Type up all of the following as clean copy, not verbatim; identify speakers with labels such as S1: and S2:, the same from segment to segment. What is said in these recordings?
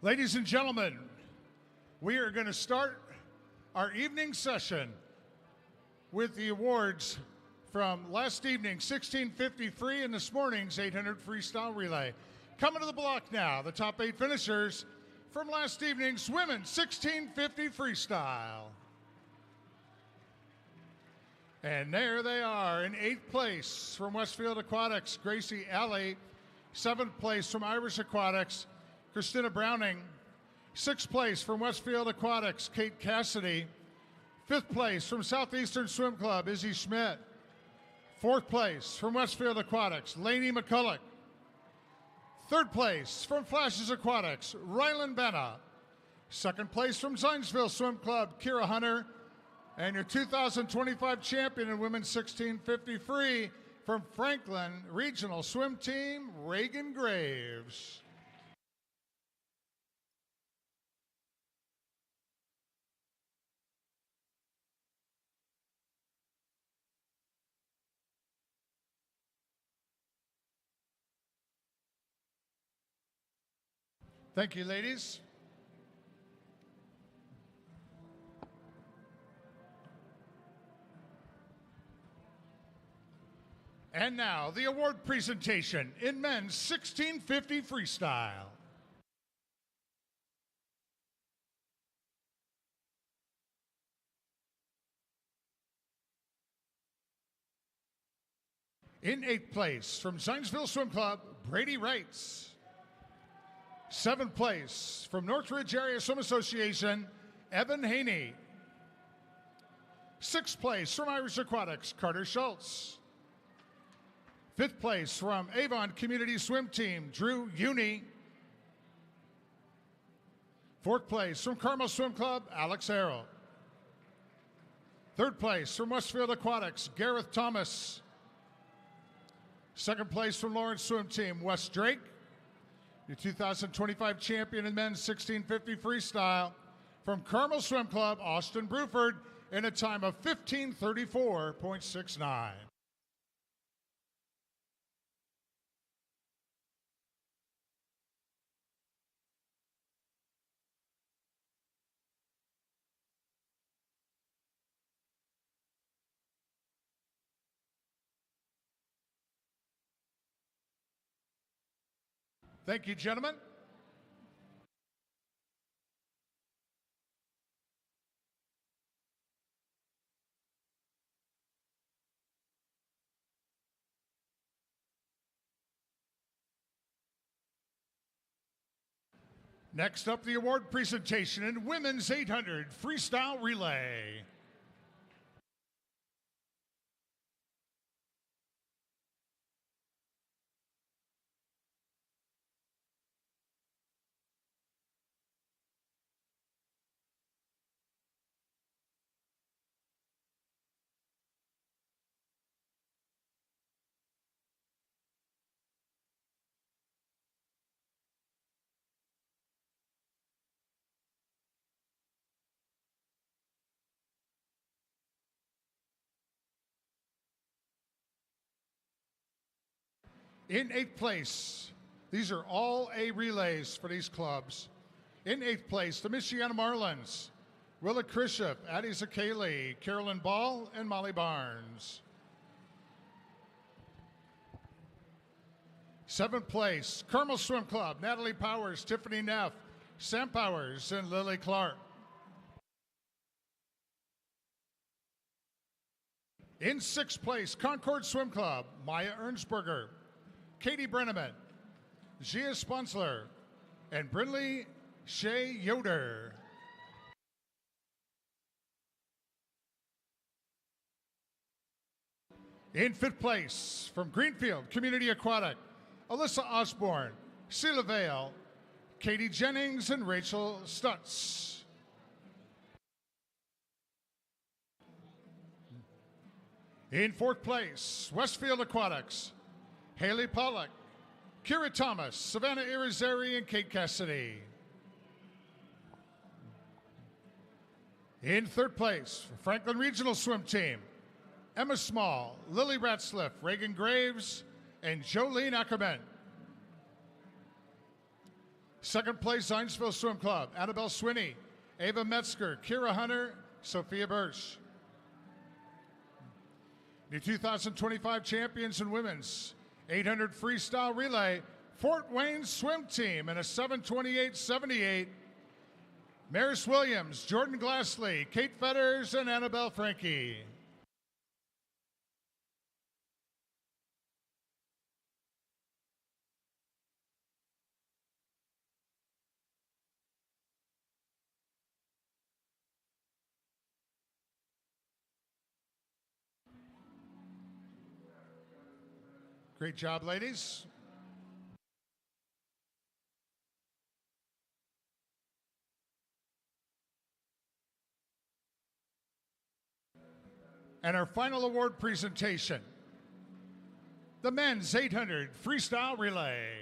S1: Ladies and gentlemen, we are going to start our evening session with the awards from last evening's 1650 free and this morning's 800 freestyle relay. Coming to the block now, the top 8 finishers from last evening's women's 1650 freestyle. And there they are in 8th place from Westfield Aquatics, Gracie Alley. 7th place from Irish Aquatics, Christina Browning. 6th place from Westfield Aquatics, Kate Cassidy. 5th place from Southeastern Swim Club, Izzy Schmidt. 4th place from Westfield Aquatics, Lainey McCulloch. 3rd place from Flashes Aquatics, Rylan Benna. 2nd place from Zionsville Swim Club, Kira Hunter. And your 2025 champion in women's 1650 free from Franklin Regional Swim Team, Reagan Graves. Thank you, ladies. And now, the award presentation in men's 1650 freestyle. In 8th place, from Zionsville Swim Club, Brady Wrights. 7th place, from Northridge Area Swim Association, Evan Haney. 6th place, from Irish Aquatics, Carter Schultz. 5th place from Avon Community Swim Team, Drew Uni. 4th place from Carmel Swim Club, Alex Arrow. 3rd place from Westfield Aquatics, Gareth Thomas. 2nd place from Lawrence Swim Team, Wes Drake. Your 2025 champion in men's 1650 freestyle from Carmel Swim Club, Austin Bruford, in a time of 15:34.69. Thank you, gentlemen. Next up, the award presentation in women's 800 freestyle relay. In 8th place, these are all A relays for these clubs. In 8th place, the Michiana Marlins, Willa Kriship, Addie Zakeli, Carolyn Ball, and Molly Barnes. 7th place, Carmel Swim Club, Natalie Powers, Tiffany Neff, Sam Powers, and Lily Clark. In 6th place, Concord Swim Club, Maya Ernsberger, Katie Brenneman, Gia Sponsler, and Brinley Shea Yoder. In 5th place, from Greenfield Community Aquatic, Alyssa Osborne, Sheila Vale, Katie Jennings, and Rachel Stutz. In 4th place, Westfield Aquatics, Haley Pollack, Kira Thomas, Savannah Irizarry, and Kate Cassidy. In 3rd place, Franklin Regional Swim Team, Emma Small, Lily Ratzliff, Reagan Graves, and Jolene Ackerman. Second place, Zionsville Swim Club, Annabelle Swinney, Ava Metzger, Kira Hunter, Sophia Birch. The 2025 champions in women's 800 freestyle relay, Fort Wayne Swim Team in a 7:28.78. Maris Williams, Jordan Glassley, Kate Fetters, and Annabelle Frankie. Great job, ladies. And our final award presentation, the men's 800 freestyle relay.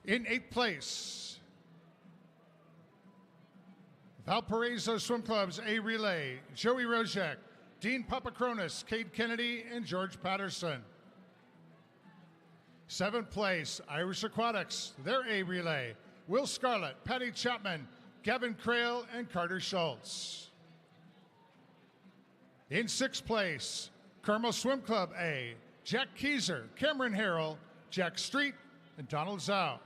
S1: In 8th place, Valparaiso Swim Club's A Relay, Joey Rojek, Dean Papakronis, Cade Kennedy, and George Patterson. 7th place, Irish Aquatics, their A Relay, Will Scarlett, Patty Chapman, Gavin Crail, and Carter Schultz. In 6th place, Carmel Swim Club A, Jack Keyser, Cameron Harrell, Jack Street, and Donald Zhao.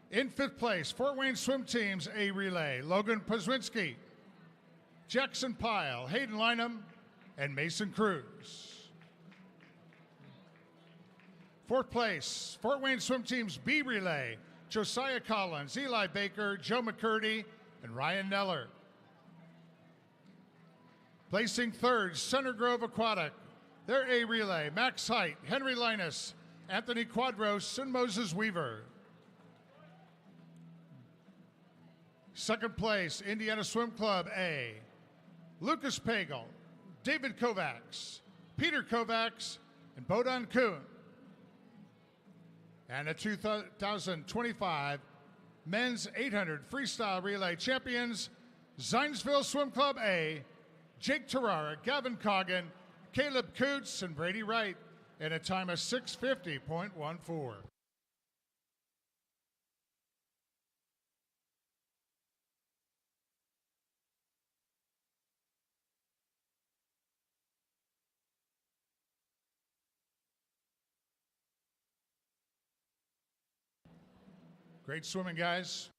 S1: In 5th place, Fort Wayne Swim Team's A Relay, Logan Pozwinski, Jackson Pyle, Hayden Lynham, and Mason Cruz. 4th place, Fort Wayne Swim Team's B Relay, Josiah Collins, Eli Baker, Joe McCurdy, and Ryan Neller. Placing 3rd, Center Grove Aquatic, their A Relay, Max Height, Henry Linus, Anthony Quadros, and Moses Weaver. 2nd place, Indiana Swim Club A, Lucas Pagel, David Kovacs, Peter Kovacs, and Bodan Kuhn. And the 2025 Men's 800 Freestyle Relay Champions, Zionsville Swim Club A, Jake Terrara, Gavin Coggin, Caleb Coots, and Brady Wright in a time of 6:50.14. Great swimming, guys.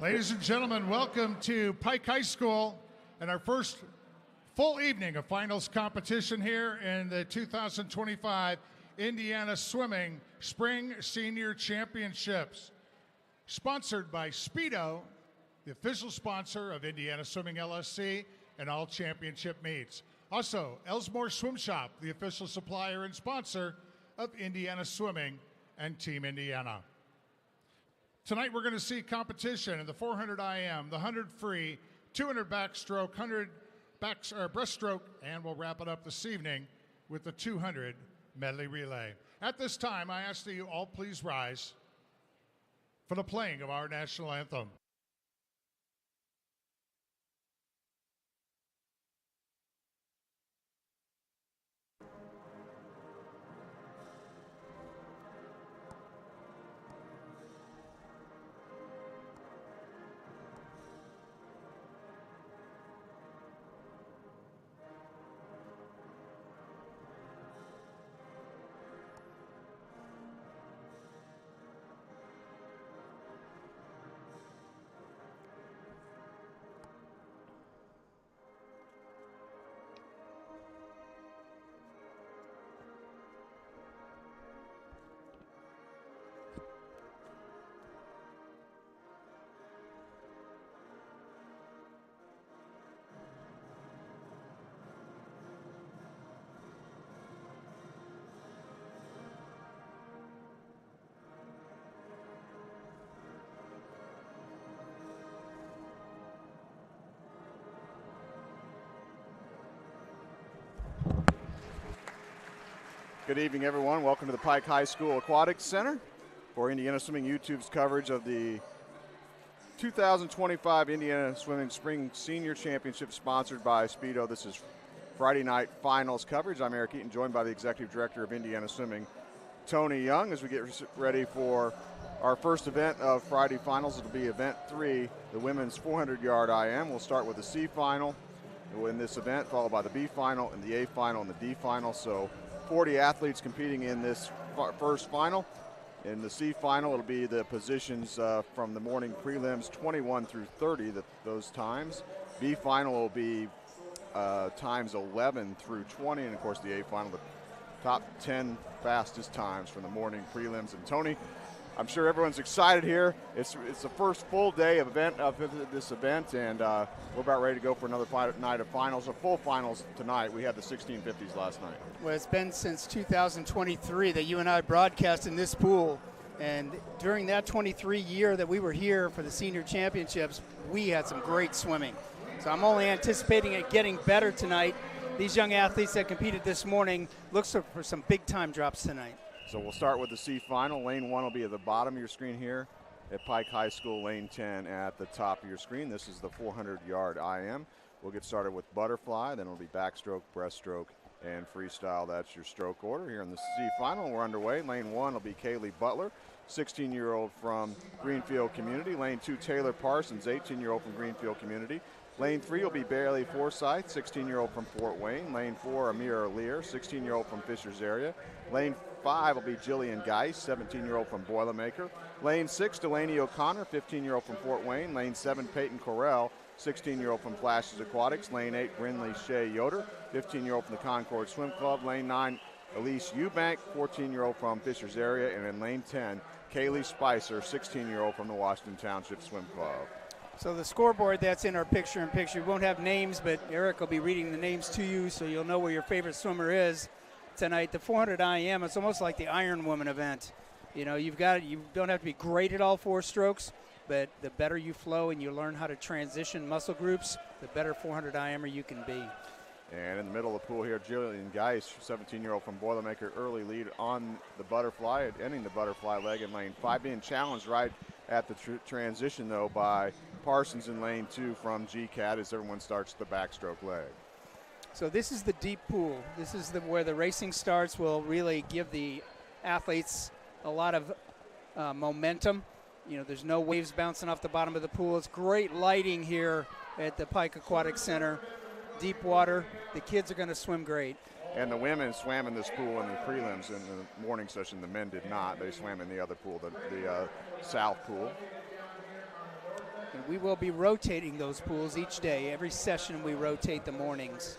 S1: Ladies and gentlemen, welcome to Pike High School and our first full evening of finals competition here in the 2025 Indiana Swimming Spring Senior Championships. Sponsored by Speedo, the official sponsor of Indiana Swimming LSC, and all championship meets. Also, Elsmore Swim Shop, the official supplier and sponsor of Indiana Swimming and Team Indiana. Tonight we're going to see competition in the 400 IM, the 100 free, 200 backstroke, 100 breaststroke, and we'll wrap it up this evening with the 200 medley relay. At this time, I ask that you all please rise for the playing of our national anthem.
S2: Good evening, everyone. Welcome to the Pike High School Aquatics Center for Indiana Swimming YouTube's coverage of the 2025 Indiana Swimming Spring Senior Championship sponsored by Speedo. This is Friday night finals coverage. I'm Eric Eaton, joined by the Executive Director of Indiana Swimming, Tony Young, as we get ready for our first event of Friday finals. It'll be event 3, the women's 400-yard IM. We'll start with the C final in this event, followed by the B final and the A final and the D final. So 40 athletes competing in this first final. In the C final, it'll be the positions from the morning prelims 21 through 30, those times. B final will be times 11 through 20, and of course the A final, the top 10 fastest times from the morning prelims. And Tony, I'm sure everyone's excited here. It's the first full day of this event, and we're about ready to go for another night of finals, or full finals tonight. We had the 1650s last night.
S3: Well, it's been since 2023 that you and I broadcast in this pool, and during that 23 year that we were here for the senior championships, we had some great swimming. So I'm only anticipating it getting better tonight. These young athletes that competed this morning looks for some big time drops tonight.
S2: So we'll start with the C final. Lane 1 will be at the bottom of your screen here at Pike High School. Lane 10 at the top of your screen. This is the 400-yard IM. We'll get started with butterfly, then it'll be backstroke, breaststroke, and freestyle. That's your stroke order here in the C final. We're underway. Lane 1 will be Kaylee Butler, 16-year-old from Greenfield Community. Lane 2, Taylor Parsons, 18-year-old from Greenfield Community. Lane 3 will be Bailey Forsyth, 16-year-old from Fort Wayne. Lane 4, Amira Lear, 16-year-old from Fishers area. Lane 5 will be Jillian Geis, 17-year-old from Boilermaker. Lane 6, Delaney O'Connor, 15-year-old from Fort Wayne. Lane 7, Peyton Correll, 16-year-old from Flashes Aquatics. Lane 8, Brinley Shea Yoder, 15-year-old from the Concord Swim Club. Lane 9, Elise Eubank, 14-year-old from Fishers area. And in lane 10, Kaylee Spicer, 16-year-old from the Washington Township Swim Club.
S3: So the scoreboard that's in our picture-in-picture, we won't have names, but Eric will be reading the names to you so you'll know where your favorite swimmer is tonight. The 400 IM, it's almost like the Iron Woman event. You know, you don't have to be great at all 4 strokes, but the better you flow and you learn how to transition muscle groups, the better 400 IMer you can be.
S2: And in the middle of the pool here, Jillian Geis, 17-year-old from Boilermaker, early lead on the butterfly, ending the butterfly leg in lane 5, being challenged right at the transition, though, by Parsons in lane 2 from GCAT as everyone starts the backstroke leg.
S3: So this is the deep pool. This is where the racing starts. Will really give the athletes a lot of momentum. You know, there's no waves bouncing off the bottom of the pool. It's great lighting here at the Pike Aquatic Center. Deep water. The kids are going to swim great.
S2: And the women swam in this pool in the prelims in the morning session. The men did not. They swam in the other pool, the south pool.
S3: And we will be rotating those pools each day. Every session we rotate the mornings.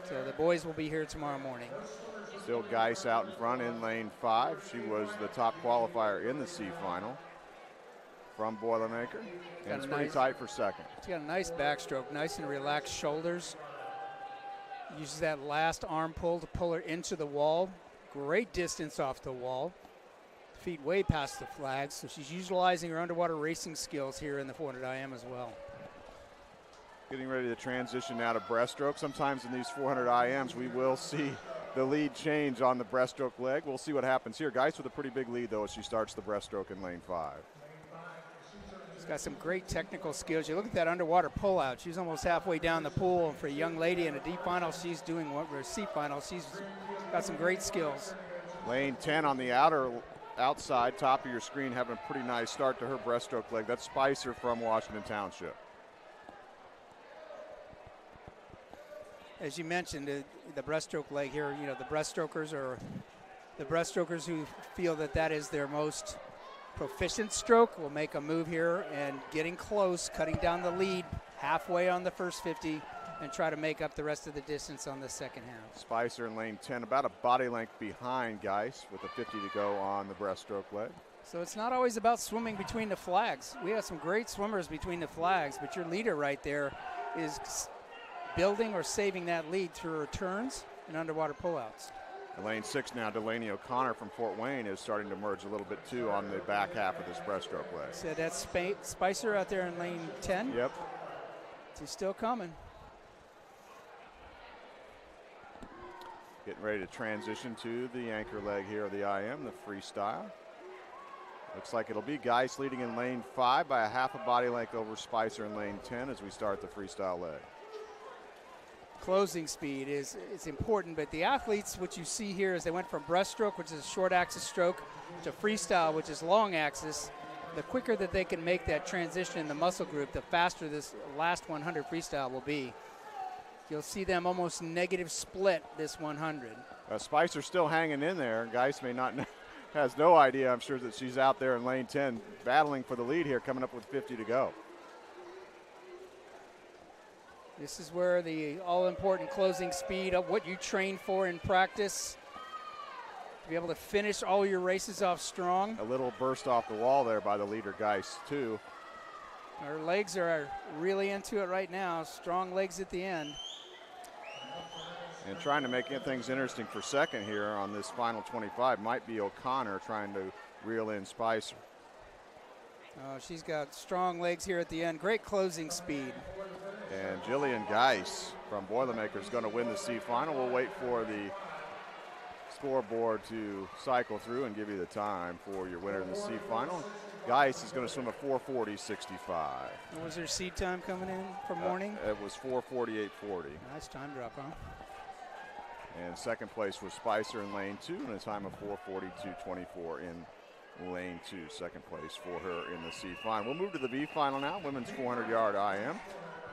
S3: So the boys will be here tomorrow morning.
S2: Still Geis out in front in lane 5. She was the top qualifier in the C final. from Boilermaker. And it's pretty tight for second.
S3: She's got a nice backstroke, nice and relaxed shoulders. Uses that last arm pull to pull her into the wall. Great distance off the wall. Feet way past the flags, so she's utilizing her underwater racing skills here in the 400 IM as well.
S2: Getting ready to transition now to breaststroke. Sometimes in these 400 IMs, we will see the lead change on the breaststroke leg. We'll see what happens here. Geis with a pretty big lead, though, as she starts the breaststroke in lane 5.
S3: She's got some great technical skills. You look at that underwater pullout. She's almost halfway down the pool. And for a young lady in a D final, she's doing what? Or C final, she's got some great skills.
S2: Lane 10 on the outside, top of your screen, having a pretty nice start to her breaststroke leg. That's Spicer from Washington Township.
S3: As you mentioned, the breaststroke leg here, you know, the breaststrokers who feel that that is their most proficient stroke will make a move here and getting close, cutting down the lead halfway on the first 50 and try to make up the rest of the distance on the second half.
S2: Spicer in lane 10, about a body length behind Geis with a 50 to go on the breaststroke leg.
S3: So it's not always about swimming between the flags. We have some great swimmers between the flags, but your leader right there is building or saving that lead through her turns and underwater pullouts.
S2: In lane 6 now, Delaney O'Connor from Fort Wayne is starting to merge a little bit too on the back half of this breaststroke leg.
S3: So that's Spicer out there in lane 10.
S2: Yep.
S3: She's still coming.
S2: Getting ready to transition to the anchor leg here of the IM, the freestyle. Looks like it'll be Geis leading in lane 5 by a half a body length over Spicer in lane 10 as we start the freestyle leg.
S3: Closing speed is important, but the athletes, what you see here is they went from breaststroke, which is a short axis stroke, to freestyle, which is long axis. The quicker that they can make that transition in the muscle group, the faster this last 100 freestyle will be. You'll see them almost negative split this 100.
S2: Spicer's still hanging in there. Geis may not has no idea, I'm sure, that she's out there in lane 10 battling for the lead here, coming up with 50 to go.
S3: This is where the all-important closing speed of what you train for in practice, to be able to finish all your races off strong.
S2: A little burst off the wall there by the leader, Geis, too.
S3: Her legs are really into it right now. Strong legs at the end.
S2: And trying to make things interesting for second here on this final 25 might be O'Connor trying to reel in Spicer.
S3: Oh, she's got strong legs here at the end. Great closing speed.
S2: And Jillian Geis from Boilermaker is going to win the C final. We'll wait for the scoreboard to cycle through and give you the time for your winner in the C final. Geis is going to swim a 4:40.65.
S3: What was her seed time coming in for morning?
S2: It was 4:48.40.
S3: Nice time drop, huh?
S2: And second place was Spicer in lane 2 and a time of 4:42.24 in lane 2. Second place for her in the C final. We'll move to the B final now, women's 400-yard IM.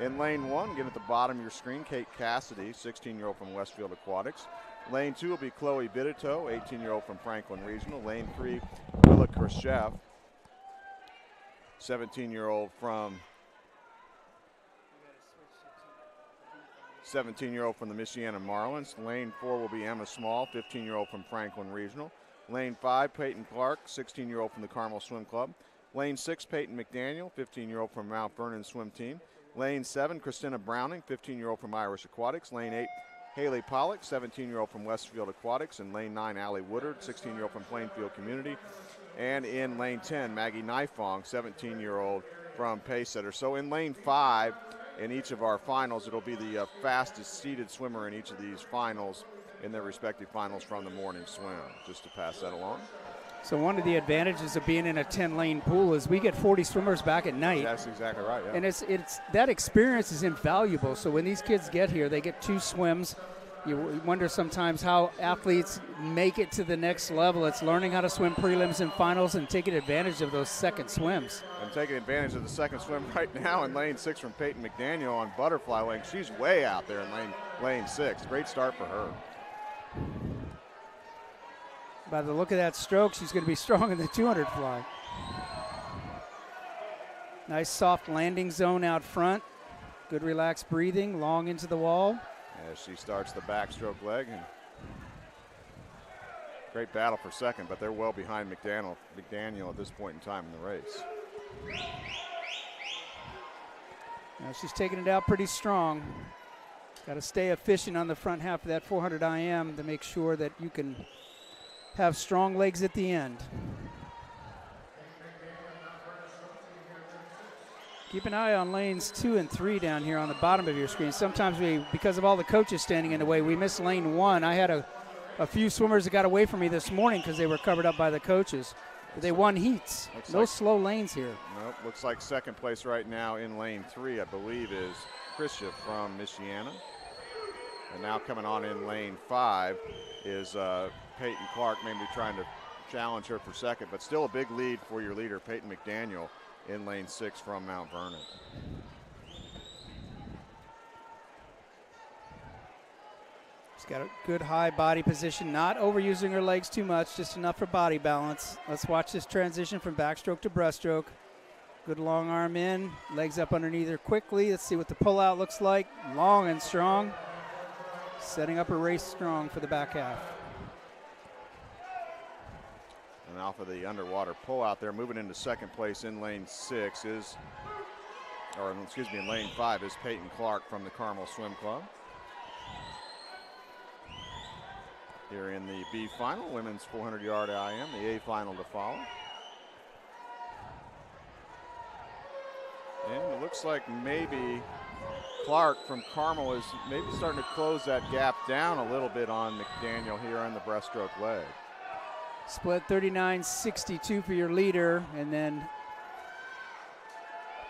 S2: In lane 1, again at the bottom of your screen, Kate Cassidy, 16-year-old from Westfield Aquatics. Lane 2 will be Chloe Bidito, 18-year-old from Franklin Regional. Lane 3, Willa Khrushchev, 17-year-old from the Michiana Marlins. Lane 4 will be Emma Small, 15-year-old from Franklin Regional. Lane 5, Peyton Clark, 16-year-old from the Carmel Swim Club. Lane 6, Peyton McDaniel, 15-year-old from Mount Vernon Swim Team. Lane 7, Christina Browning, 15-year-old from Irish Aquatics. Lane 8, Haley Pollock, 17-year-old from Westfield Aquatics. And lane 9, Allie Woodard, 16-year-old from Plainfield Community. And in lane 10, Maggie Nifong, 17-year-old from Paysetter. So in lane 5, in each of our finals, it'll be the fastest seeded swimmer in each of these finals in their respective finals from the morning swim, just to pass that along.
S3: So one of the advantages of being in a 10-lane pool is we get 40 swimmers back at night.
S2: That's exactly right, yeah.
S3: And it's that experience is invaluable. So when these kids get here, they get 2 swims. You wonder sometimes how athletes make it to the next level. It's learning how to swim prelims and finals and taking advantage of those second swims.
S2: And taking advantage of the second swim right now in lane 6 from Peyton McDaniel on butterfly wing. She's way out there in lane 6. Great start for her.
S3: By the look of that stroke, she's going to be strong in the 200 fly. Nice soft landing zone out front. Good relaxed breathing, long into the wall.
S2: As she starts the backstroke leg. And great battle for second, but they're well behind McDaniel at this point in time in the race.
S3: Now she's taking it out pretty strong. Got to stay efficient on the front half of that 400 IM to make sure that you can have strong legs at the end. Keep an eye on lanes 2 and 3 down here on the bottom of your screen. Sometimes because of all the coaches standing in the way, we miss lane 1. I had a few swimmers that got away from me this morning because they were covered up by the coaches. But they won heats. No slow lanes here.
S2: Nope, looks like second place right now in lane 3, I believe, is Christia from Michiana. And now coming on in lane 5 is Peyton Clark, maybe trying to challenge her for second, but still a big lead for your leader, Peyton McDaniel, in lane 6 from Mount Vernon.
S3: She's got a good high body position, not overusing her legs too much, just enough for body balance. Let's watch this transition from backstroke to breaststroke. Good long arm in, legs up underneath her quickly. Let's see what the pullout looks like. Long and strong. Setting up her race strong for the back half.
S2: And off of the underwater pullout there, moving into second place in lane 6 in lane 5 is Peyton Clark from the Carmel Swim Club. Here in the B final, women's 400-yard IM, the A final to follow. And it looks like maybe Clark from Carmel is maybe starting to close that gap down a little bit on McDaniel here on the breaststroke leg.
S3: Split 39.62 for your leader, and then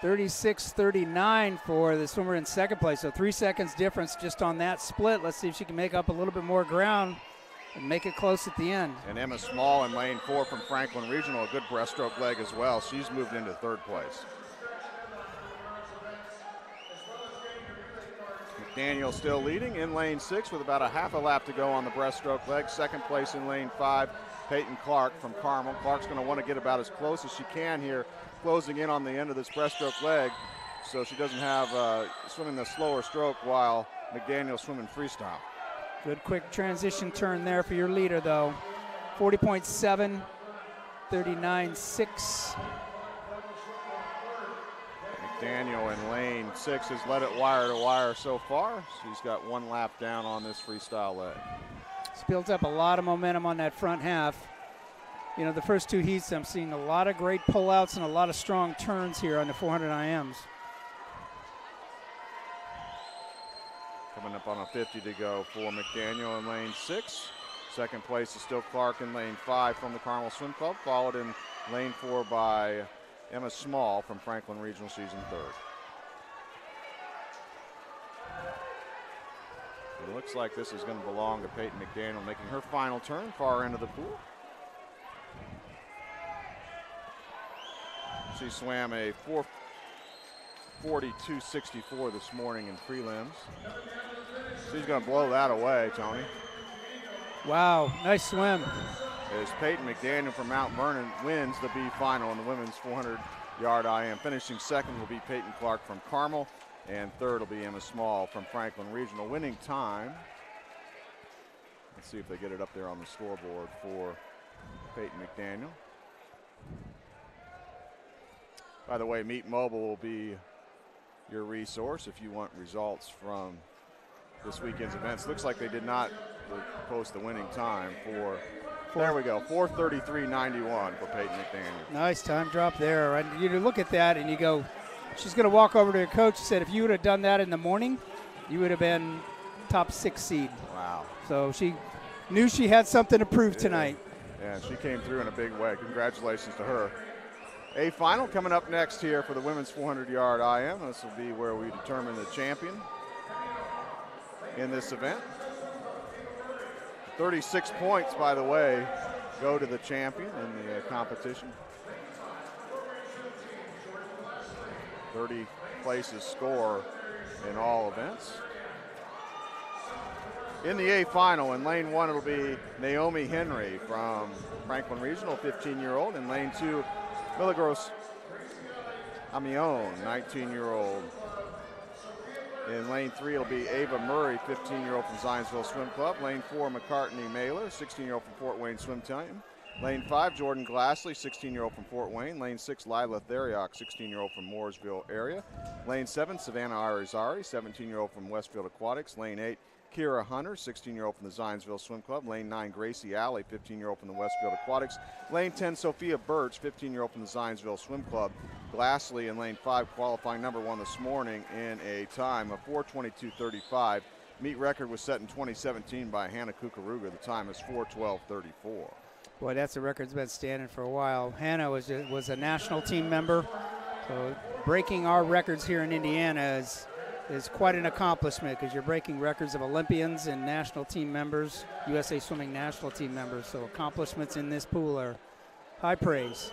S3: 36.39 for the swimmer in second place. So 3 seconds difference just on that split. Let's see if she can make up a little bit more ground and make it close at the end.
S2: And Emma Small in lane 4 from Franklin Regional, a good breaststroke leg as well. She's moved into third place. McDaniel still leading in lane 6 with about a half a lap to go on the breaststroke leg. Second place in lane 5, Peyton Clark from Carmel. Clark's going to want to get about as close as she can here, closing in on the end of this breaststroke leg, so she doesn't have swimming the slower stroke while McDaniel swimming freestyle.
S3: Good quick transition turn there for your leader, though. 40.7, 39.6.
S2: McDaniel in lane 6 has led it wire to wire so far. She's got 1 lap down on this freestyle leg.
S3: It's built up a lot of momentum on that front half. You know, the first 2 heats, I'm seeing a lot of great pullouts and a lot of strong turns here on the 400 IMs.
S2: Coming up on a 50 to go for McDaniel in lane 6. Second place is still Clark in lane 5 from the Carmel Swim Club, followed in lane 4 by Emma Small from Franklin Regional. She's in third. It looks like this is going to belong to Peyton McDaniel, making her final turn, far end of the pool. She swam a 4:42.64 this morning in prelims. She's going to blow that away, Tony.
S3: Wow, nice swim.
S2: As Peyton McDaniel from Mount Vernon wins the B final in the women's 400-yard IM. Finishing second will be Peyton Clark from Carmel, and third will be Emma Small from Franklin Regional. Winning time, let's see if they get it up there on the scoreboard for Peyton McDaniel. By the way, Meet Mobile will be your resource if you want results from this weekend's events. Looks like they did not post the winning time for, there we go, 4:33.91 for Peyton McDaniel.
S3: Nice time drop there. And you look at that and you go, she's going to walk over to her coach and said, if you would have done that in the morning, you would have been top 6 seed.
S2: Wow.
S3: So she knew she had something to prove tonight.
S2: Yeah, she came through in a big way. Congratulations to her. A final coming up next here for the women's 400-yard IM. This will be where we determine the champion in this event. 36 points, by the way, go to the champion in the competition. 30 places score in all events. In the A final, in lane 1, it'll be Naomi Henry from Franklin Regional, 15-year-old. In lane 2, Milagros Amion, 19-year-old. In lane 3, it'll be Ava Murray, 15-year-old from Zionsville Swim Club. Lane 4, McCartney Mailer, 16-year-old from Fort Wayne Swim Team. Lane 5, Jordan Glassley, 16-year-old from Fort Wayne. Lane 6, Lila Theriak, 16-year-old from Mooresville area. Lane 7, Savannah Irizarry, 17-year-old from Westfield Aquatics. Lane 8, Kira Hunter, 16-year-old from the Zionsville Swim Club. Lane 9, Gracie Alley, 15-year-old from the Westfield Aquatics. Lane 10, Sophia Birch, 15-year-old from the Zionsville Swim Club. Glassley in lane 5 qualifying number 1 this morning in a time of 4:22.35. Meet record was set in 2017 by Hannah Kukaruga. The time is 4:12.34.
S3: Boy, that's a record that's been standing for a while. Hannah was a national team member, so breaking our records here in Indiana is quite an accomplishment because you're breaking records of Olympians and national team members, USA Swimming national team members. So accomplishments in this pool are high praise.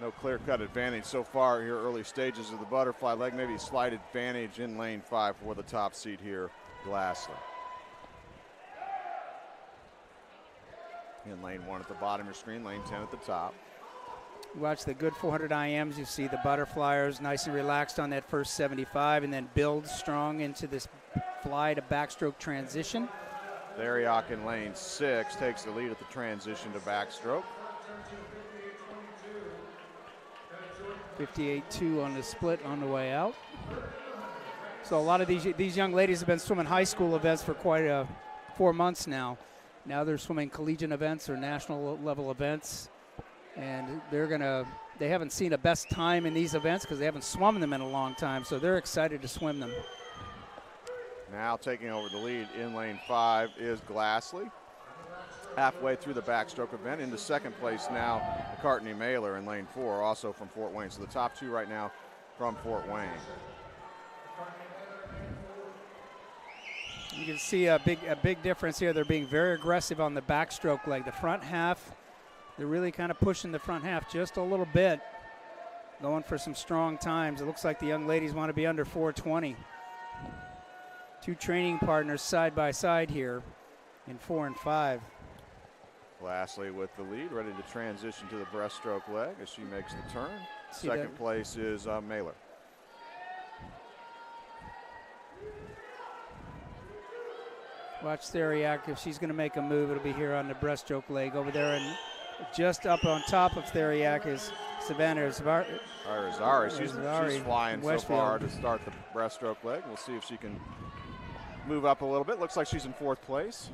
S2: No clear-cut advantage so far here, early stages of the butterfly leg. Maybe a slight advantage in lane 5 for the top seed here, Glassley. In lane 1 at the bottom of your screen, lane 10 at the top.
S3: You watch the good 400 IMs, you see the butterflyers nice and relaxed on that first 75 and then build strong into this fly to backstroke transition.
S2: Theriak in lane 6 takes the lead at the transition to backstroke.
S3: 58.2 on the split on the way out. So a lot of these young ladies have been swimming high school events for quite 4 months now. Now they're swimming collegiate events or national level events, and they haven't seen a best time in these events because they haven't swum them in a long time, so they're excited to swim them.
S2: Now taking over the lead in lane 5 is Glassley. Halfway through the backstroke event, into second place now, McCartney Mailer in lane 4, also from Fort Wayne. So the top 2 right now from Fort Wayne.
S3: You can see a big difference here. They're being very aggressive on the backstroke leg. The front half, they're really kind of pushing the front half just a little bit, going for some strong times. It looks like the young ladies want to be under 4:20. 2 training partners side by side here in 4 and 5.
S2: Glassley with the lead, ready to transition to the breaststroke leg as she makes the turn.
S3: See
S2: second place is Mailer.
S3: Watch Theriak. If she's going to make a move, it'll be here on the breaststroke leg over there. And just up on top of Theriak is Savannah
S2: Irizarry. She's flying so far to start the breaststroke leg. We'll see if she can move up a little bit. Looks like she's in 4th place.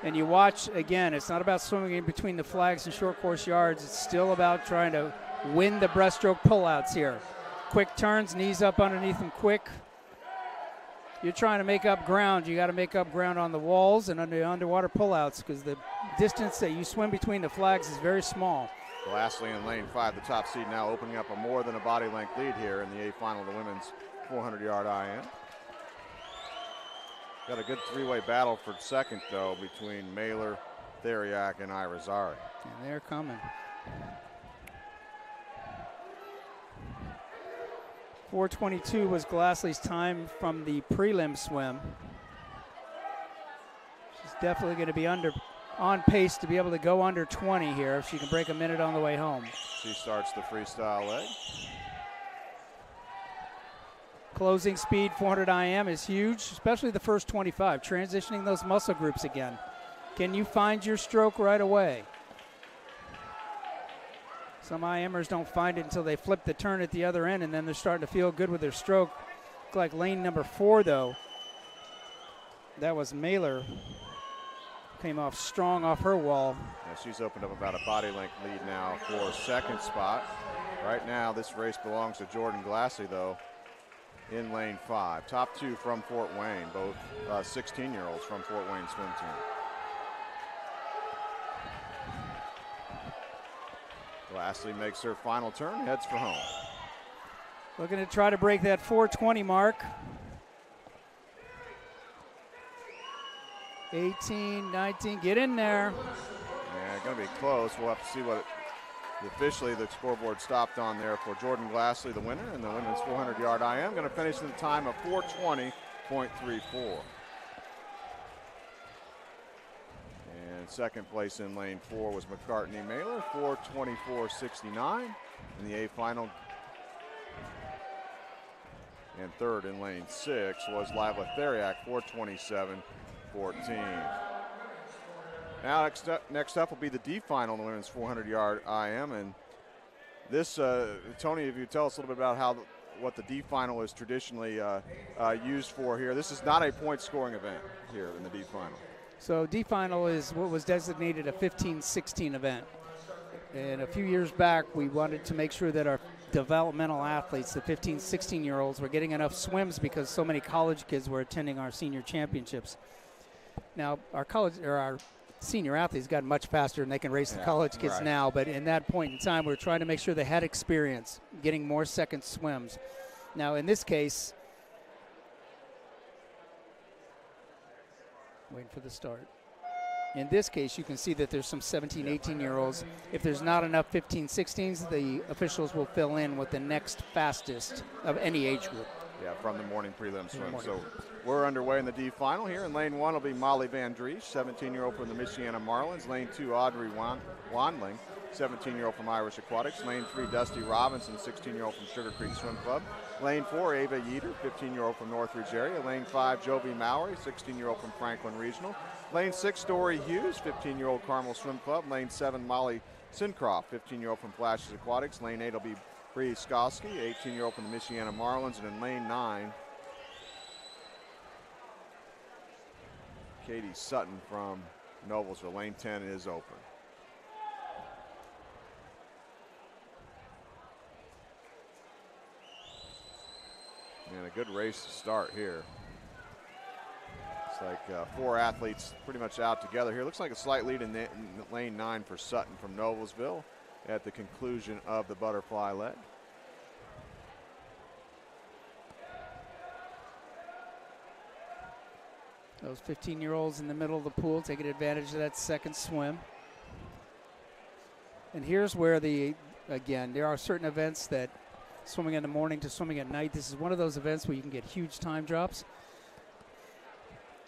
S3: And you watch, again, it's not about swimming in between the flags and short course yards. It's still about trying to win the breaststroke pullouts here. Quick turns, knees up underneath them quick. You're trying to make up ground. You got to make up ground on the walls and under underwater pullouts because the distance that you swim between the flags is very small.
S2: Glassley in lane 5, the top seed now opening up a more than a body length lead here in the A final of the women's 400-yard IM. Got a good 3-way battle for second, though, between Mailer, Theriak, and Irizarry.
S3: And they're coming. 4:22 was Glassley's time from the prelim swim. She's definitely going to be on pace to be able to go under 20 here if she can break a minute on the way home.
S2: She starts the freestyle leg.
S3: Closing speed 400 IM is huge, especially the first 25, transitioning those muscle groups again. Can you find your stroke right away? Some IMers don't find it until they flip the turn at the other end, and then they're starting to feel good with their stroke. Look like lane number 4, though. That was Mailer. Came off strong off her wall.
S2: Yeah, she's opened up about a body length lead now for second spot. Right now, this race belongs to Jordan Glassley, though, in lane 5. Top 2 from Fort Wayne, both 16-year-olds from Fort Wayne swim team. Glassley makes her final turn, heads for home.
S3: Looking to try to break that 4:20 mark. 18, 19, get in there.
S2: Yeah, gonna be close. We'll have to see what officially the scoreboard stopped on there for Jordan Glassley, the winner, and the women's 400-yard IM. Going to finish in the time of 4:20.34. And second place in lane 4 was McCartney Mailer, 4:24.69. In the A final, And third in lane 6 was Lila Theriak, 4:27.14. Now next up will be the D final in the women's 400-yard IM. And this, Tony, if you tell us a little bit about what the D final is traditionally used for here. This is not a point scoring event here in the D final.
S3: So D final is what was designated a 15-16 event. And a few years back, we wanted to make sure that our developmental athletes, the 15, 16-year-olds, were getting enough swims because so many college kids were attending our senior championships. Now, our senior athletes got much faster and they can race the college kids now, but in that point in time, we were trying to make sure they had experience, getting more second swims. Now, in this case, waiting for the start. In this case, you can see that there's some 17, 18-year-olds. If there's not enough 15, 16s, the officials will fill in with the next fastest of any age group.
S2: Yeah, from the morning prelim swim. So we're underway in the D final here. In lane 1 will be Molly Van Driesch, 17-year-old from the Michiana Marlins. Lane 2, Audrey Wandling, 17-year-old from Irish Aquatics. Lane 3, Dusty Robinson, 16-year-old from Sugar Creek Swim Club. Lane 4, Ava Yeater, 15-year-old from Northridge area. Lane 5, Jovi Mowry, 16-year-old from Franklin Regional. Lane 6, Dory Hughes, 15-year-old Carmel Swim Club. Lane 7, Molly Sincroft, 15-year-old from Flashes Aquatics. Lane 8 will be Bree Skoski, 18-year-old from the Michiana Marlins. And in lane 9, Katie Sutton from Noblesville. Lane 10 is open. And a good race to start here. It's like 4 athletes pretty much out together here. Looks like a slight lead in lane 9 for Sutton from Noblesville at the conclusion of the butterfly leg.
S3: Those 15-year-olds in the middle of the pool taking advantage of that second swim. And here's where again, there are certain events that swimming in the morning to swimming at night. This is one of those events where you can get huge time drops.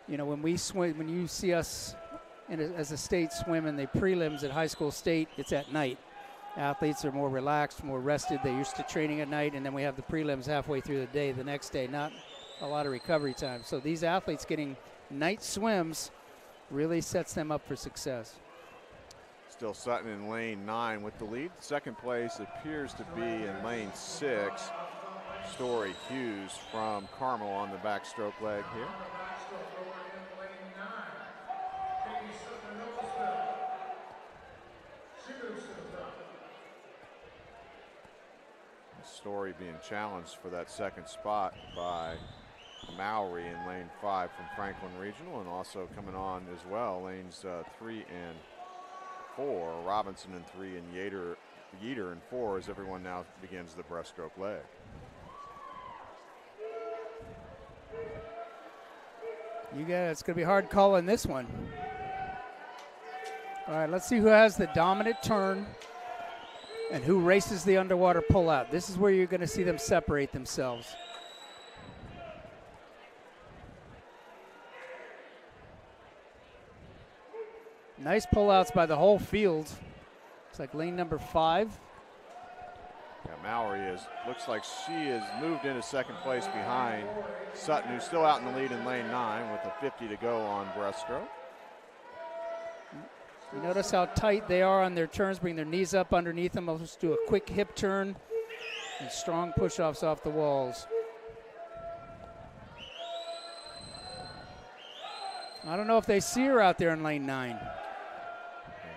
S3: You know, when we swim, when you see us as a state swim in the prelims at high school state, it's at night. Athletes are more relaxed, more rested. They're used to training at night, and then we have the prelims halfway through the day, the next day, not a lot of recovery time. So these athletes getting night swims really sets them up for success.
S2: Still Sutton in lane 9 with the lead. Second place appears to be in lane 6. Story Hughes from Carmel on the backstroke leg here. Story being challenged for that second spot by Mowry in lane 5 from Franklin Regional, and also coming on as well, lanes 3 and 4, Robinson in 3 and Yeater in 4 as everyone now begins the breaststroke leg.
S3: It's going to be hard calling this one. All right, let's see who has the dominant turn and who races the underwater pullout. This is where you're going to see them separate themselves. Nice pullouts by the whole field. It's like lane number 5.
S2: Yeah, Mowry looks like she has moved into second place behind Sutton, who's still out in the lead in lane 9 with a 50 to go on breaststroke.
S3: You notice how tight they are on their turns, bring their knees up underneath them. They'll just do a quick hip turn and strong push-offs off the walls. I don't know if they see her out there in lane 9.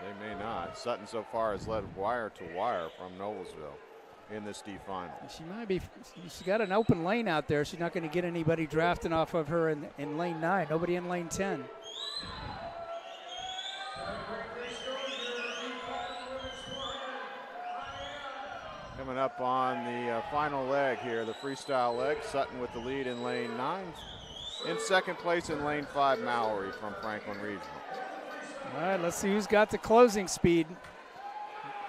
S2: They may not. Sutton so far has led wire to wire from Noblesville in this D final.
S3: She might be. She's got an open lane out there. She's not going to get anybody drafting off of her in lane 9. Nobody in lane 10.
S2: Coming up on the final leg here, the freestyle leg. Sutton with the lead in lane 9. In second place in lane 5, Mowry from Franklin Regional.
S3: All right, let's see who's got the closing speed.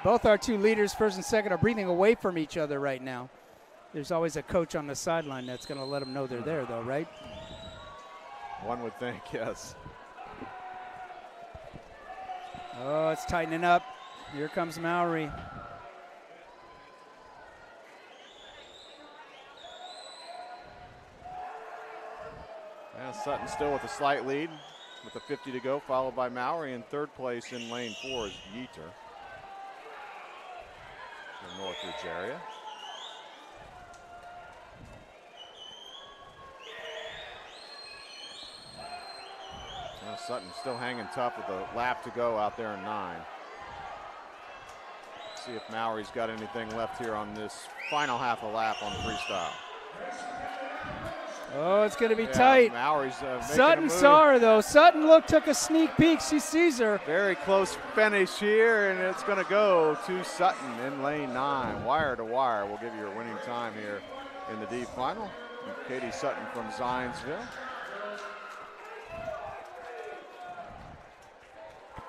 S3: Both our two leaders, first and second, are breathing away from each other right now. There's always a coach on the sideline that's going to let them know they're there, though, right?
S2: One would think, yes.
S3: Oh, it's tightening up. Here comes Mowry.
S2: Sutton still with a slight lead with a 50 to go, followed by Mowry. In third place in lane 4 is Yeater, the Northridge area. Sutton still hanging tough with a lap to go out there in 9. See if Mowry's got anything left here on this final half a lap on freestyle.
S3: Oh, it's going to be tight.
S2: Mowry's
S3: Sutton saw her, though. Sutton took a sneak peek. She sees her.
S2: Very close finish here, and it's going to go to Sutton in lane 9. Wire to wire will give you your winning time here in the D final. Katie Sutton from Zionsville.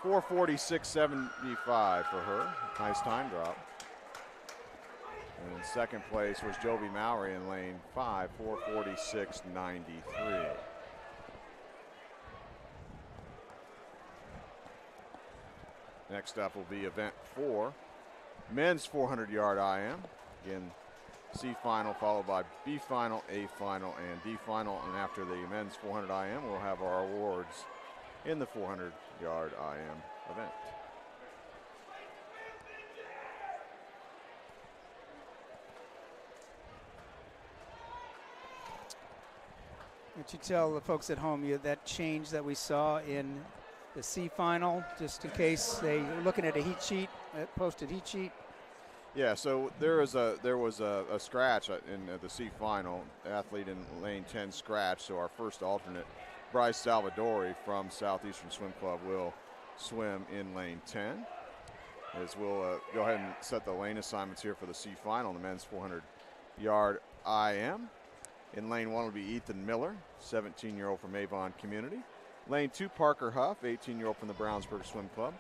S2: 4:46.75 for her. Nice time drop. And in second place was Jovi Mowry in lane 5, 4:46.93. Next up will be event 4, men's 400-yard IM. Again, C final followed by B final, A final, and D final. And after the men's 400 IM, we'll have our awards in the 400-yard IM event.
S3: Would you tell the folks at home that change that we saw in the C final, just in case they're looking at a heat sheet, a posted heat sheet?
S2: Yeah, so there was a scratch in the C final. Athlete in lane 10 scratch, so our first alternate, Bryce Salvadori from Southeastern Swim Club, will swim in lane 10. As we'll go ahead and set the lane assignments here for the C final, the men's 400-yard IM. In lane 1 will be Ethan Miller, 17-year-old from Avon Community. Lane 2, Parker Huff, 18-year-old from the Brownsburg Swim Club.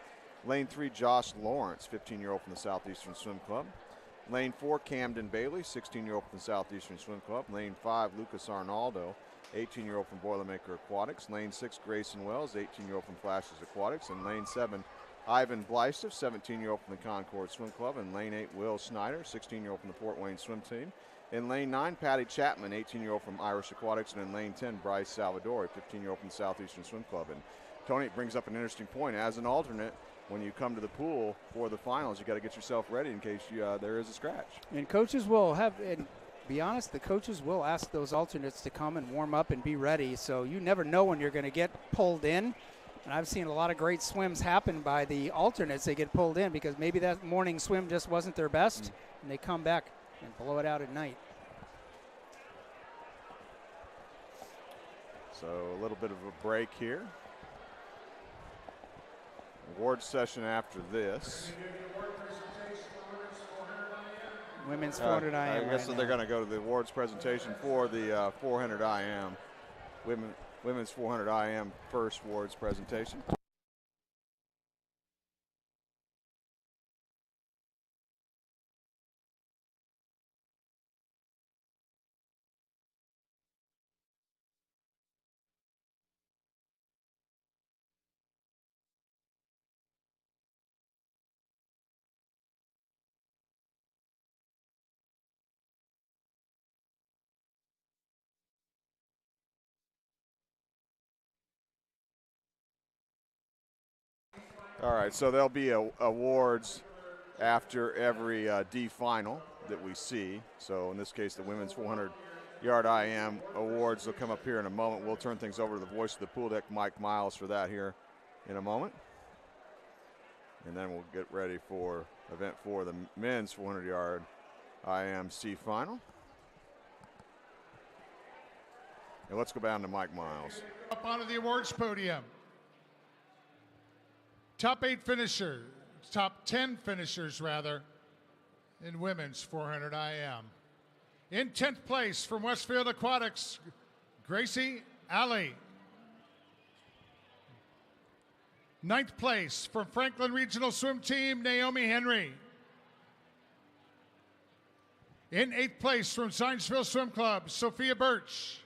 S2: Lane 3, Josh Lawrence, 15-year-old from the Southeastern Swim Club. Lane 4, Camden Bailey, 16-year-old from the Southeastern Swim Club. Lane 5, Lucas Arnaldo, 18-year-old from Boilermaker Aquatics. Lane 6, Grayson Wells, 18-year-old from Flashes Aquatics. And lane 7, Ivan Blystev, 17-year-old from the Concord Swim Club. And lane 8, Will Snyder, 16-year-old from the Fort Wayne Swim Team. In lane 9, Patty Chapman, 18-year-old from Irish Aquatics. And in lane 10, Bryce Salvadori, 15-year-old from the Southeastern Swim Club. And Tony brings up an interesting point. As an alternate, when you come to the pool for the finals, you got to get yourself ready in case there is a scratch. And
S3: coaches will have, and be honest, the coaches will ask those alternates to come and warm up and be ready. So you never know when you're going to get pulled in. And I've seen a lot of great swims happen by the alternates. They get pulled in because maybe that morning swim just wasn't their best, and they come back and blow it out at night.
S2: So a little bit of a break here. Award session after this.
S3: Women's 400 IM.
S2: I guess they're going to go to the awards presentation for the 400 IM. Women's 400 IM first awards presentation. All right, so there'll be awards after every D final that we see. So in this case, the women's 400-yard IM awards will come up here in a moment. We'll turn things over to the voice of the pool deck, Mike Miles, for that here in a moment. And then we'll get ready for event 4, the men's 400-yard IMC final. And let's go down to Mike Miles.
S1: Up onto the awards podium. Top 8 finishers, top 10 finishers rather, in women's 400 IM. In 10th place from Westfield Aquatics, Gracie Alley. 9th place from Franklin Regional Swim Team, Naomi Henry. In 8th place from Zionsville Swim Club, Sophia Birch.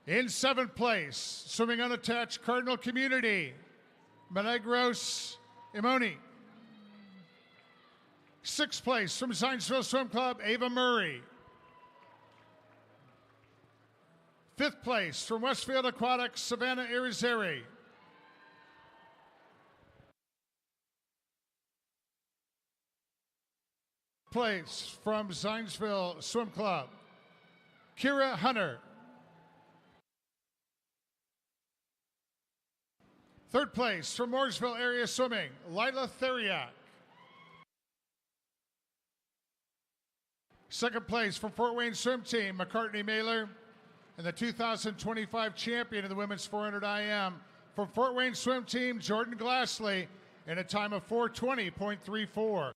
S1: In 7th place, swimming unattached Cardinal Community, Milagros Imoni. 6th place from Zionsville Swim Club, Ava Murray. 5th place from Westfield Aquatics, Savannah Irizarry. Place from Zionsville Swim Club, Kira Hunter. 3rd place from Mooresville Area Swimming, Lila Theriak. 2nd place from Fort Wayne Swim Team, McCartney Mailer. And the 2025 champion of the women's 400 IM from Fort Wayne Swim Team, Jordan Glassley, in a time of 4:20.34.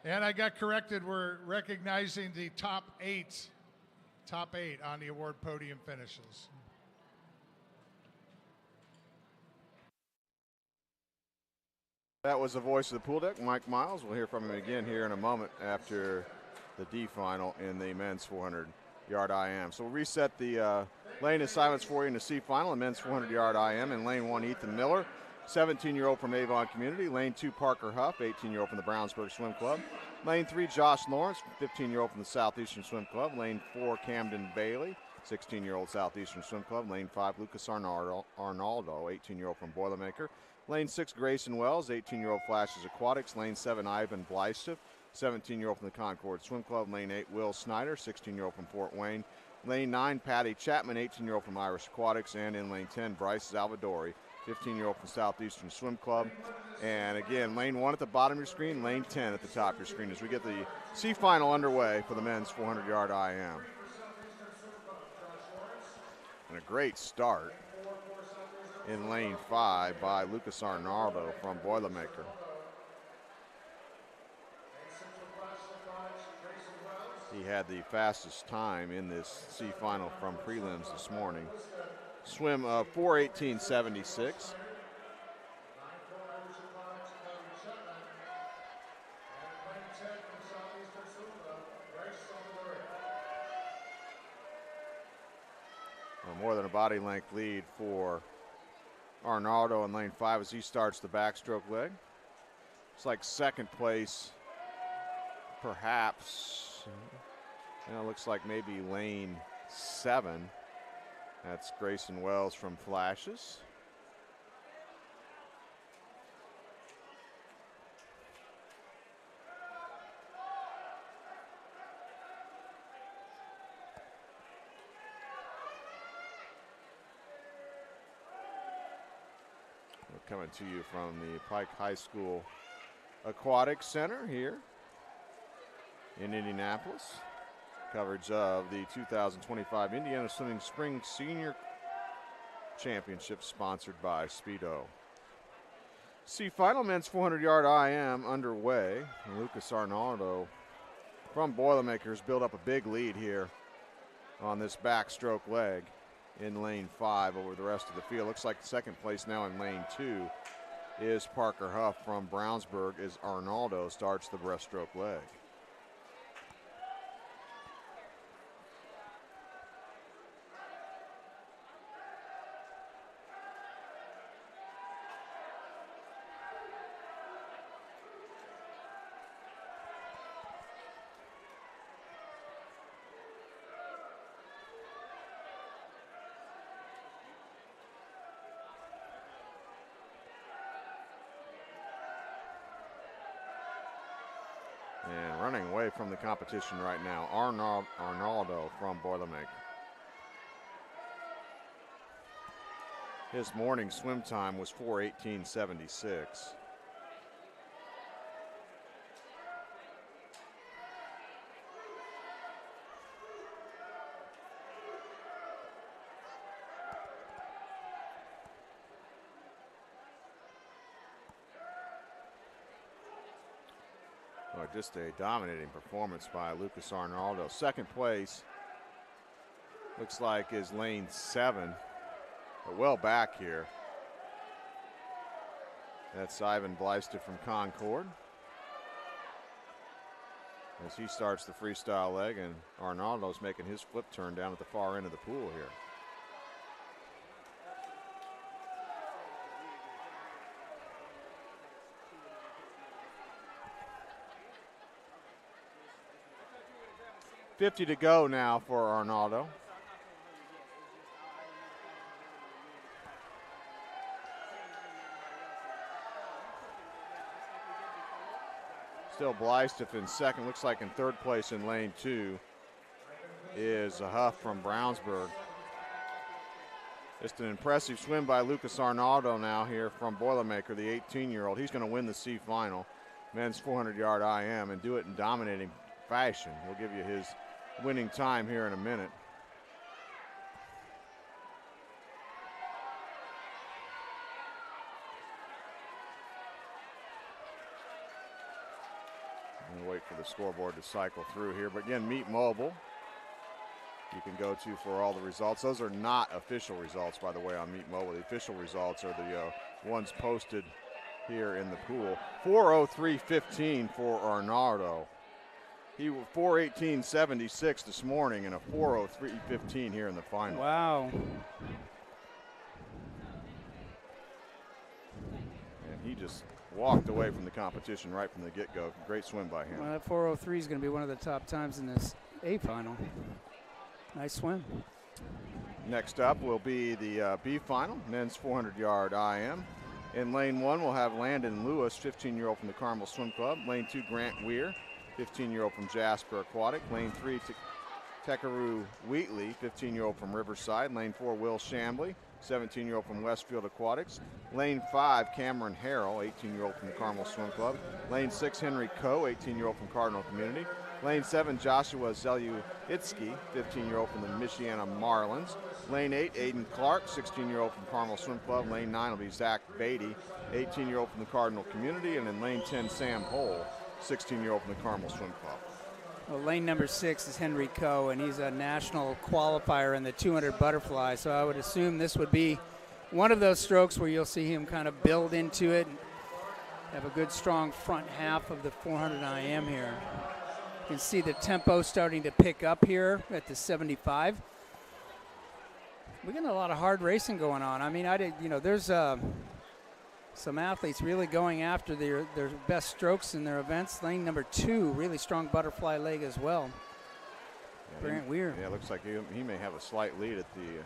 S1: And I got corrected. We're recognizing the top eight on the award podium finishes.
S2: That was the voice of the pool deck, Mike Miles. We'll hear from him again here in a moment after the D final in the men's 400-yard IM. So we'll reset the lane assignments for you in the C final, the men's 400-yard IM. In lane 1, Ethan Miller, 17-year-old from Avon Community. Lane 2, Parker Huff, 18-year-old from the Brownsburg Swim Club. Lane 3, Josh Lawrence, 15-year-old from the Southeastern Swim Club. Lane 4, Camden Bailey, 16-year-old Southeastern Swim Club. Lane 5, Lucas Arnaldo, 18-year-old from Boilermaker. Lane 6, Grayson Wells, 18-year-old Flashes Aquatics. Lane 7, Ivan Blystiff, 17-year-old from the Concord Swim Club. Lane 8, Will Snyder, 16-year-old from Fort Wayne. Lane 9, Patty Chapman, 18-year-old from Irish Aquatics. And in lane 10, Bryce Salvadori, 15-year-old from Southeastern Swim Club. And again, lane 1 at the bottom of your screen, lane 10 at the top of your screen as we get the C final underway for the men's 400-yard IM. And a great start in lane 5 by Lucas Arnaldo from Boilermaker. He had the fastest time in this C final from prelims this morning. Swim of 4:18.76. More than a body length lead for Arnaldo in lane 5 as he starts the backstroke leg. It's like 2nd place, perhaps. Looks like maybe lane 7. That's Grayson Wells from Flashes. We're coming to you from the Pike High School Aquatic Center here in Indianapolis. Coverage of the 2025 Indiana Swimming Spring Senior Championship sponsored by Speedo. C final men's 400-yard IM underway. Lucas Arnaldo from Boilermakers built up a big lead here on this backstroke leg in lane 5 over the rest of the field. Looks like 2nd place now in lane 2 is Parker Huff from Brownsburg as Arnaldo starts the breaststroke leg. And running away from the competition right now, Arnaldo from Boilermaker. His morning swim time was 4:18.76. Just a dominating performance by Lucas Arnaldo. 2nd place looks like is lane 7 but well back here. That's Ivan Bleister from Concord. As he starts the freestyle leg, and Arnaldo's making his flip turn down at the far end of the pool here. $50 to go now for Arnaldo. Still Bleistiff in second. Looks like in third place in lane 2 is a Huff from Brownsburg. Just an impressive swim by Lucas Arnaldo now here from Boilermaker, the 18-year-old. He's going to win the C final, men's 400-yard IM, and do it in dominating fashion. We'll give you his winning time here in a minute. And wait for the scoreboard to cycle through here. But again, Meet Mobile you can go to for all the results. Those are not official results, by the way, on Meet Mobile. The official results are the ones posted here in the pool. 4:03.15 for Arnaldo. He was 4:18.76 this morning and a 4:03.15 here in the final.
S3: Wow.
S2: And he just walked away from the competition right from the get-go. Great swim by him.
S3: Well, that 4:03 is going to be one of the top times in this A final. Nice swim.
S2: Next up will be the B final, men's 400-yard IM. In lane 1, we'll have Landon Lewis, 15-year-old from the Carmel Swim Club. Lane 2, Grant Weir, 15-year-old from Jasper Aquatic. Lane 3, Tekaru Wheatley, 15-year-old from Riverside. Lane 4, Will Shambly, 17-year-old from Westfield Aquatics. Lane 5, Cameron Harrell, 18-year-old from the Carmel Swim Club. Lane 6, Henry Coe, 18-year-old from Cardinal Community. Lane 7, Joshua Zelyu-Itsky, 15-year-old from the Michiana Marlins. Lane 8, Aiden Clark, 16-year-old from Carmel Swim Club. Lane 9 will be Zach Beatty, 18-year-old from the Cardinal Community. And in lane 10, Sam Hole, 16-year-old from the Carmel Swim Club.
S3: Well, lane number 6 is Henry Coe, and he's a national qualifier in the 200 butterfly. So I would assume this would be one of those strokes where you'll see him kind of build into it and have a good, strong front half of the 400 IM here. You can see the tempo starting to pick up here at the 75. We're getting a lot of hard racing going on. I mean, there's some athletes really going after their best strokes in their events. Lane number 2, really strong butterfly leg as well. Yeah, Grant Weir.
S2: Yeah, looks like he may have a slight lead at the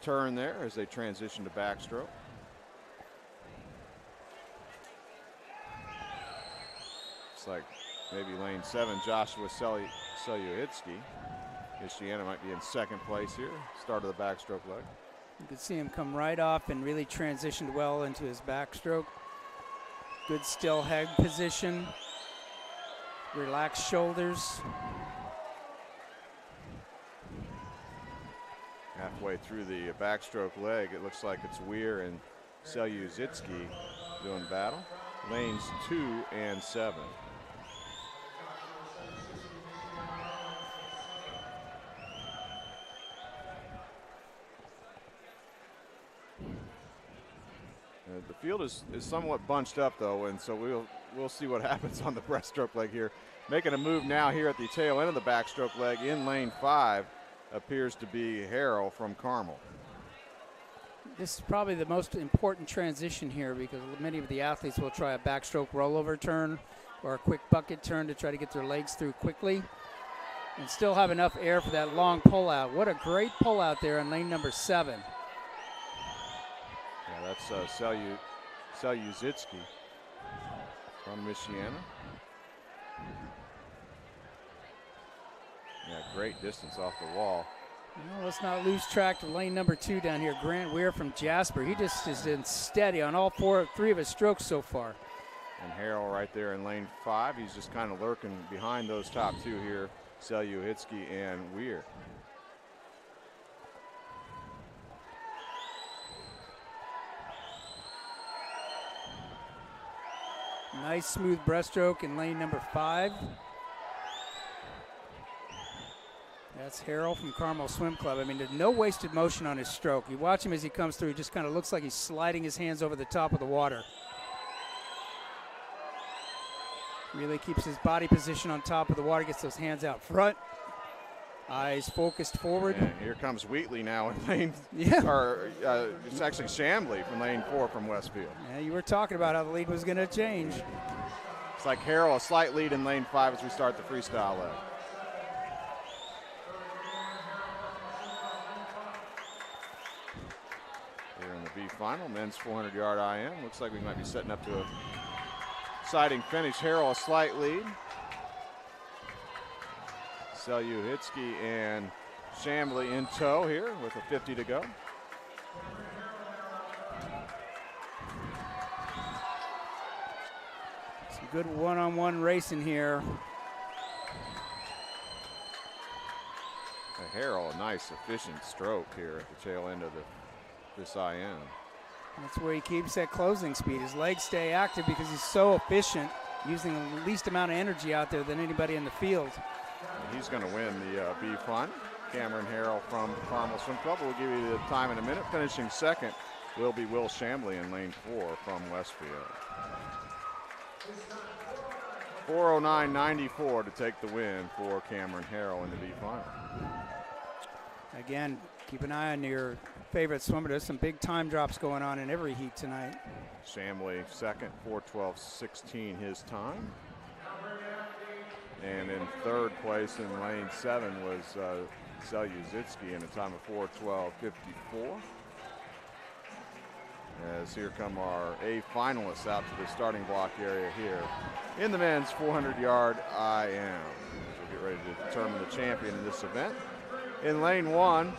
S2: turn there as they transition to backstroke. It's like maybe lane 7, Joshua Zelyu-Itsky. Michiana might be in second place here. Start of the backstroke leg.
S3: You can see him come right off and really transitioned well into his backstroke. Good still head position. Relaxed shoulders.
S2: Halfway through the backstroke leg, it looks like it's Weir and Zelyu-Itsky doing battle. Lanes 2 and 7. The field is somewhat bunched up though, and so we'll see what happens on the breaststroke leg here. Making a move now here at the tail end of the backstroke leg in lane 5 appears to be Harrell from Carmel.
S3: This is probably the most important transition here because many of the athletes will try a backstroke rollover turn or a quick bucket turn to try to get their legs through quickly and still have enough air for that long pullout. What a great pullout there in lane number 7.
S2: Yeah, that's Zelyu-Itsky from Michiana. Yeah, great distance off the wall.
S3: Well, let's not lose track of lane number 2 down here. Grant Weir from Jasper. He just is in steady on all 3 of his strokes so far.
S2: And Harrell right there in lane 5. He's just kind of lurking behind those top 2 here, Zelyu-Itsky and Weir.
S3: Nice smooth breaststroke in lane number 5. That's Harrell from Carmel Swim Club. I mean, there's no wasted motion on his stroke. You watch him as he comes through, he just kind of looks like he's sliding his hands over the top of the water. Really keeps his body position on top of the water, gets those hands out front. Eyes focused forward.
S2: And here comes Wheatley now in lane, it's actually Chambly from lane 4 from Westfield.
S3: Yeah, you were talking about how the lead was going to change.
S2: It's like Harrell, a slight lead in lane 5 as we start the freestyle leg. Here in the B final, men's 400-yard IM. Looks like we might be setting up to a exciting finish. Harrell, a slight lead. Selyuhitsky and Chambly in tow here with a 50 to go.
S3: Some good one-on-one racing here.
S2: Harrell, a nice efficient stroke here at the tail end of this IM.
S3: That's where he keeps that closing speed. His legs stay active because he's so efficient, using the least amount of energy out there than anybody in the field.
S2: He's going to win the B final. Cameron Harrell from Carmel Swim Club. We'll give you the time in a minute. Finishing second will be Will Chambly in lane 4 from Westfield. 4:09.94 to take the win for Cameron Harrell in the B final.
S3: Again, keep an eye on your favorite swimmer. There's some big time drops going on in every heat tonight.
S2: Chambly second, 4:12.16 his time. And in third place in lane 7 was Selyuhitsky in a time of 4:12.54. As here come our A finalists out to the starting block area here in the men's 400-yard IM. We'll get ready to determine the champion in this event. In lane 1,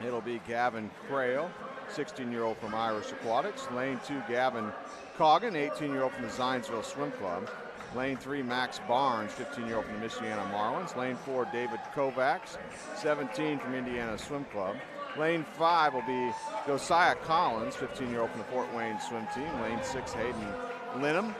S2: it'll be Gavin Crail, 16-year-old from Irish Aquatics. Lane 2, Gavin Coggin, 18-year-old from the Zionsville Swim Club. Lane 3, Max Barnes, 15-year-old from the Michiana Marlins. Lane 4, David Kovacs, 17 from Indiana Swim Club. Lane 5 will be Josiah Collins, 15-year-old from the Fort Wayne swim team. Lane 6, Hayden Linham,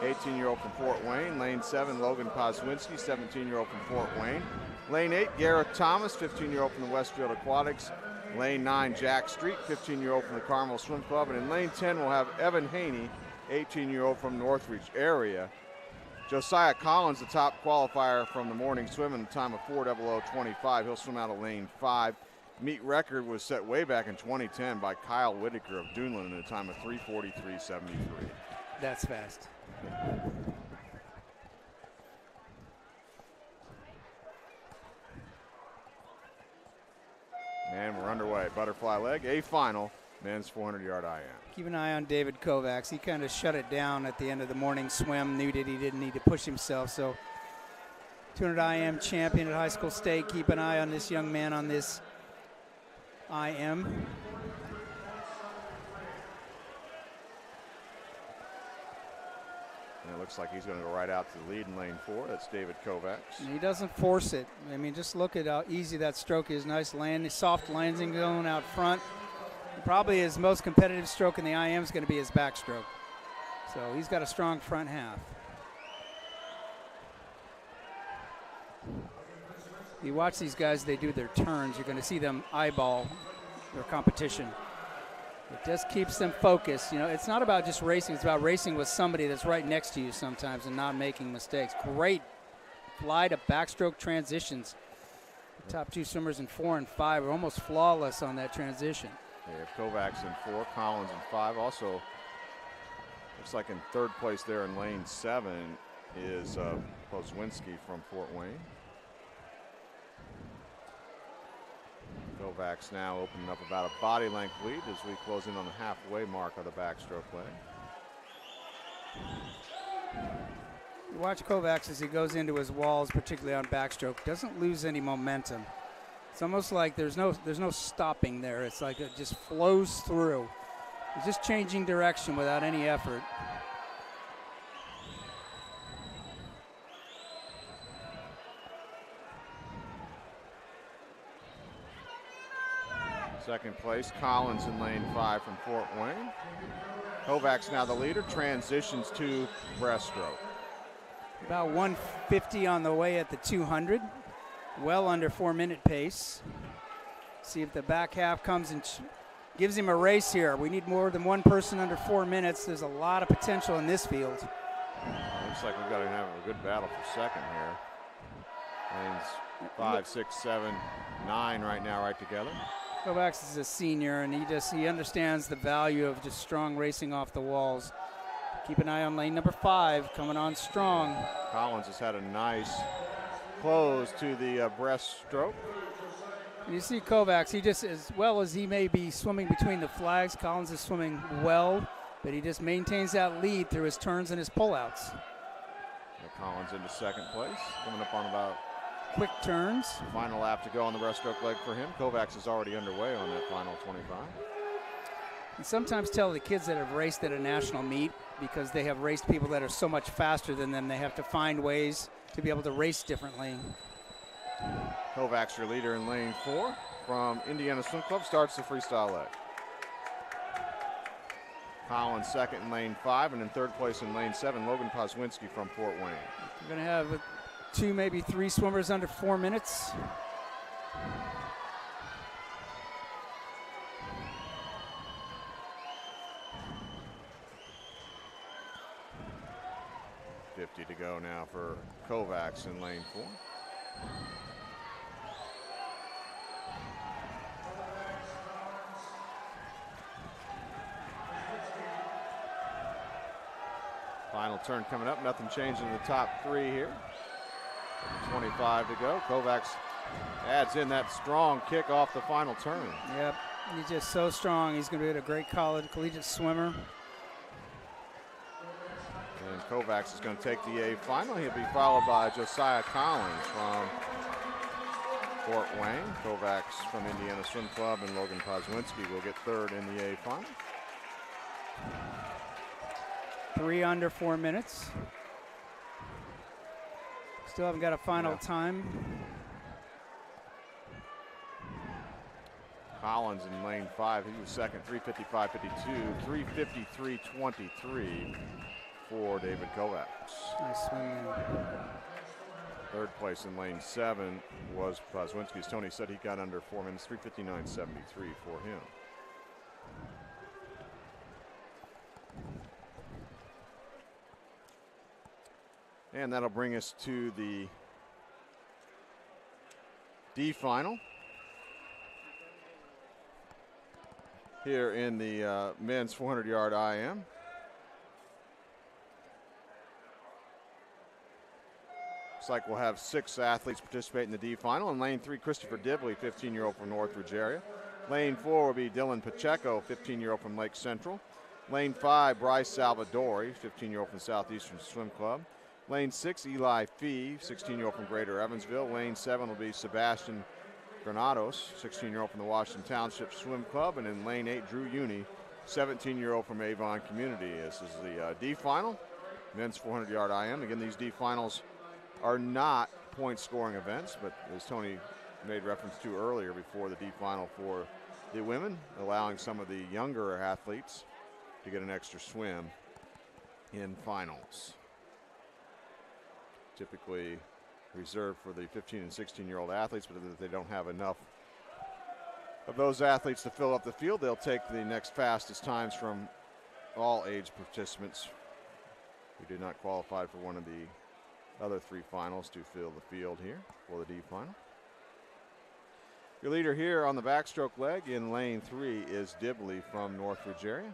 S2: 18-year-old from Fort Wayne. Lane 7, Logan Poswinski, 17-year-old from Fort Wayne. Lane 8, Gareth Thomas, 15-year-old from the Westfield Aquatics. Lane 9, Jack Street, 15-year-old from the Carmel Swim Club. And in lane 10, we'll have Evan Haney, 18-year-old from Northridge area. Josiah Collins, the top qualifier from the morning swim in a time of 4:00:25. He'll swim out of lane 5. Meet record was set way back in 2010 by Kyle Whitaker of Dunlin in a time of 3:43.73.
S3: That's fast.
S2: And we're underway. Butterfly leg, A final, men's 400-yard IM.
S3: Keep an eye on David Kovacs. He kind of shut it down at the end of the morning swim, knew that he didn't need to push himself. So 200 IM champion at high school state. Keep an eye on this young man on this IM.
S2: And it looks like he's going to go right out to the lead in lane 4. That's David Kovacs.
S3: And he doesn't force it. I mean, just look at how easy that stroke is. Nice landing, soft landing going out front. Probably his most competitive stroke in the IM is going to be his backstroke. So he's got a strong front half. You watch these guys, they do their turns. You're going to see them eyeball their competition. It just keeps them focused. You know, it's not about just racing. It's about racing with somebody that's right next to you sometimes and not making mistakes. Great fly to backstroke transitions. The top two swimmers in 4 and 5 are almost flawless on that transition.
S2: They have Kovacs in 4, Collins in 5. Also, looks like in third place there in lane 7 is Poswinski from Fort Wayne. Kovacs now opening up about a body length lead as we close in on the halfway mark of the backstroke leg.
S3: You watch Kovacs as he goes into his walls, particularly on backstroke, doesn't lose any momentum. It's almost like there's no stopping there. It's like it just flows through. It's just changing direction without any effort.
S2: Second place, Collins in lane 5 from Fort Wayne. Kovacs now the leader, transitions to breaststroke.
S3: About 150 on the way at the 200. well under 4-minute pace. See if the back half comes and gives him a race here. We need more than one person under 4 minutes. There's a lot of potential in this field.
S2: Looks like we've got to have a good battle for second here. Lanes 5, 6, 7, 9 right now, right together.
S3: Kovacs is a senior, and he understands the value of just strong racing off the walls. Keep an eye on lane number 5, coming on strong.
S2: Collins has had a nice close to the breaststroke.
S3: And you see Kovacs, he just, as well as he may be swimming between the flags, Collins is swimming well, but he just maintains that lead through his turns and his pullouts.
S2: Collins into second place, coming up on about
S3: quick turns.
S2: Final lap to go on the breaststroke leg for him. Kovacs is already underway on that final 25.
S3: And sometimes tell the kids that have raced at a national meet, because they have raced people that are so much faster than them, they have to find ways to be able to race differently.
S2: Kovacs, your leader in lane 4 from Indiana Swim Club, starts the freestyle leg. Collins second in lane 5, and in third place in lane 7, Logan Poswinski from Fort Wayne.
S3: We're going to have 2, maybe 3 swimmers under 4 minutes.
S2: .50 to go now for Kovacs in lane 4. Final turn coming up, nothing changing in the top 3 here. 25 to go. Kovacs adds in that strong kick off the final turn.
S3: Yep, he's just so strong. He's going to be a great collegiate swimmer.
S2: And Kovacs is going to take the A final. He'll be followed by Josiah Collins from Fort Wayne. Kovacs from Indiana Swim Club, and Logan Poswinski will get third in the A final.
S3: 3 under 4 minutes. Still haven't got a final time.
S2: Collins in lane 5, he was second, 3:55.52, 3:53.23 for David Kovacs.
S3: Nice swim there.
S2: Third place in lane 7 was Poswinski. As Tony said, he got under 4 minutes, 3:59.73 for him. And that'll bring us to the D final here in the men's 400-yard IM. Looks like we'll have 6 athletes participate in the D final. In lane 3, Christopher Dibley, 15-year-old from Northridge area. Lane 4 will be Dylan Pacheco, 15-year-old from Lake Central. Lane 5, Bryce Salvadori, 15-year-old from Southeastern Swim Club. Lane 6, Eli Fee, 16-year-old from Greater Evansville. Lane 7 will be Sebastian Granados, 16-year-old from the Washington Township Swim Club. And in lane 8, Drew Uni, 17-year-old from Avon Community. This is the D final, men's 400-yard IM. Again, these D finals are not point-scoring events, but as Tony made reference to earlier before the D final for the women, allowing some of the younger athletes to get an extra swim in finals. Typically reserved for the 15 and 16-year-old athletes, but if they don't have enough of those athletes to fill up the field, they'll take the next fastest times from all age participants who did not qualify for one of the other 3 finals to fill the field here for the D final. Your leader here on the backstroke leg in lane 3 is Dibley from Northridge area.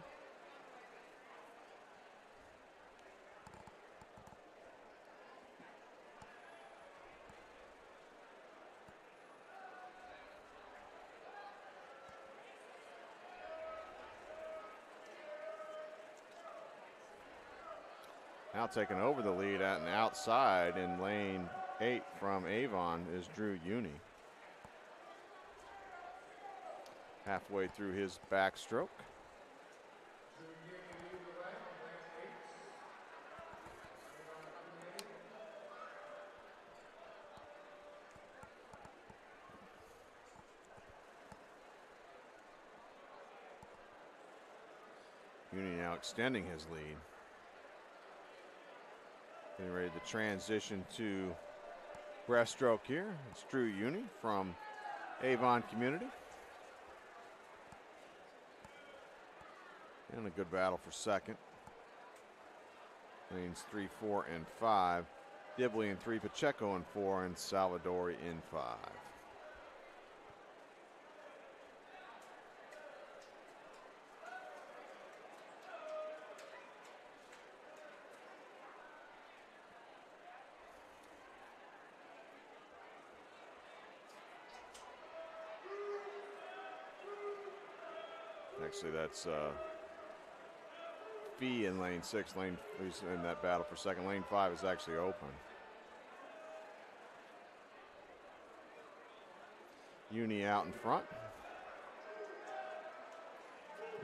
S2: Now taking over the lead at an outside in lane 8 from Avon is Drew Uni. Halfway through his backstroke. Uni now extending his lead. Getting ready to transition to Breaststroke here. It's Drew Uni from Avon Community. And a good battle for second. Lanes 3, 4, and 5. Dibley in 3, Pacheco in 4, and Salvadori in 5. Actually, that's Fee in lane 6. He's in that battle for second. Lane 5 is actually open. Uni out in front.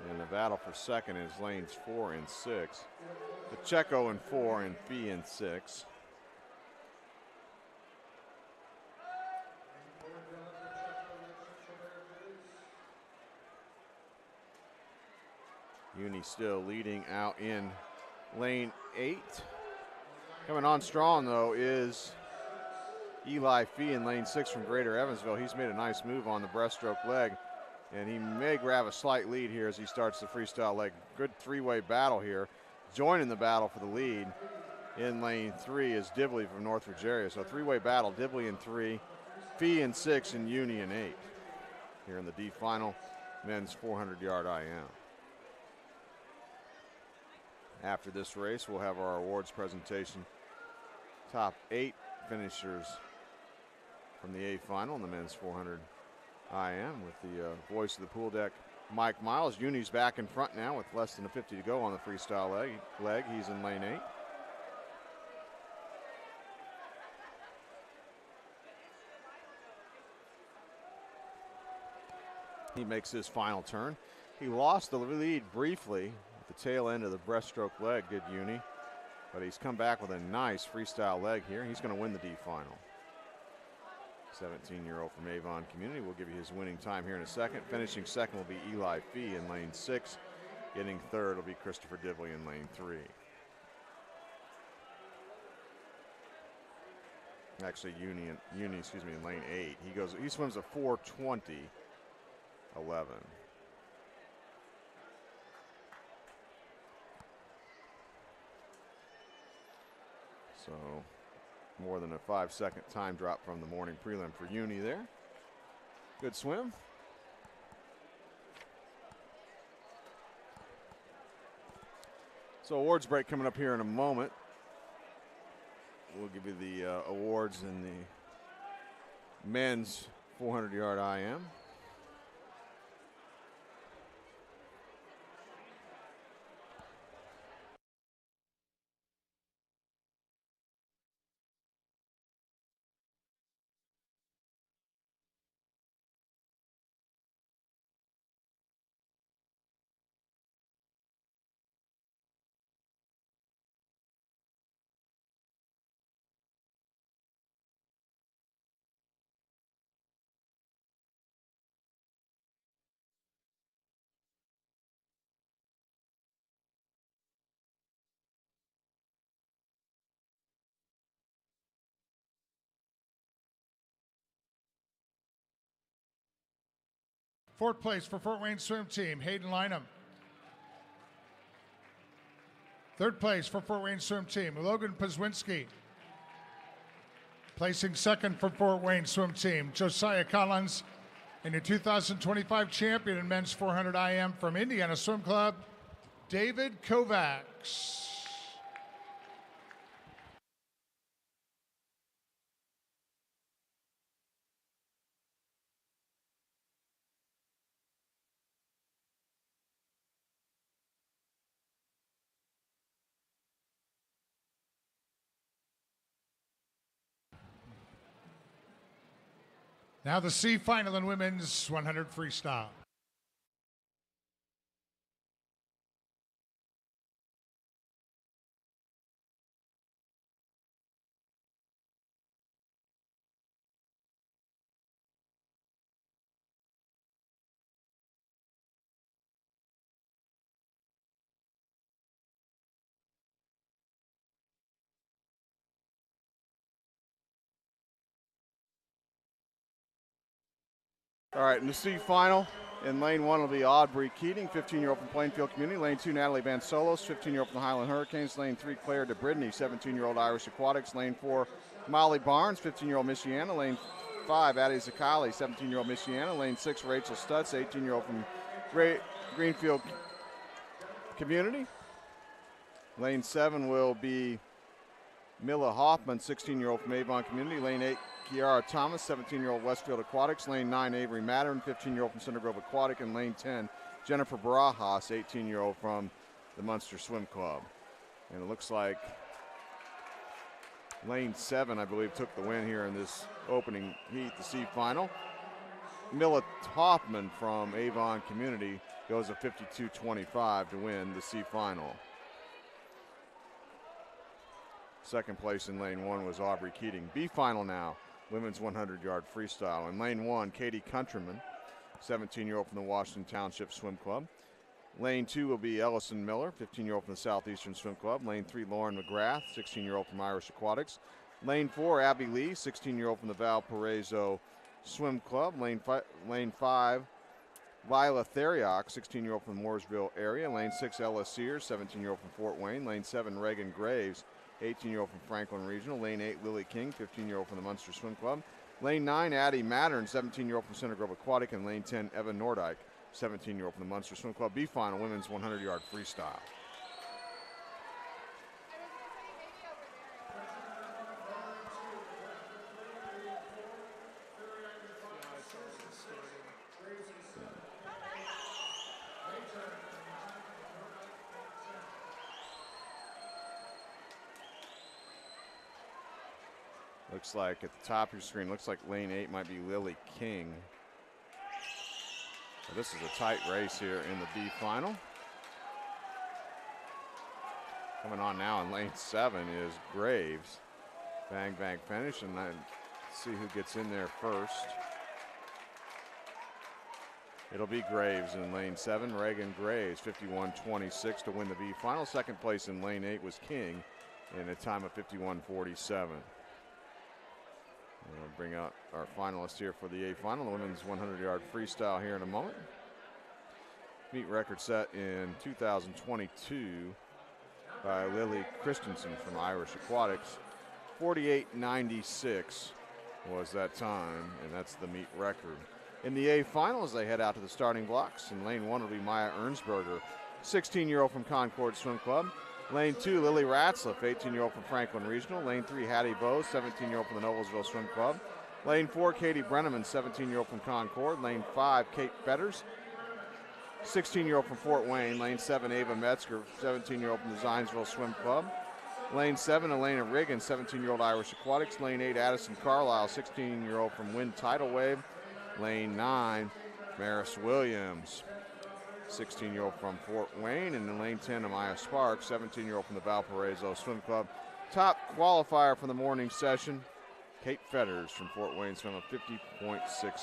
S2: And the battle for second is lanes 4 and 6. Pacheco in 4 and Fee in 6. Uni still leading out in lane 8. Coming on strong, though, is Eli Fee in lane 6 from Greater Evansville. He's made a nice move on the breaststroke leg, and he may grab a slight lead here as he starts the freestyle leg. Good three-way battle here. Joining the battle for the lead in lane 3 is Dibley from North Virginia. So three-way battle, Dibley in 3, Fee in 6, and Uni in 8. Here in the D final, men's 400-yard IM. After this race, we'll have our awards presentation. Top 8 finishers from the A final in the men's 400 IM with the voice of the pool deck, Mike Miles. Uni's back in front now with less than a 50 to go on the freestyle leg. He's in lane 8. He makes his final turn. He lost the lead briefly at the tail end of the breaststroke leg, did Uni, but he's come back with a nice freestyle leg here. He's going to win the D final. 17-year-old from Avon Community. We'll give you his winning time here in a second. Finishing second will be Eli Fee in lane 6. Getting third will be Christopher Dibley in lane 3. Actually, Uni, in lane 8. He swims a 4:20.11. So more than a 5-second time drop from the morning prelim for Uni there. Good swim. So awards break coming up here in a moment. We'll give you the awards in the men's 400-yard IM.
S1: Fourth place for Fort Wayne Swim Team, Hayden Lynham. Third place for Fort Wayne Swim Team, Logan Pazwinski. Placing second for Fort Wayne Swim Team, Josiah Collins. And your 2025 champion in men's 400 IM from Indiana Swim Club, David Kovacs. Now the C final in women's 100 freestyle.
S2: All right, in the C final, in lane 1 will be Aubrey Keating, 15-year-old from Plainfield Community. Lane 2, Natalie Van Solos, 15-year-old from the Highland Hurricanes. Lane 3, Claire DeBridney, 17-year-old Irish Aquatics. Lane 4, Molly Barnes, 15-year-old Michiana. Lane 5, Addie Zakali, 17-year-old Michiana. Lane 6, Rachel Stutz, 18-year-old from Greenfield Community. Lane 7 will be Mila Hoffman, 16-year-old from Avon Community. Lane 8, Kiara Thomas, 17-year-old Westfield Aquatics. Lane 9, Avery Mattern, 15-year-old from Center Grove Aquatic. And lane 10, Jennifer Barajas, 18-year-old from the Munster Swim Club. And it looks like lane 7, I believe, took the win here in this opening heat, the C final. Mila Hoffman from Avon Community goes a 52-25 to win the C final. Second place in lane 1 was Aubrey Keating. B final now, women's 100-yard freestyle. In lane 1, Katie Countryman, 17-year-old from the Washington Township Swim Club. Lane 2 will be Ellison Miller, 15-year-old from the Southeastern Swim Club. Lane 3, Lauren McGrath, 16-year-old from Irish Aquatics. Lane 4, Abby Lee, 16-year-old from the Valparaiso Swim Club. Lane 5, Lila Theriak, 16-year-old from the Mooresville area. Lane 6, Ella Sears, 17-year-old from Fort Wayne. Lane 7, Reagan Graves, 18-year-old from Franklin Regional. Lane 8, Lily King, 15-year-old from the Munster Swim Club. Lane 9, Addie Mattern, 17-year-old from Center Grove Aquatic. And lane 10, Evan Nordyke, 17-year-old from the Munster Swim Club. B final, women's 100-yard freestyle. Looks like at the top of your screen, looks like lane 8 might be Lily King. So this is a tight race here in the B final. Coming on now in lane 7 is Graves. Bang, bang, finish, and then see who gets in there first. It'll be Graves in lane 7. Reagan Graves, 51-26 to win the B final. Second place in lane 8 was King in a time of 51-47. We'll bring out our finalists here for the A final, the women's 100-yard freestyle here in a moment. Meet record set in 2022 by Lily Christensen from Irish Aquatics. 48.96 was that time, and that's the meet record. In the A finals, they head out to the starting blocks. In lane 1 will be Maya Ernsberger, 16-year-old from Concord Swim Club. Lane 2, Lily Ratzlaff, 18-year-old from Franklin Regional. Lane 3, Hattie Bose, 17-year-old from the Noblesville Swim Club. Lane 4, Katie Brenneman, 17-year-old from Concord. Lane 5, Kate Fetters, 16-year-old from Fort Wayne. Lane 7, Ava Metzger, 17-year-old from the Zionsville Swim Club. Lane 7, Elena Riggin, 17-year-old Irish Aquatics. Lane 8, Addison Carlisle, 16-year-old from Wind Tidal Wave. Lane 9, Maris Williams, 16-year-old from Fort Wayne. And in lane 10, Amaya Sparks, 17-year-old from the Valparaiso Swim Club. Top qualifier for the morning session, Kate Fetters from Fort Wayne, swim of 50.68.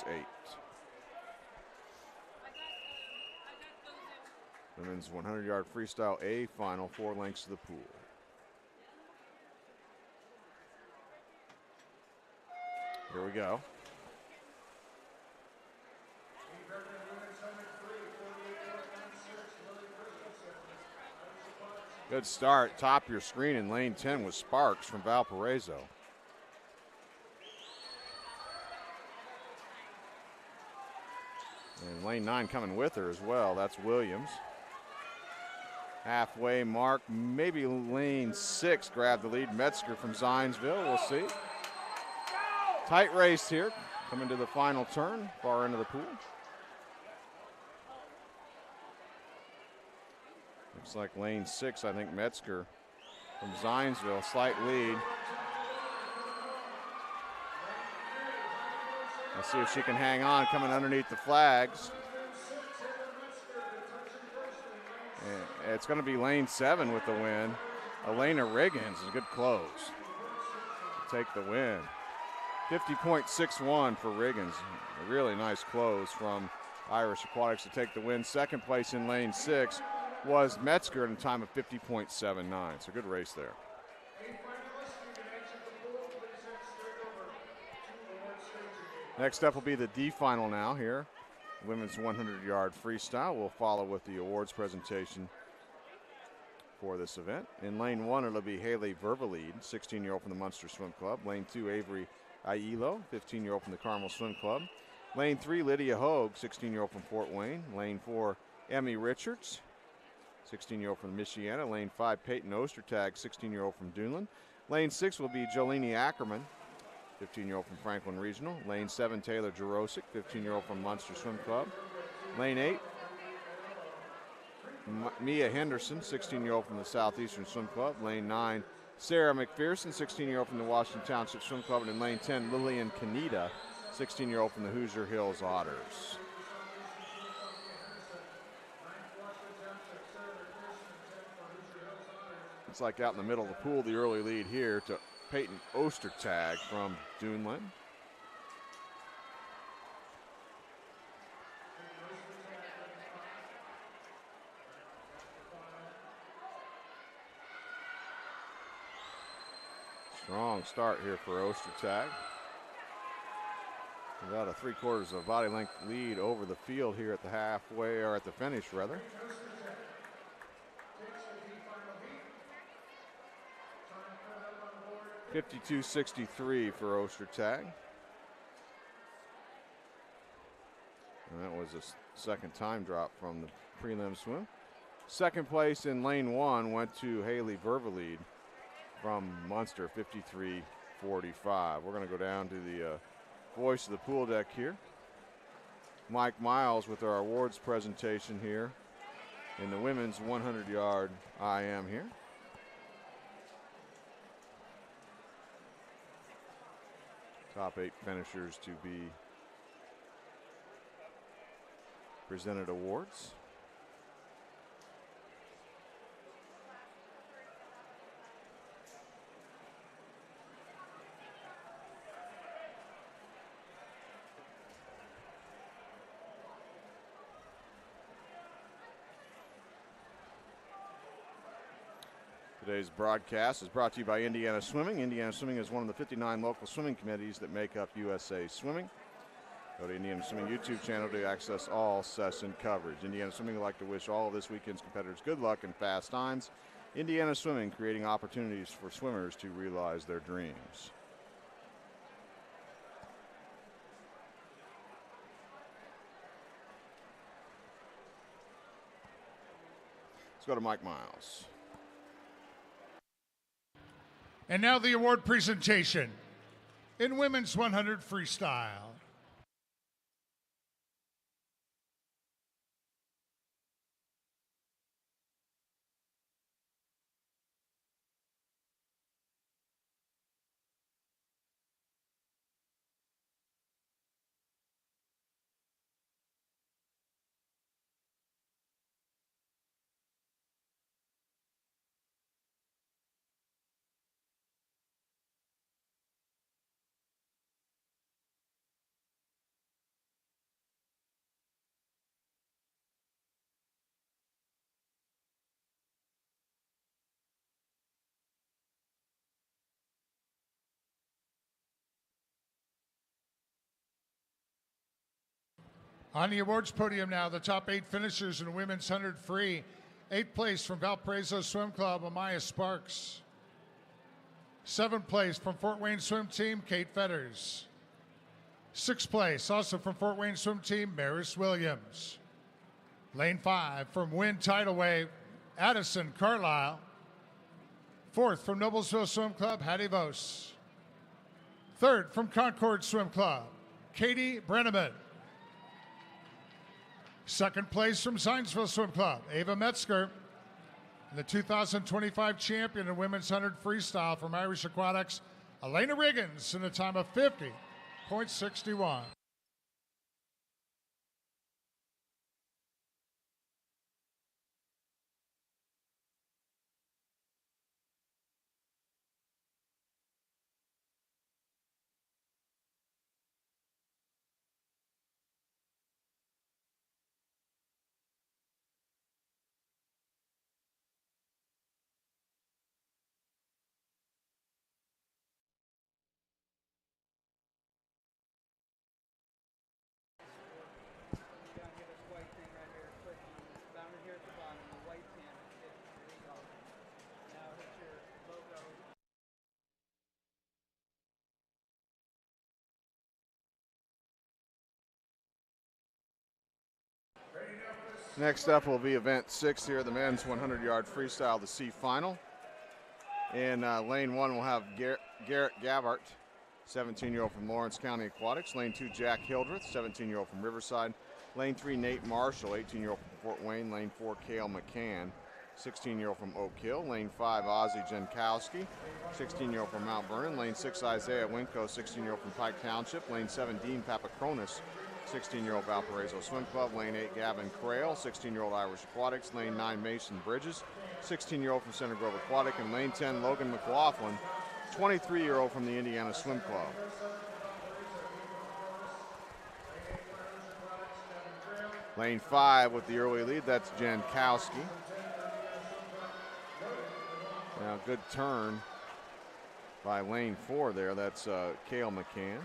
S2: Women's 100-yard freestyle A final, 4 lengths to the pool. Here we go. Good start. Top of your screen in lane 10 was Sparks from Valparaiso. And lane 9 coming with her as well. That's Williams. Halfway mark, maybe lane 6 grabbed the lead. Metzger from Zionsville, we'll see. Tight race here, coming to the final turn, far into the pool. Looks like lane 6, I think Metzger from Zionsville, slight lead. Let's see if she can hang on, coming underneath the flags. And it's going to be lane 7 with the win. Elena Riggins, a good close. Take the win. 50.61 for Riggins. A really nice close from Irish Aquatics to take the win. Second place in lane 6 was Metzger in a time of 50.79. So good race there. Next up will be the D final now here. Women's 100-yard freestyle will follow with the awards presentation for this event. In lane 1, it'll be Haley Vervelead, 16-year-old from the Munster Swim Club. Lane 2, Avery Aiello, 15-year-old from the Carmel Swim Club. Lane 3, Lydia Hogue, 16-year-old from Fort Wayne. Lane 4, Emmy Richards, 16-year-old from Michiana. Lane 5, Peyton Ostertag, 16-year-old from Duneland. Lane 6 will be Jolene Ackerman, 15-year-old from Franklin Regional. Lane 7, Taylor Jarosik, 15-year-old from Munster Swim Club. Lane 8, Mia Henderson, 16-year-old from the Southeastern Swim Club. Lane 9, Sarah McPherson, 16-year-old from the Washington Township Swim Club. And in lane 10, Lillian Kaneda, 16-year-old from the Hoosier Hills Otters. It's like out in the middle of the pool, the early lead here to Peyton Ostertag from Duneland. Strong start here for Ostertag. About a 3/4 of a body length lead over the field here at the halfway, or at the finish rather. .52.63 for Ostertag. And that was a second time drop from the prelim swim. Second place in lane 1 went to Haley Vervelead from Munster, 53.45. We're going to go down to the voice of the pool deck here. Mike Miles with our awards presentation here in the women's 100-yard IM here. Top 8 finishers to be presented awards. Today's broadcast is brought to you by Indiana Swimming. Indiana Swimming is one of the 59 local swimming committees that make up USA Swimming. Go to Indiana Swimming YouTube channel to access all session coverage. Indiana Swimming would like to wish all of this weekend's competitors good luck and fast times. Indiana Swimming, creating opportunities for swimmers to realize their dreams. Let's go to Mike Miles.
S1: And now the award presentation in women's 100 freestyle. On the awards podium now, the top 8 finishers in women's 100 free. 8th place from Valparaiso Swim Club, Amaya Sparks. 7th place from Fort Wayne Swim Team, Kate Fetters. 6th place, also from Fort Wayne Swim Team, Maris Williams. Lane 5 from Wynn Tidal Wave, Addison Carlisle. 4th from Noblesville Swim Club, Hattie Vos. 3rd from Concord Swim Club, Katie Brenneman. 2nd place from Zionsville Swim Club, Ava Metzger. And the 2025 champion in women's 100 freestyle from Irish Aquatics, Elena Riggins, in a time of 50.61.
S2: Next up will be event 6 here, the men's 100-yard freestyle, the C final. In lane 1, we'll have Garrett Gavart, 17-year-old from Lawrence County Aquatics. Lane 2, Jack Hildreth, 17-year-old from Riverside. Lane 3, Nate Marshall, 18-year-old from Fort Wayne. Lane 4, Cale McCann, 16-year-old from Oak Hill. Lane 5, Ozzie Jankowski, 16-year-old from Mount Vernon. Lane 6, Isaiah Winko, 16-year-old from Pike Township. Lane 7, Dean Papakronis, 16-year-old Valparaiso Swim Club. Lane 8, Gavin Crail, 16-year-old Irish Aquatics. Lane 9, Mason Bridges, 16-year-old from Center Grove Aquatic. And lane 10, Logan McLaughlin, 23-year-old from the Indiana Swim Club. Lane 5 with the early lead, that's Jankowski. Now good turn by lane 4 there, that's Cale McCann.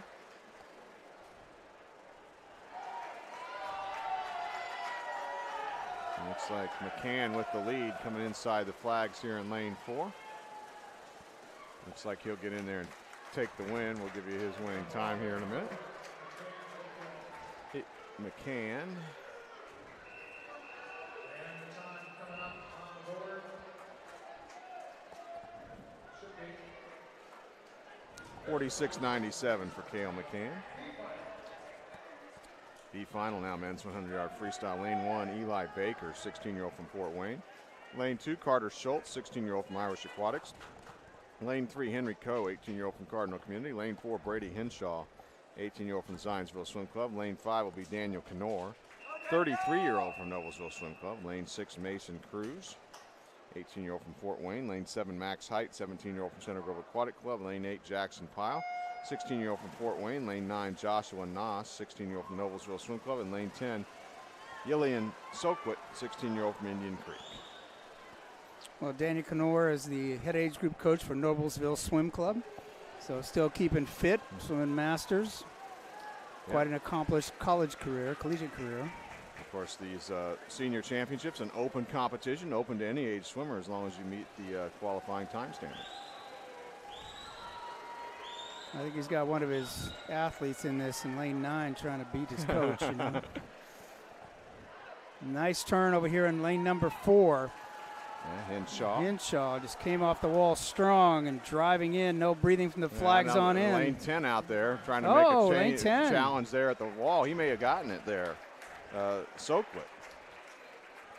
S2: Looks like McCann with the lead coming inside the flags here in lane 4. Looks like he'll get in there and take the win. We'll give you his winning time here in a minute. McCann. .46.97 for Cale McCann. B final now, men's 100-yard freestyle. Lane 1, Eli Baker, 16-year-old from Fort Wayne. Lane 2, Carter Schultz, 16-year-old from Irish Aquatics. Lane 3, Henry Coe, 18-year-old from Cardinal Community. Lane 4, Brady Henshaw, 18-year-old from Zionsville Swim Club. Lane 5 will be Daniel Knorr, 33-year-old from Noblesville Swim Club. Lane 6, Mason Cruz, 18-year-old from Fort Wayne. Lane 7, Max Height, 17-year-old from Center Grove Aquatic Club. Lane 8, Jackson Pyle, 16-year-old from Fort Wayne. Lane 9, Joshua Noss, 16-year-old from Noblesville Swim Club. And lane 10, Yillian Soquit, 16-year-old from Indian Creek.
S3: Well, Daniel Knorr is the head age group coach for Noblesville Swim Club. So still keeping fit, swimming masters. Quite an accomplished collegiate career.
S2: Of course, these senior championships, an open competition, open to any age swimmer as long as you meet the qualifying time standard.
S3: I think he's got one of his athletes in this in lane 9 trying to beat his coach. You know. Nice turn over here in lane number 4.
S2: Yeah,
S3: Henshaw just came off the wall strong and driving in, no breathing from the flags on in.
S2: Lane 10 out there trying to make a challenge there at the wall. He may have gotten it there. Soquit.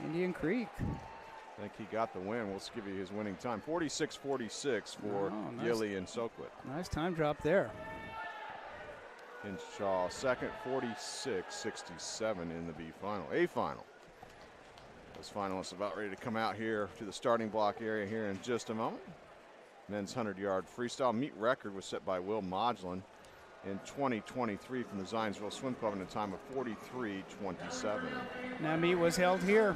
S3: Indian Creek.
S2: I think he got the win. We'll give you his winning time. 46.46 for Gilly and Soquit.
S3: Nice time drop there.
S2: Henshaw second, 46.67 in the B final. A final. Those finalists about ready to come out here to the starting block area here in just a moment. Men's 100-yard freestyle meet record was set by Will Modglin in 2023 from the Zionsville Swim Club in a time of 43.27.
S3: That meet was held here.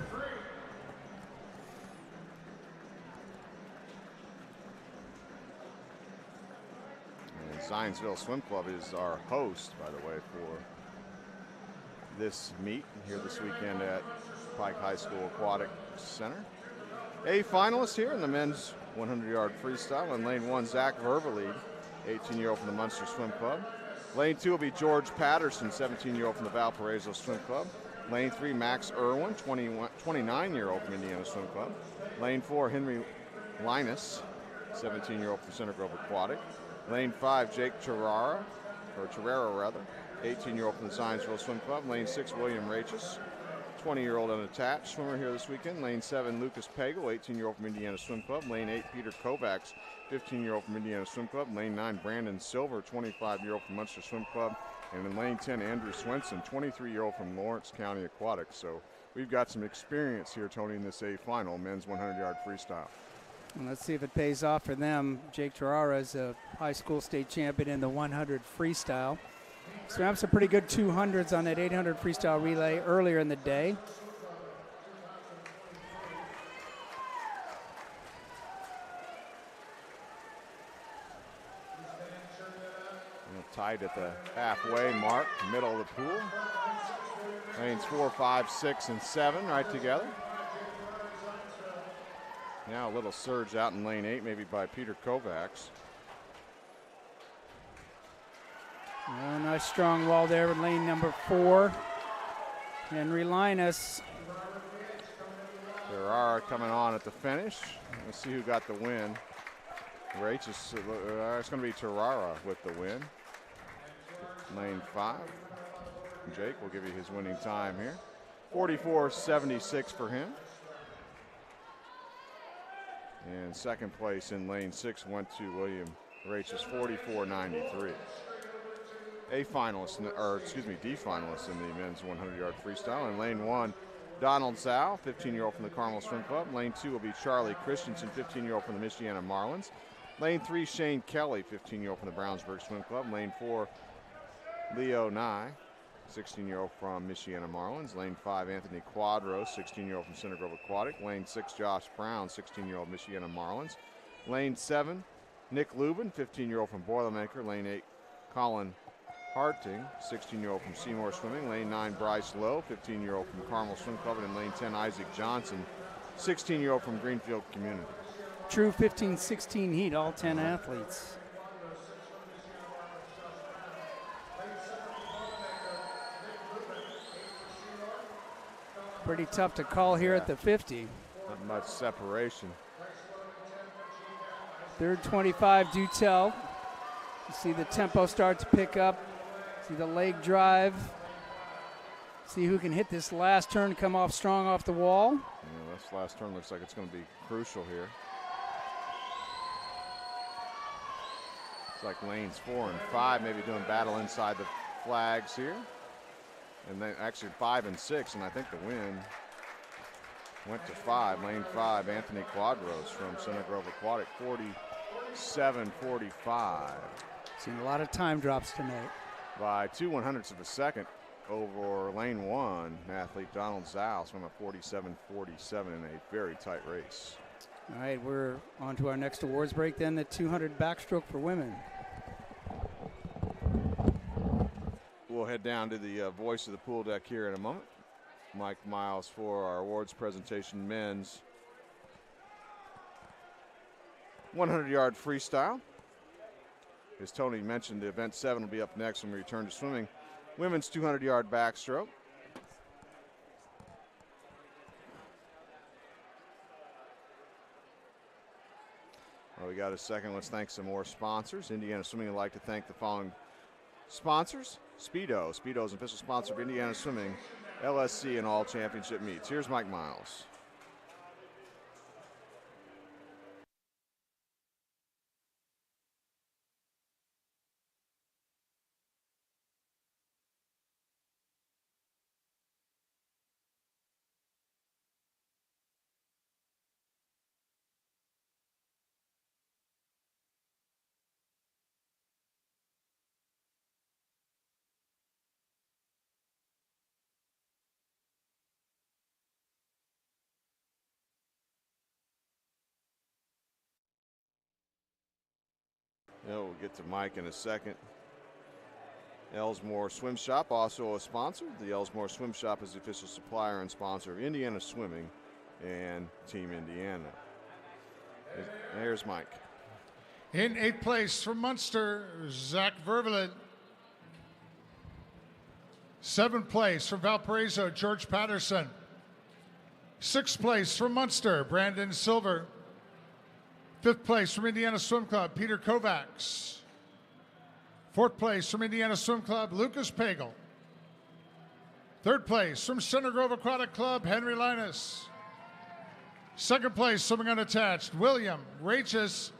S2: And Zionsville Swim Club is our host, by the way, for this meet here this weekend at Pike High School Aquatic Center. A finalist here in the men's 100-yard freestyle. In lane 1, Zach Vervelead, 18-year-old from the Munster Swim Club. Lane 2 will be George Patterson, 17-year-old from the Valparaiso Swim Club. Lane 3, Max Irwin, 29-year-old from Indiana Swim Club. Lane 4, Henry Linus, 17-year-old from Center Grove Aquatic. Lane 5, Jake Terrera, 18-year-old from the Zionsville Swim Club. Lane 6, William Rachis, 20-year-old unattached swimmer here this weekend. Lane 7, Lucas Pagel, 18-year-old from Indiana Swim Club. Lane 8, Peter Kovacs, 15-year-old from Indiana Swim Club. Lane 9, Brandon Silver, 25-year-old from Munster Swim Club. And in lane 10, Andrew Swenson, 23-year-old from Lawrence County Aquatics. So we've got some experience here, Tony, in this A final, men's 100-yard freestyle.
S3: And let's see if it pays off for them. Jake Terrera is a high school state champion in the 100 freestyle. Swam some pretty good 200s on that 800 freestyle relay earlier in the day.
S2: Tied at the halfway mark, middle of the pool. Lanes 4, 5, 6, and 7 right together. Now a little surge out in lane 8, maybe by Peter Kovacs.
S3: Oh, nice strong wall there in lane number 4. Henry Linus
S2: Ferrara coming on at the finish. Let's see who got the win. It's going to be Terrara with the win. Lane 5. Jake will give you his winning time here. 44.76 for him. And second place in lane 6 went to William Rach's 44.93. D finalist in the men's 100-yard freestyle. In lane 1, Donald Zhao, 15-year-old from the Carmel Swim Club. Lane 2 will be Charlie Christensen, 15-year-old from the Michiana Marlins. Lane 3, Shane Kelly, 15-year-old from the Brownsburg Swim Club. Lane 4, Leo Nye, 16-year-old from Michiana Marlins. Lane 5, Anthony Quadros, 16-year-old from Center Grove Aquatic. Lane 6, Josh Brown, 16-year-old Michiana Marlins. Lane 7, Nick Lubin, 15-year-old from Boilermaker. Lane 8, Colin Harting, 16-year-old from Seymour Swimming. Lane 9, Bryce Lowe, 15-year-old from Carmel Swim Club. And in lane 10, Isaac Johnson, 16-year-old from Greenfield Community.
S3: True 15-16 heat, all 10 athletes. Pretty tough to call here at the 50.
S2: Not much separation.
S3: Third 25 do tell. You see the tempo start to pick up. See the leg drive. See who can hit this last turn, come off strong off the wall.
S2: Yeah, this last turn looks like it's going to be crucial here. It's like lanes 4 and 5 maybe doing battle inside the flags here. And then actually 5 and 6, and I think the win went to 5. Lane 5, Anthony Quadros from Center Grove Aquatic, 47.45.
S3: Seen a lot of time drops tonight.
S2: By 2/100ths of a second over lane 1, athlete Donald Zhao swam at 47.47 in a very tight race.
S3: All right, we're on to our next awards break then, the 200 backstroke for women.
S2: We'll head down to the voice of the pool deck here in a moment. Mike Miles for our awards presentation, men's 100-yard freestyle. As Tony mentioned, the event 7 will be up next when we return to swimming. Women's 200-yard backstroke. Well, we got a second. Let's thank some more sponsors. Indiana Swimming would like to thank the following sponsors. Speedo. Speedo is an official sponsor of Indiana Swimming, LSC, and all championship meets. Here's Mike Miles. Yeah, we'll get to Mike in a second. Elsmore Swim Shop, also a sponsor. The Elsmore Swim Shop is the official supplier and sponsor of Indiana Swimming and Team Indiana. Here's Mike.
S1: In 8th place from Munster, Zach Vervelin. 7th place from Valparaiso, George Patterson. 6th place from Munster, Brandon Silver. 5th place from Indiana Swim Club, Peter Kovacs. 4th place from Indiana Swim Club, Lucas Pagel. 3rd place from Center Grove Aquatic Club, Henry Linus. 2nd place, swimming unattached, William Rachis.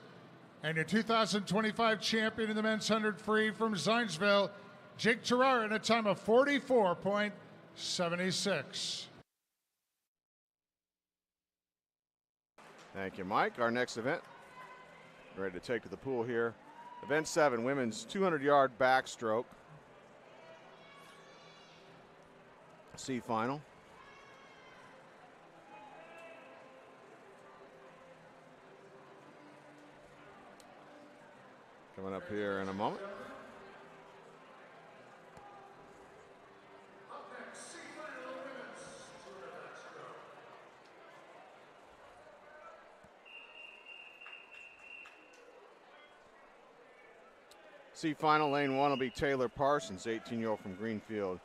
S1: And your 2025 champion in the men's 100 free from Zionsville, Jake Terrara, in a time of 44.76.
S2: Thank you, Mike. Our next event, ready to take to the pool here. Event 7, women's 200-yard backstroke. C final. Coming up here in a moment. C final, lane 1 will be Taylor Parsons, 18-year-old from Greenfield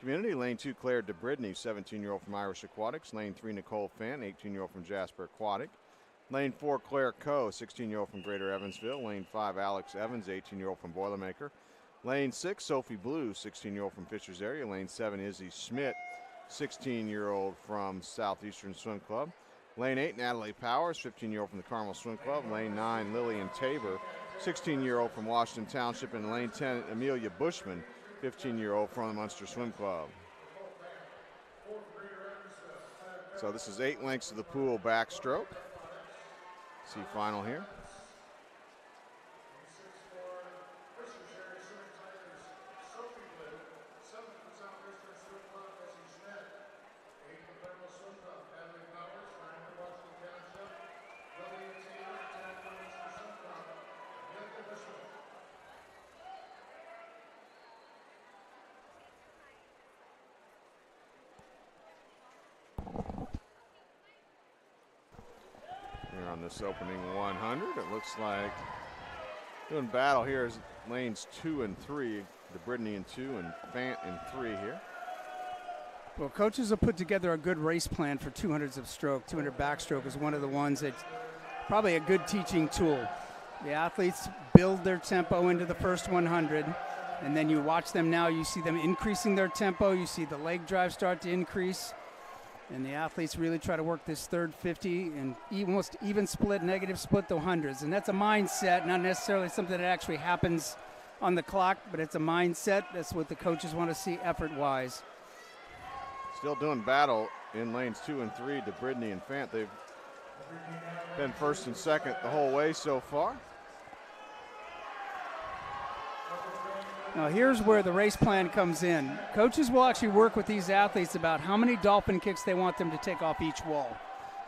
S2: Community. Lane 2, Claire DeBridney, 17-year-old from Irish Aquatics. Lane 3, Nicole Fenn, 18-year-old from Jasper Aquatic. Lane 4, Claire Coe, 16-year-old from Greater Evansville. Lane 5, Alex Evans, 18-year-old from Boilermaker. Lane 6, Sophie Blue, 16-year-old from Fishers area. Lane 7, Izzy Schmidt, 16-year-old from Southeastern Swim Club. Lane 8, Natalie Powers, 15-year-old from the Carmel Swim Club. Lane 9, Lillian Tabor, 16-year-old from Washington Township. And lane 10, Amelia Bushman, 15-year-old from the Munster Swim Club. So this is 8 lengths of the pool backstroke. See final here. Here on this opening 100, it looks like doing battle here is lanes 2 and 3, DeBridney in 2 and Fant in 3 here.
S3: Well, coaches have put together a good race plan for 200s of stroke. 200 backstroke is one of the ones that's probably a good teaching tool. The athletes build their tempo into the first 100, and then you watch them now, you see them increasing their tempo, you see the leg drive start to increase. And the athletes really try to work this third 50 and almost even split, negative split the hundreds. And that's a mindset, not necessarily something that actually happens on the clock, but it's a mindset. That's what the coaches want to see effort-wise.
S2: Still doing battle in lanes 2 and 3, DeBridney and Fant. They've been first and second the whole way so far.
S3: Now here's where the race plan comes in. Coaches will actually work with these athletes about how many dolphin kicks they want them to take off each wall.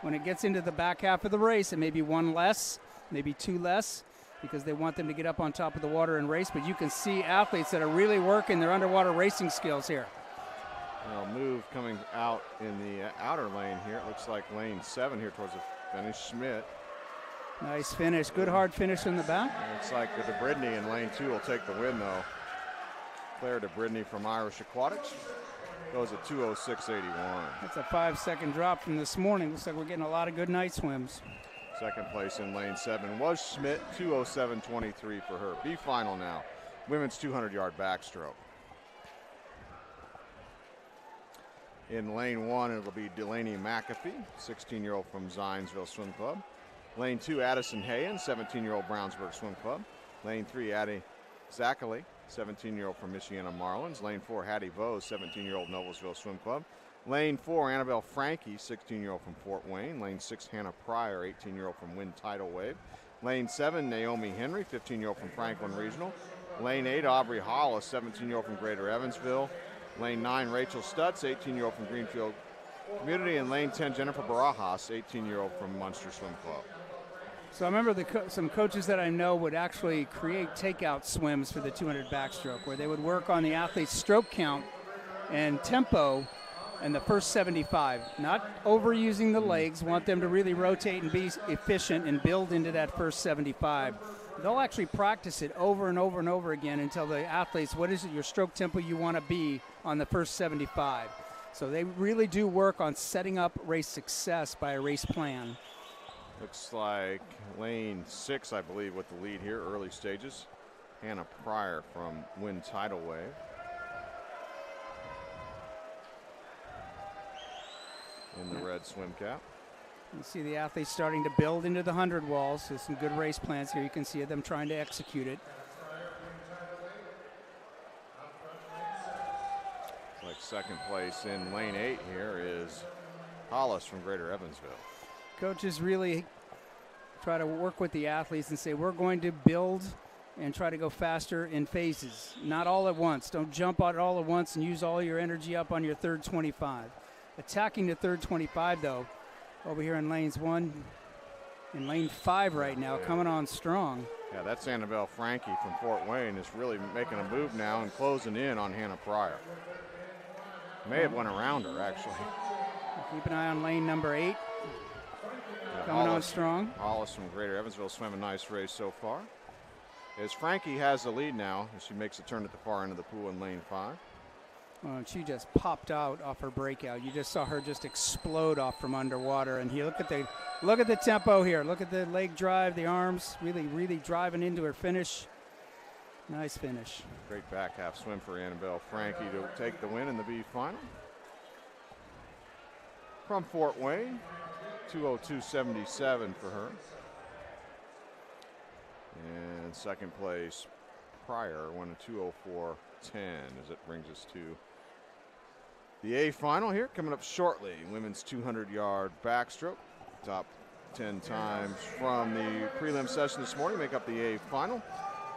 S3: When it gets into the back half of the race, it may be 1 less, maybe 2 less, because they want them to get up on top of the water and race. But you can see athletes that are really working their underwater racing skills here.
S2: Well, move coming out in the outer lane here. It looks like lane 7 here towards the finish. Schmidt.
S3: Nice finish. Good hard finish in the back.
S2: Looks like the DeBridney in lane 2 will take the win, though. Claire DeBridney from Irish Aquatics goes at 2:06.81.
S3: That's a 5-second drop from this morning. Looks like we're getting a lot of good night swims.
S2: Second place in lane 7 was Schmidt, 2:07.23 for her. B final now, women's 200-yard backstroke. In lane 1, it'll be Delaney McAfee, 16-year-old from Zionsville Swim Club. Lane 2, Addison Hayen, 17-year-old Brownsburg Swim Club. Lane 3, Addie Zachary, 17-year-old from Michiana Marlins. Lane 4, Hattie Vose, 17-year-old Noblesville Swim Club. Lane 4, Annabelle Frankie, 16-year-old from Fort Wayne. Lane 6, Hannah Pryor, 18-year-old from Wind Tidal Wave. Lane 7, Naomi Henry, 15-year-old from Franklin Regional. Lane 8, Aubrey Hollis, 17-year-old from Greater Evansville. Lane 9, Rachel Stutz, 18-year-old from Greenfield Community. And lane 10, Jennifer Barajas, 18-year-old from Munster Swim Club.
S3: So I remember some coaches that I know would actually create takeout swims for the 200 backstroke, where they would work on the athlete's stroke count and tempo in the first 75. Not overusing the legs, want them to really rotate and be efficient and build into that first 75. They'll actually practice it over and over and over again until the athletes, what is it, your stroke tempo you want to be on the first 75. So they really do work on setting up race success by a race plan.
S2: Looks like lane 6, I believe, with the lead here, early stages. Hannah Pryor from Wind Tidal Wave. In the red swim cap.
S3: You see the athletes starting to build into the 100 walls. There's some good race plans here. You can see them trying to execute it.
S2: Like second place in lane 8 here is Hollis from Greater Evansville.
S3: Coaches really try to work with the athletes and say, we're going to build and try to go faster in phases, not all at once. Don't jump out all at once and use all your energy up on your third 25. Attacking the third 25, though, over here in lanes 1 and lane 5 right now, coming on strong.
S2: Yeah, that's Annabelle Frankie from Fort Wayne is really making a move now and closing in on Hannah Pryor. May have went around her, actually.
S3: Keep an eye on lane number 8. Coming on strong.
S2: Hollis from Greater Evansville swam a nice race so far. As Frankie has the lead now as she makes a turn at the far end of the pool in lane 5.
S3: And she just popped out off her breakout. You just saw her just explode off from underwater. And here, look at the tempo here. Look at the leg drive, the arms, really driving into her finish. Nice finish.
S2: Great back half swim for Annabelle Frankie to take the win in the B final. From Fort Wayne, 202.77 for her. And second place, Pryor, won a 204.10 as it brings us to the A final here, coming up shortly. Women's 200-yard backstroke. Top 10 times from the prelim session this morning make up the A final.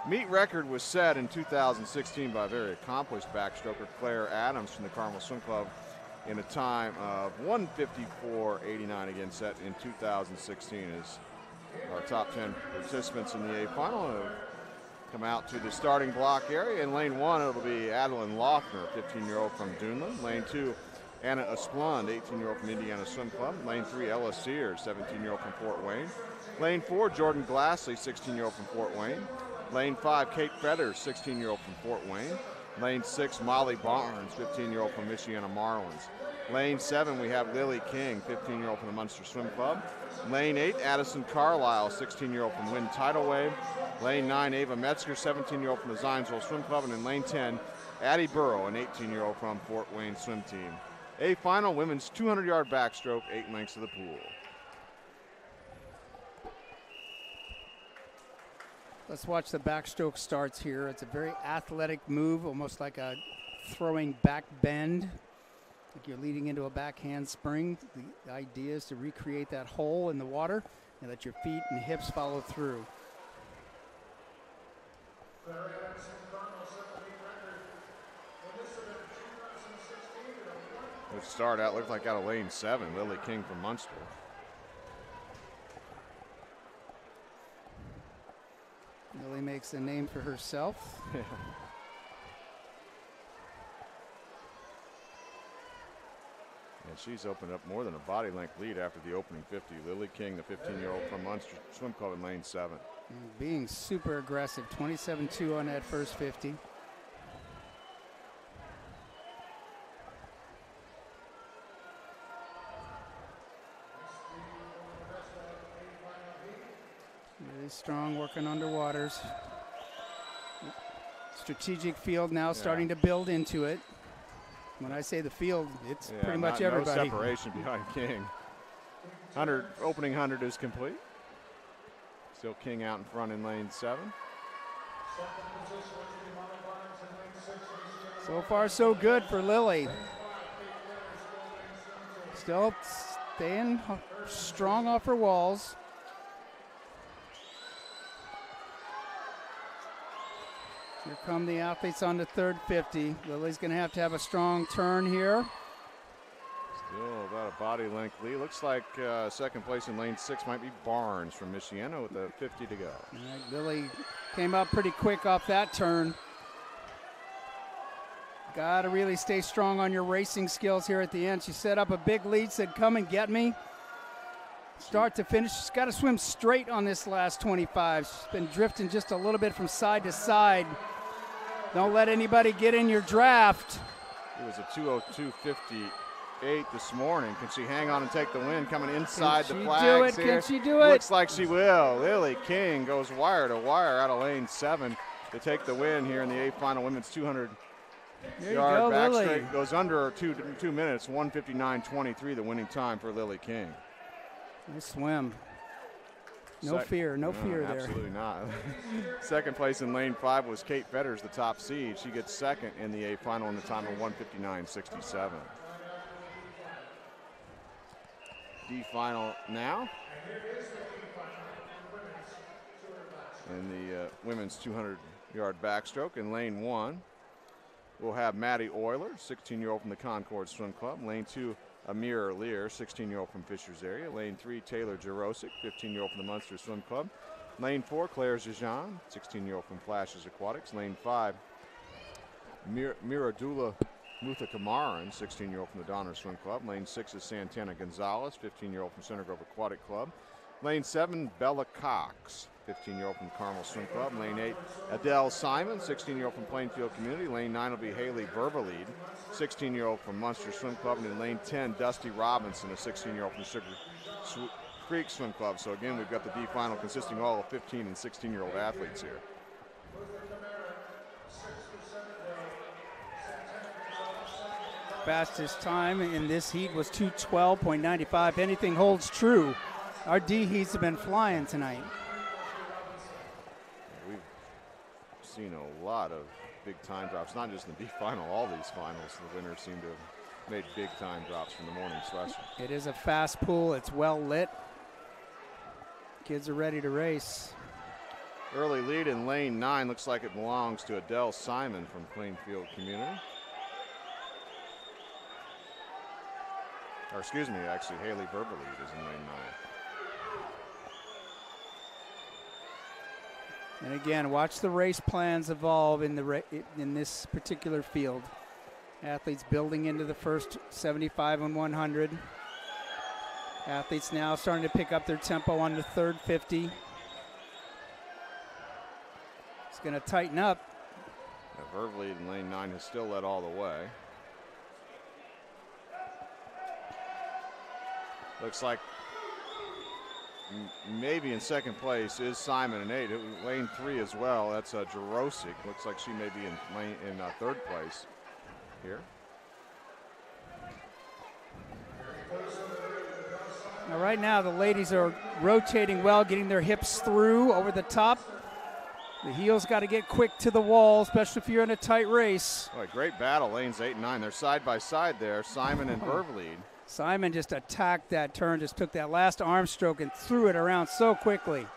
S2: Meet record was set in 2016 by a very accomplished backstroker, Claire Adams from the Carmel Swim Club, in a time of 154.89, again set in 2016. As our top 10 participants in the A final have come out to the starting block area. In lane 1, it'll be Adeline Loeffner, 15-year-old from Duneland. Lane 2, Anna Asplund, 18-year-old from Indiana Swim Club. Lane 3, Ella Sears, 17-year-old from Fort Wayne. Lane 4, Jordan Glassley, 16-year-old from Fort Wayne. Lane 5, Kate Fetters, 16-year-old from Fort Wayne. Lane 6, Molly Barnes, 15-year-old from Michiana Marlins. Lane 7, we have Lily King, 15-year-old from the Munster Swim Club. Lane 8, Addison Carlisle, 16-year-old from Wind Tidal Wave. Lane 9, Ava Metzger, 17-year-old from the Zionsville Swim Club. And in lane 10, Addie Burrow, an 18-year-old from Fort Wayne Swim Team. A final, women's 200-yard backstroke, 8 lengths of the pool.
S3: Let's watch the backstroke starts here. It's a very athletic move, almost like a throwing back bend, like you're leading into a backhand spring. The idea is to recreate that hole in the water and let your feet and hips follow through.
S2: It started out, looked like out of lane 7, Lily King from Munster.
S3: Lily makes a name for herself.
S2: Yeah. And she's opened up more than a body length lead after the opening 50. Lily King, the 15-year-old from Munster Swim Club, in lane 7.
S3: Being super aggressive, 27.2 on that first 50. Really strong, working underwaters. Strategic field now starting to build into it. When I say the field, it's pretty much everybody.
S2: No separation behind King. Opening 100 is complete. Still King out in front in lane 7.
S3: So far, so good for Lily. Still staying strong off her walls. Here come the athletes on the third 50. Lily's going to have a strong turn here.
S2: Still about a body length lead. Looks like second place in lane 6 might be Barnes from Michiana with a 50 to go.
S3: All right, Lily came up pretty quick off that turn. Got to really stay strong on your racing skills here at the end. She set up a big lead, said, come and get me. Start to finish. She's got to swim straight on this last 25. She's been drifting just a little bit from side to side. Don't let anybody get in your draft.
S2: It was a 202.58 this morning. Can she hang on and take the win coming inside the flags here?
S3: Can she do it?
S2: Looks like she will. Lily King goes wire to wire out of lane 7 to take the win here in the A final women's 200-yard backstroke. Goes under 2 minutes, 1:59.23, the winning time for Lily King.
S3: Nice swim. No fear there.
S2: Absolutely not. Second place in lane 5 was Kate Fetters, the top seed. She gets second in the A final in the time of 1:59.67. D final now. In the women's 200-yard backstroke in lane 1, we'll have Maddie Euler, 16-year-old from the Concord Swim Club. Lane 2, Amir Lear, 16-year-old from Fishers area. Lane 3, Taylor Jarosik, 15-year-old from the Munster Swim Club. Lane 4, Claire Zijan, 16-year-old from Flashes Aquatics. Lane 5, Miradula Muthakamaran, 16-year-old from the Donner Swim Club. Lane 6 is Santana Gonzalez, 15-year-old from Center Grove Aquatic Club. Lane 7, Bella Cox, 15-year-old from Carmel Swim Club. Lane 8, Adele Simon, 16-year-old from Plainfield Community. Lane 9 will be Haley Verbalede, 16-year-old from Munster Swim Club. And in lane 10, Dusty Robinson, a 16-year-old from Sugar Creek Swim Club. So again, we've got the D final consisting all of 15 and 16-year-old athletes here.
S3: Fastest time in this heat was 2:12.95. If anything holds true, our D heats have been flying tonight.
S2: We've seen a lot of big time drops, not just in the D final, all these finals. The winners seem to have made big time drops from the morning session.
S3: It is a fast pool. It's well lit. Kids are ready to race.
S2: Early lead in lane 9 looks like it belongs to Adele Simon from Plainfield Community. Or excuse me, actually, Haley Verbalede is in lane 9.
S3: And again, watch the race plans evolve in this particular field. Athletes building into the first 75 and 100. Athletes now starting to pick up their tempo on the third 50. It's going to tighten up.
S2: Verbalede in lane 9 has still led all the way. Looks like maybe in second place is Simon in 8. Lane 3 as well. That's Jarosik. Looks like she may be in third place here.
S3: Now right now the ladies are rotating well, getting their hips through over the top. The heels got to get quick to the wall, especially if you're in a tight race.
S2: Oh, a great battle, lanes 8 and 9. They're side by side there, Simon and Verbalede.
S3: Simon just attacked that turn, just took that last arm stroke and threw it around so quickly.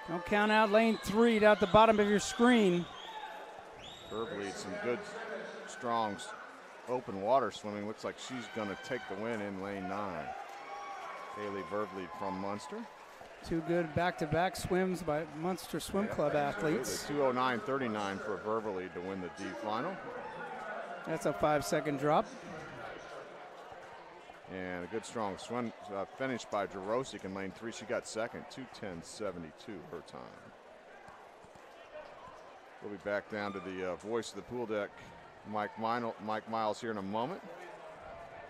S3: Don't count out lane 3 down at the bottom of your screen.
S2: Verbalede, some good, strong, open water swimming. Looks like she's going to take the win in lane 9. Haley Verbalede from Munster.
S3: Two good back-to-back swims by Munster Swim Club athletes.
S2: 2:09.39 for Verbalede to win the D final.
S3: That's a 5-second drop.
S2: And a good strong swim finish by Jarosik in lane 3. She got second, 2:10.72 her time. We'll be back down to the voice of the pool deck, Mike Miles, here in a moment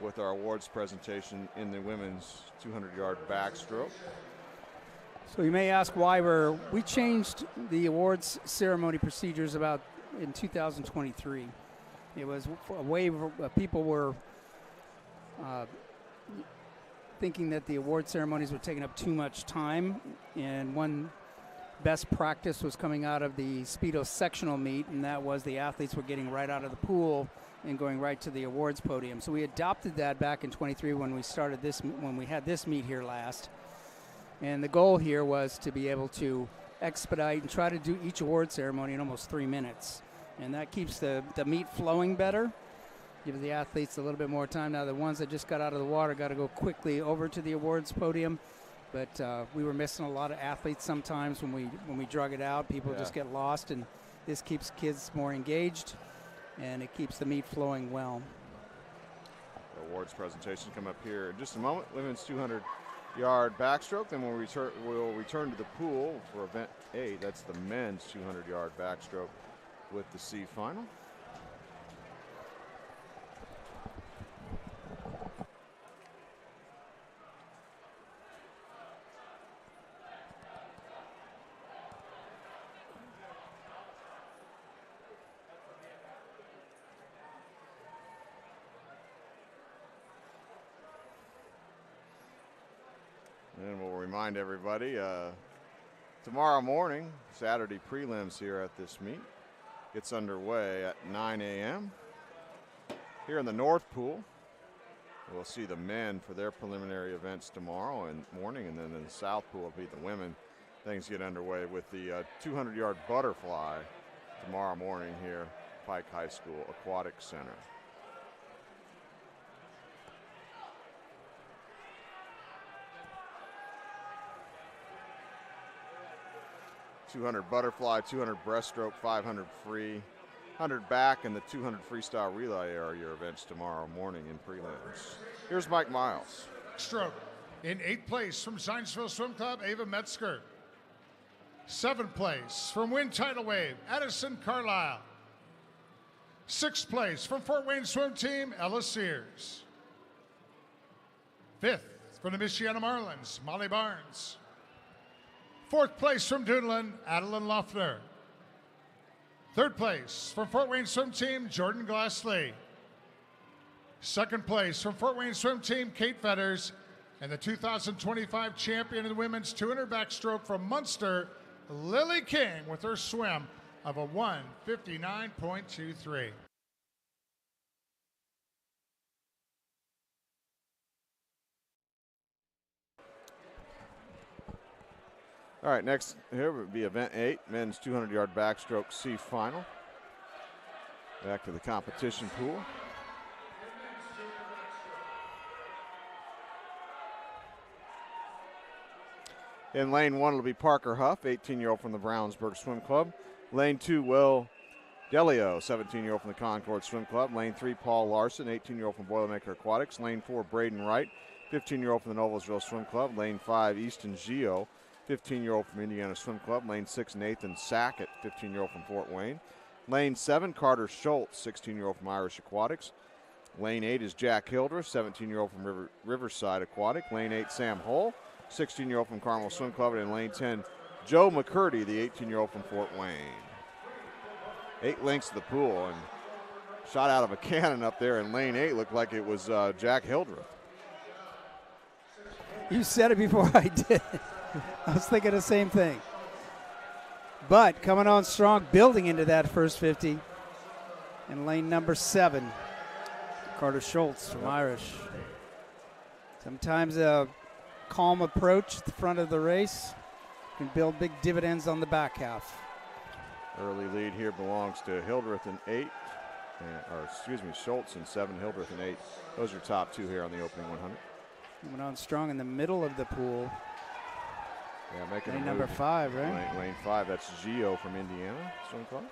S2: with our awards presentation in the women's 200-yard backstroke.
S3: So you may ask why we changed the awards ceremony procedures about in 2023. It was a way people were thinking that the award ceremonies were taking up too much time, and one best practice was coming out of the Speedo sectional meet, and that was the athletes were getting right out of the pool and going right to the awards podium. So we adopted that back in 23 when we had this meet here last. And the goal here was to be able to expedite and try to do each award ceremony in almost 3 minutes. And that keeps the meet flowing better, gives the athletes a little bit more time. Now the ones that just got out of the water got to go quickly over to the awards podium. But we were missing a lot of athletes sometimes when we drug it out. People just get lost, and this keeps kids more engaged, and it keeps the meet flowing well.
S2: The awards presentation come up here in just a moment. Women's 200-yard backstroke. Then we'll return to the pool for event 8. That's the men's 200-yard backstroke with the C final. And we'll remind everybody, tomorrow morning, Saturday prelims here at this meet gets underway at 9 a.m. Here in the North Pool, we'll see the men for their preliminary events tomorrow and morning, and then in the South Pool will be the women. Things get underway with the 200-yard butterfly tomorrow morning here, Pike High School Aquatic Center. .200 butterfly, 200 breaststroke, 500 free, 100 back, and the 200 freestyle relay are your events tomorrow morning in prelims. Here's Mike Miles.
S1: Stroke. In 8th place from Zionsville Swim Club, Ava Metzger. 7th place from Wind Tidal Wave, Addison Carlisle. 6th place from Fort Wayne Swim Team, Ella Sears. 5th from the Michiana Marlins, Molly Barnes. 4th place from Dunedin, Adeline Loeffler. 3rd place from Fort Wayne Swim Team, Jordan Glassley. 2nd place from Fort Wayne Swim Team, Kate Fetters. And the 2025 champion of the women's 200 backstroke from Munster, Lily King, with her swim of a 1:59.23.
S2: All right, next here would be event 8, men's 200-yard backstroke C final. Back to the competition pool. In lane 1, it'll be Parker Huff, 18-year-old from the Brownsburg Swim Club. Lane 2, Will Delio, 17-year-old from the Concord Swim Club. Lane 3, Paul Larson, 18-year-old from Boilermaker Aquatics. Lane 4, Braden Wright, 15-year-old from the Noblesville Swim Club. Lane 5, Easton Gio, 15-year-old from Indiana Swim Club. Lane 6, Nathan Sackett, 15-year-old from Fort Wayne. Lane 7, Carter Schultz, 16-year-old from Irish Aquatics. Lane 8 is Jack Hildreth, 17-year-old from Riverside Aquatic. Lane 8, Sam Hull, 16-year-old from Carmel Swim Club. And in lane 10, Joe McCurdy, the 18-year-old from Fort Wayne. 8 lengths of the pool, and shot out of a cannon up there in lane 8 looked like it was Jack Hildreth.
S3: You said it before I did. I was thinking the same thing. But coming on strong, building into that first 50 in lane number 7, Carter Schultz from Irish. Sometimes a calm approach at the front of the race can build big dividends on the back half.
S2: Early lead here belongs to Hildreth in 8, Schultz in 7, Hildreth in 8. Those are top 2 here on the opening 100.
S3: Coming on strong in the middle of the pool.
S2: Yeah, making
S3: lane
S2: a
S3: number
S2: move.
S3: 5, right?
S2: Lane 5, that's Gio from Indiana Swim Club.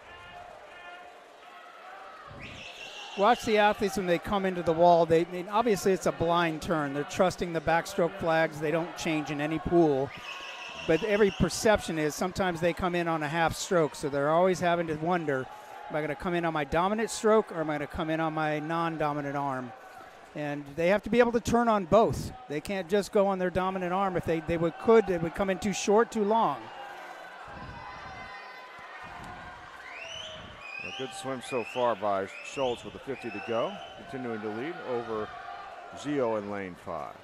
S3: Watch the athletes when they come into the wall. Obviously it's a blind turn. They're trusting the backstroke flags. They don't change in any pool. But every perception is sometimes they come in on a half stroke, so they're always having to wonder, am I going to come in on my dominant stroke or am I going to come in on my non-dominant arm? And they have to be able to turn on both. They can't just go on their dominant arm. If they would come in too short, too long.
S2: A good swim so far by Schultz with a 50 to go, continuing to lead over Gio in lane 5.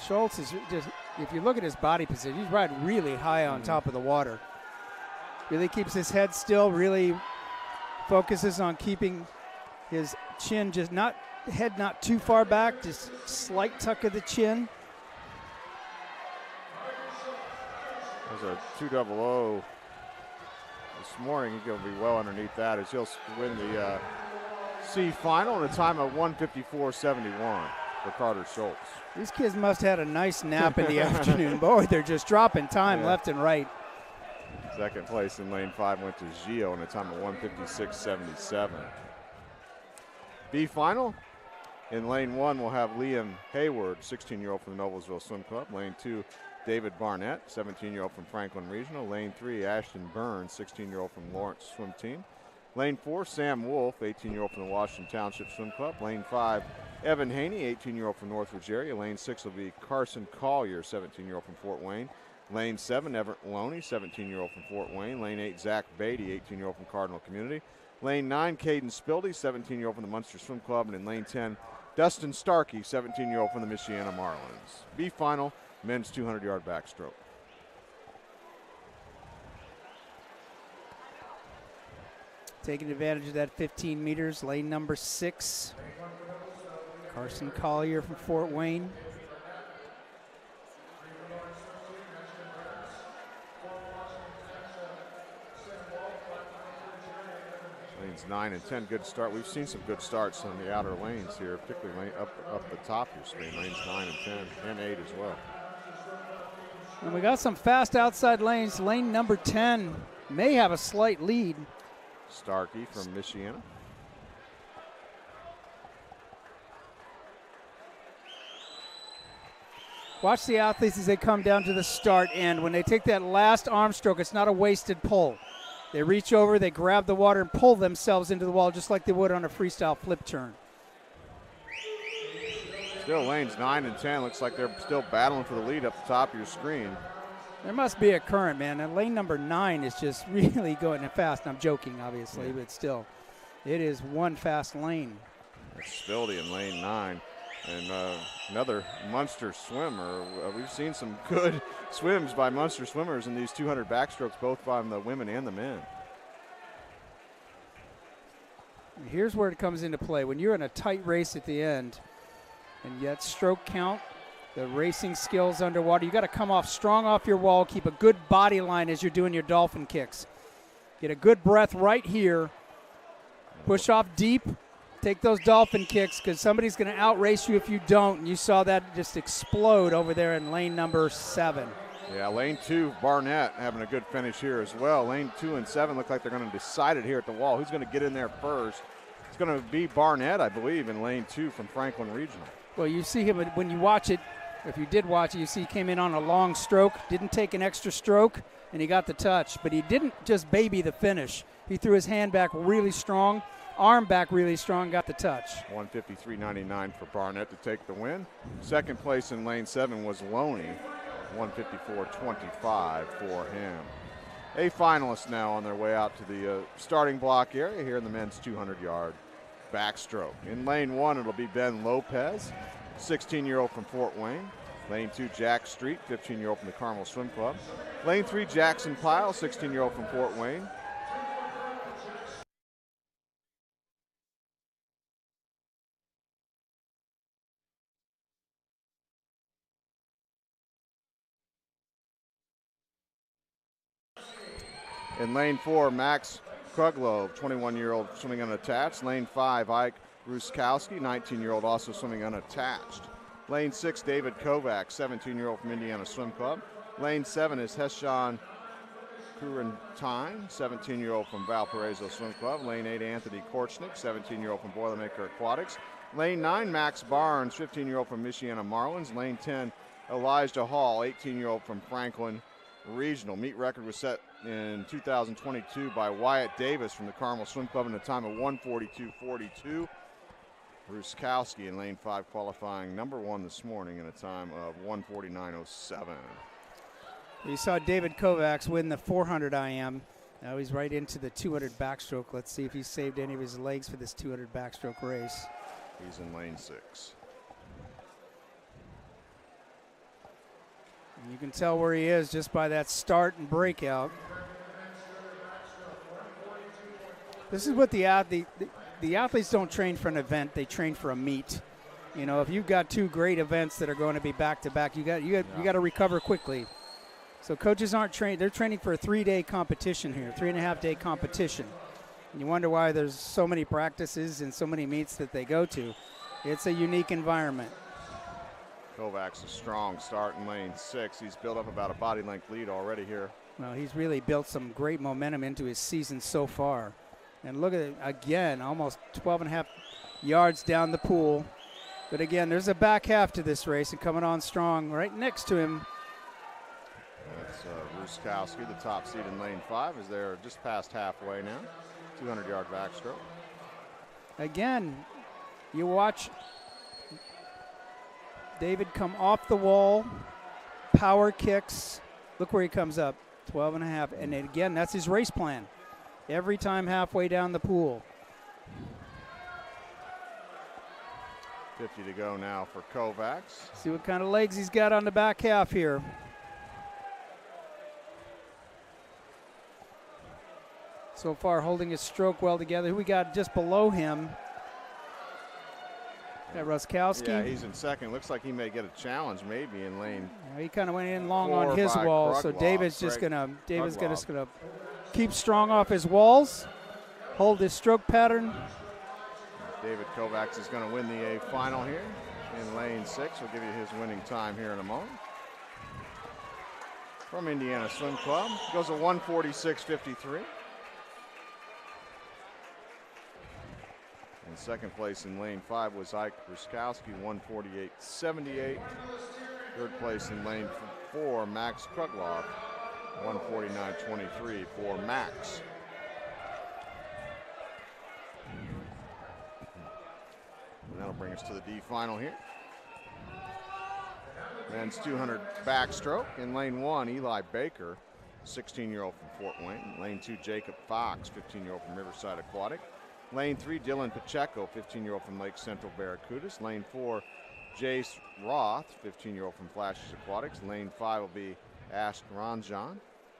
S3: Schultz is just, if you look at his body position, he's riding really high on top of the water. Really keeps his head still, really focuses on keeping his chin head not too far back, just slight tuck of the chin.
S2: There's a 200 this morning. He's going to be well underneath that as he'll win the C final in a time of 1:54.71 for Carter Schultz.
S3: These kids must have had a nice nap in the afternoon. Boy, they're just dropping time left and right.
S2: Second place in lane 5 went to Gio in a time of 1:56.77. B final. In lane 1, we'll have Liam Hayward, 16-year-old from the Noblesville Swim Club. Lane 2, David Barnett, 17-year-old from Franklin Regional. Lane 3, Ashton Burns, 16-year-old from Lawrence Swim Team. Lane 4, Sam Wolf, 18-year-old from the Washington Township Swim Club. Lane 5, Evan Haney, 18-year-old from Northridge area. Lane 6 will be Carson Collier, 17-year-old from Fort Wayne. Lane 7, Everett Loney, 17-year-old from Fort Wayne. Lane 8, Zach Beatty, 18-year-old from Cardinal Community. Lane 9, Caden Spildy, 17-year-old from the Munster Swim Club. And in lane 10, Dustin Starkey, 17-year-old from the Michiana Marlins. B final, men's 200-yard backstroke.
S3: Taking advantage of that 15 meters, lane number 6. Carson Collier from Fort Wayne.
S2: Lanes 9 and 10, good start. We've seen some good starts on the outer lanes here, particularly up the top of your screen, lanes 9 and 10, and 8 as well.
S3: And we got some fast outside lanes. Lane number 10 may have a slight lead.
S2: Starkey from Michiana.
S3: Watch the athletes as they come down to the start end. When they take that last arm stroke, it's not a wasted pull. They reach over, they grab the water, and pull themselves into the wall just like they would on a freestyle flip turn.
S2: Still lanes 9 and 10. Looks like they're still battling for the lead up the top of your screen.
S3: There must be a current, man. And lane number 9 is just really going fast. I'm joking, obviously, but still. It is one fast lane.
S2: There's stability in lane 9. And another Munster swimmer. We've seen some good swims by Munster swimmers in these 200 backstrokes, both from the women and the men.
S3: Here's where it comes into play. When you're in a tight race at the end, and yet stroke count, the racing skills underwater, you got to come off strong off your wall, keep a good body line as you're doing your dolphin kicks. Get a good breath right here. Push off deep. Take those dolphin kicks because somebody's going to outrace you if you don't. And you saw that just explode over there in lane number 7.
S2: Yeah, lane 2, Barnett having a good finish here as well. Lane 2 and 7 look like they're going to decide it here at the wall. Who's going to get in there first? It's going to be Barnett, I believe, in lane 2 from Franklin Regional.
S3: Well, you see him when you watch it. If you did watch it, you see he came in on a long stroke, didn't take an extra stroke, and he got the touch. But he didn't just baby the finish. He threw his hand back really strong. Arm back really strong, got the touch.
S2: 153.99 for Barnett to take the win. Second place in lane 7 was Loney. 154.25 for him. A finalist now on their way out to the starting block area here in the men's 200-yard backstroke. In lane 1, it'll be Ben Lopez, 16-year-old from Fort Wayne. Lane 2, Jack Street, 15-year-old from the Carmel Swim Club. Lane 3, Jackson Pyle, 16-year-old from Fort Wayne. In lane 4, Max Kruglow, 21-year-old swimming unattached. Lane 5, Ike Ruskowski, 19-year-old also swimming unattached. Lane 6, David Kovac, 17-year-old from Indiana Swim Club. Lane 7 is Heshan Kurentine, 17-year-old from Valparaiso Swim Club. Lane 8, Anthony Korchnik, 17-year-old from Boilermaker Aquatics. Lane 9, Max Barnes, 15-year-old from Michiana Marlins. Lane 10, Elijah Hall, 18-year-old from Franklin Regional. Meet record was set in 2022 by Wyatt Davis from the Carmel Swim Club in a time of 1:42.42. Ruskowski in lane 5 qualifying number 1 this morning in a time of 1:49.07.
S3: You saw David Kovacs win the 400 IM. Now he's right into the 200 backstroke. Let's see if he saved any of his legs for this 200 backstroke race.
S2: He's in lane 6.
S3: You can tell where he is just by that start and breakout. This is what the athletes don't train for an event; they train for a meet. You know, if you've got 2 great events that are going to be back to back, you got to recover quickly. So coaches aren't trained; they're training for a 3-day competition here, 3.5-day competition. And you wonder why there's so many practices and so many meets that they go to. It's a unique environment.
S2: Kovacs a strong start in lane 6. He's built up about a body length lead already here.
S3: Well, he's really built some great momentum into his season so far. And look at it again, almost 12.5 yards down the pool. But again, there's a back half to this race and coming on strong right next to him.
S2: That's Ruskowski, the top seed in lane 5, as they're just past halfway now. 200-yard backstroke.
S3: Again, you watch David come off the wall, power kicks. Look where he comes up, 12.5. And again, that's his race plan. Every time halfway down the pool.
S2: 50 to go now for Kovacs.
S3: See what kind of legs he's got on the back half here. So far holding his stroke well together. Who we got just below him? That Ruskowski.
S2: Yeah, he's in second. Looks like he may get a challenge maybe in lane.
S3: He kind of went in long
S2: 4
S3: on his
S2: by
S3: wall, so
S2: Kruglow.
S3: David's just gonna keep strong off his walls, hold his stroke pattern.
S2: David Kovacs is going to win the A final here in lane 6. We'll give you his winning time here in a moment. From Indiana Swim Club, goes a 1:46.53. In second place in lane 5 was Ike Ruskowski, 1:48.78. Third place in lane 4, Max Krugloff, 149.23 for Max. And that'll bring us to the D final here. Men's 200 backstroke. In lane 1, Eli Baker, 16-year-old from Fort Wayne. Lane 2, Jacob Fox, 15-year-old from Riverside Aquatic. Lane 3, Dylan Pacheco, 15-year-old from Lake Central Barracudas. Lane 4, Jace Roth, 15-year-old from Flashes Aquatics. Lane 5 will be Ash Ranjan,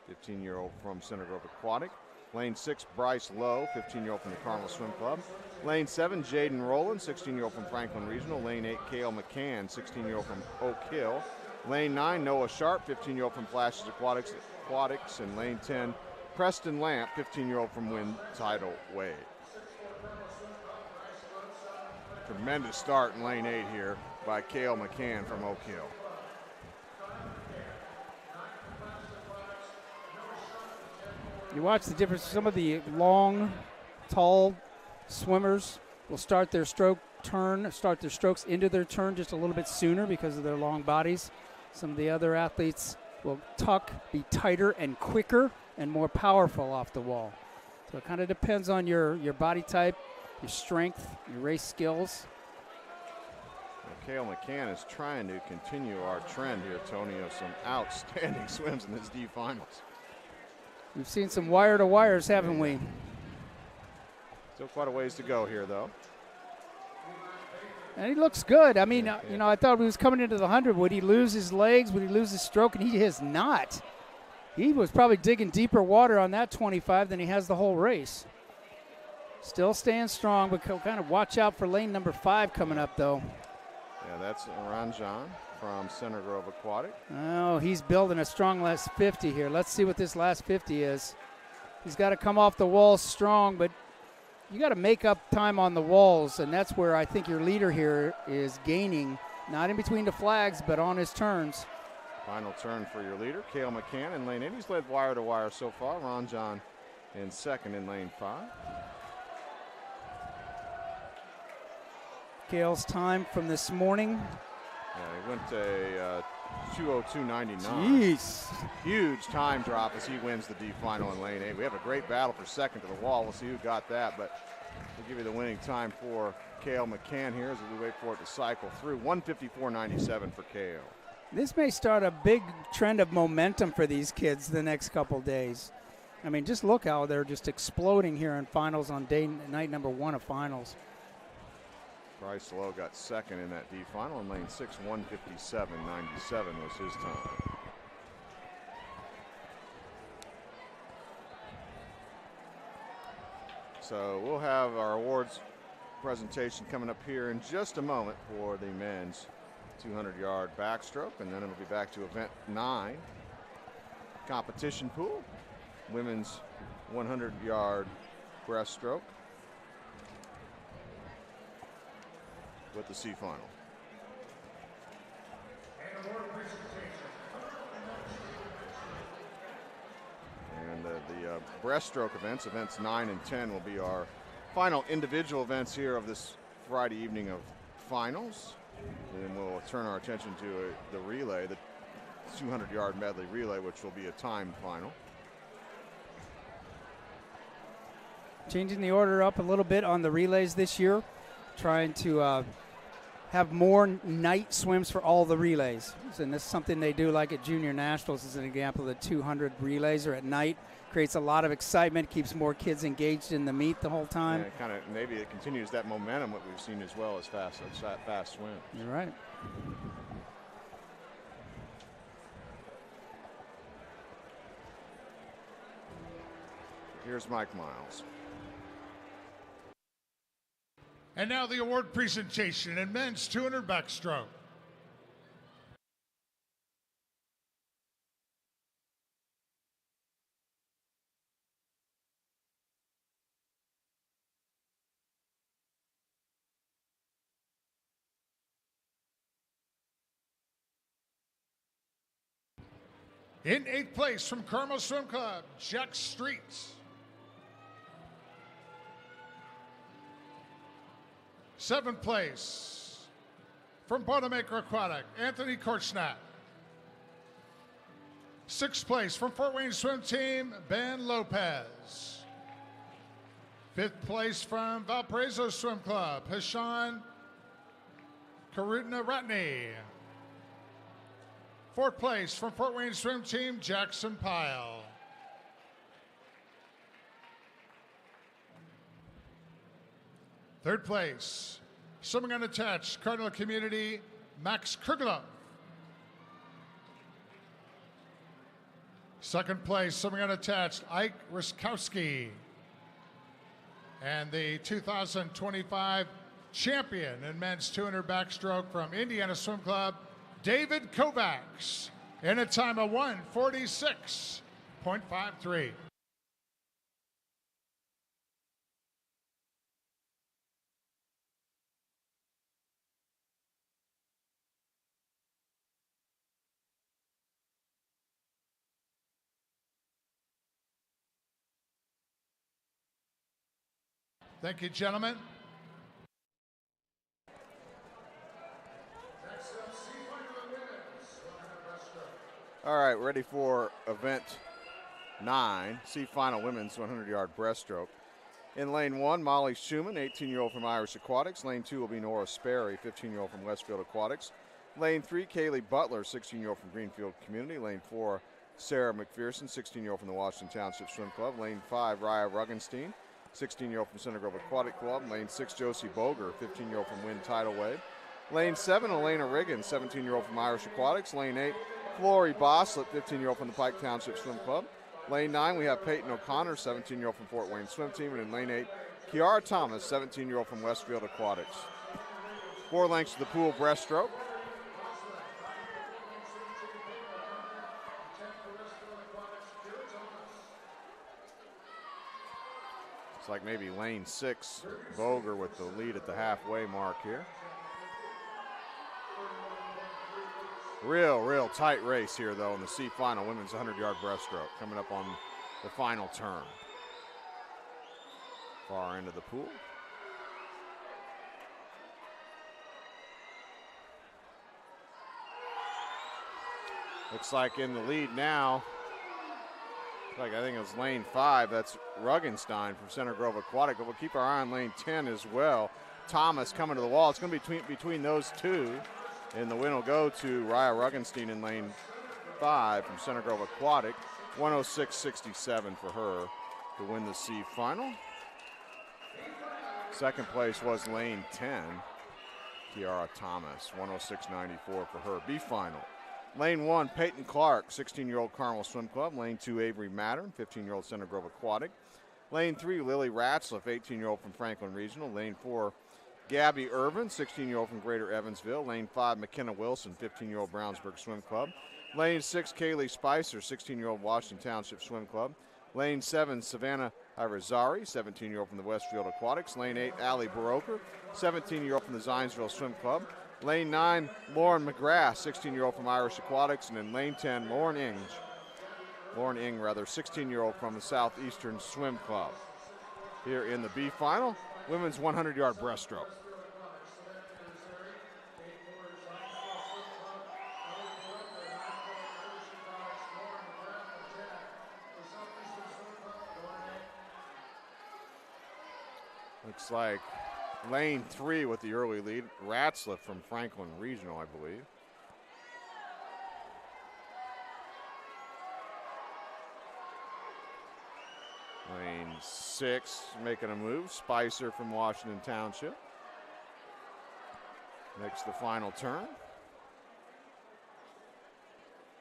S2: 15-year-old from Center Grove Aquatic. Lane 6, Bryce Lowe, 15-year-old from the Carmel Swim Club. Lane 7, Jaden Rowland, 16-year-old from Franklin Regional. Lane 8, Cale McCann, 16-year-old from Oak Hill. Lane 9, Noah Sharp, 15-year-old from Flashes Aquatics. And lane 10, Preston Lamp, 15-year-old from Wind Tidal Wave. Tremendous start in lane 8 here by Cale McCann from Oak Hill.
S3: You watch the difference. Some of the long, tall swimmers will start their strokes into their turn just a little bit sooner because of their long bodies. Some of the other athletes will be tighter and quicker and more powerful off the wall. So it kind of depends on your body type, your strength, your race skills.
S2: Cale McCann is trying to continue our trend here, Tony, of some outstanding swims in this D finals.
S3: We've seen some wire-to-wires, haven't we?
S2: Still quite a ways to go here, though.
S3: And he looks good. I mean, you know, I thought he was coming into the 100. Would he lose his legs? Would he lose his stroke? And he has not. He was probably digging deeper water on that 25 than he has the whole race. Still staying strong, but kind of watch out for lane number 5 coming up, though.
S2: Yeah, that's Ranjan from Center Grove Aquatic.
S3: Oh, he's building a strong last 50 here. Let's see what this last 50 is. He's got to come off the walls strong, but you got to make up time on the walls, and that's where I think your leader here is gaining, not in between the flags, but on his turns.
S2: Final turn for your leader, Cale McCann in lane 8. He's led wire to wire so far. Ranjan in second in lane 5.
S3: Cale's time from this morning.
S2: Yeah, he went a 2:02.99.
S3: Jeez.
S2: Huge time drop as he wins the D final in lane 8. We have a great battle for second to the wall. We'll see who got that, but we'll give you the winning time for Cale McCann here as we wait for it to cycle through. 1:54.97 for Cale.
S3: This may start a big trend of momentum for these kids the next couple days. I mean, just look how they're just exploding here in finals on night number 1 of finals.
S2: Bryce Lowe got second in that D final in lane 6, 1:57.97 was his time. So we'll have our awards presentation coming up here in just a moment for the men's 200-yard backstroke, and then it'll be back to event 9, competition pool, women's 100-yard breaststroke with the C final. And the breaststroke events 9 and 10 will be our final individual events here of this Friday evening of finals. And then we'll turn our attention to the relay, the 200-yard medley relay, which will be a timed final.
S3: Changing the order up a little bit on the relays this year, trying to have more night swims for all the relays. And this is something they do like at Junior Nationals as an example. The 200 relays are at night. Creates a lot of excitement, keeps more kids engaged in the meet the whole time.
S2: Yeah, kind of maybe it continues that momentum that we've seen as well as fast swim.
S3: You're right.
S2: Here's Mike Miles.
S1: And now the award presentation in men's 200 backstroke. In 8th place from Carmel Swim Club, Jack Streets. 7th place from Boilermaker Aquatic, Anthony Korchnat. Sixth place from Fort Wayne Swim Team, Ben Lopez. Fifth place from Valparaiso Swim Club, Hashan Karutna Ratney. Fourth place from Fort Wayne Swim Team, Jackson Pyle. Third place, swimming unattached, Cardinal Community, Max Krugloff. Second place, swimming unattached, Ike Ruskowski. And the 2025 champion in men's 200 backstroke from Indiana Swim Club, David Kovacs, in a time of 1:46.53. Thank you, gentlemen.
S2: All right, ready for event 9, C final women's 100-yard breaststroke. In lane 1, Molly Schumann, 18-year-old from Irish Aquatics. Lane 2 will be Nora Sperry, 15-year-old from Westfield Aquatics. Lane 3, Kaylee Butler, 16-year-old from Greenfield Community. Lane 4, Sarah McPherson, 16-year-old from the Washington Township Swim Club. Lane 5, Raya Ruggenstein, 16-year-old from Center Grove Aquatic Club. Lane 6, Josie Boger, 15-year-old from Wind Tidal Wave. Lane 7, Elena Riggin, 17-year-old from Irish Aquatics. Lane 8, Flory Boslett, 15-year-old from the Pike Township Swim Club. Lane 9, we have Peyton O'Connor, 17-year-old from Fort Wayne Swim Team. And in lane 8, Kiara Thomas, 17-year-old from Westfield Aquatics. 4 lengths to the pool breaststroke. It's like maybe lane 6, Boger with the lead at the halfway mark here. Real tight race here, though, in the C final women's 100-yard breaststroke coming up on the final turn. Far end of the pool. Looks like in the lead now, I think it was lane 5, that's Ruggenstein from Center Grove Aquatic, but we'll keep our eye on lane 10 as well. Thomas coming to the wall. It's going to be between those two. And the win will go to Raya Ruggenstein in lane 5 from Center Grove Aquatic. 106.67 for her to win the C final. Second place was lane 10, Kiara Thomas. 106.94 for her. B final. Lane 1, Peyton Clark, 16-year-old Carmel Swim Club. Lane 2, Avery Mattern, 15-year-old Center Grove Aquatic. Lane 3, Lily Ratzliff, 18-year-old from Franklin Regional. Lane 4, Gabby Irvin, 16-year-old from Greater Evansville. Lane 5, McKenna Wilson, 15-year-old Brownsburg Swim Club. Lane 6, Kaylee Spicer, 16-year-old Washington Township Swim Club. Lane 7, Savannah Irizarry, 17-year-old from the Westfield Aquatics. Lane 8, Allie Baroker, 17-year-old from the Zionsville Swim Club. Lane 9, Lauren McGrath, 16-year-old from Irish Aquatics. And in lane 10, Lauren Ing, 16-year-old from the Southeastern Swim Club. Here in the B final, women's 100-yard breaststroke. Looks like lane 3 with the early lead, Ratzliff from Franklin Regional, I believe. Lane 6 making a move, Spicer from Washington Township. Makes the final turn.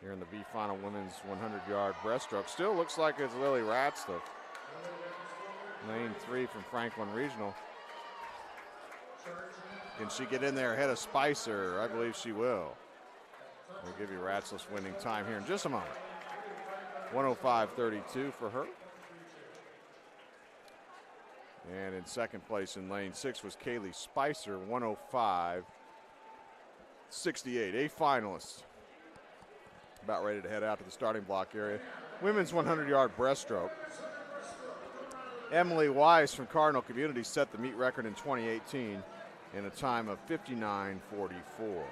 S2: Here in the B final women's 100-yard breaststroke. Still looks like it's Lily Ratzliff. Lane 3 from Franklin Regional. Can she get in there ahead of Spicer? I believe she will. We'll give you Ratzliff's winning time here in just a moment. 105.32 for her. And in second place in lane 6 was Kaylee Spicer, 105.68, a finalist. About ready to head out to the starting block area. Women's 100-yard breaststroke. Emily Wise from Cardinal Community set the meet record in 2018 in a time of 59.44.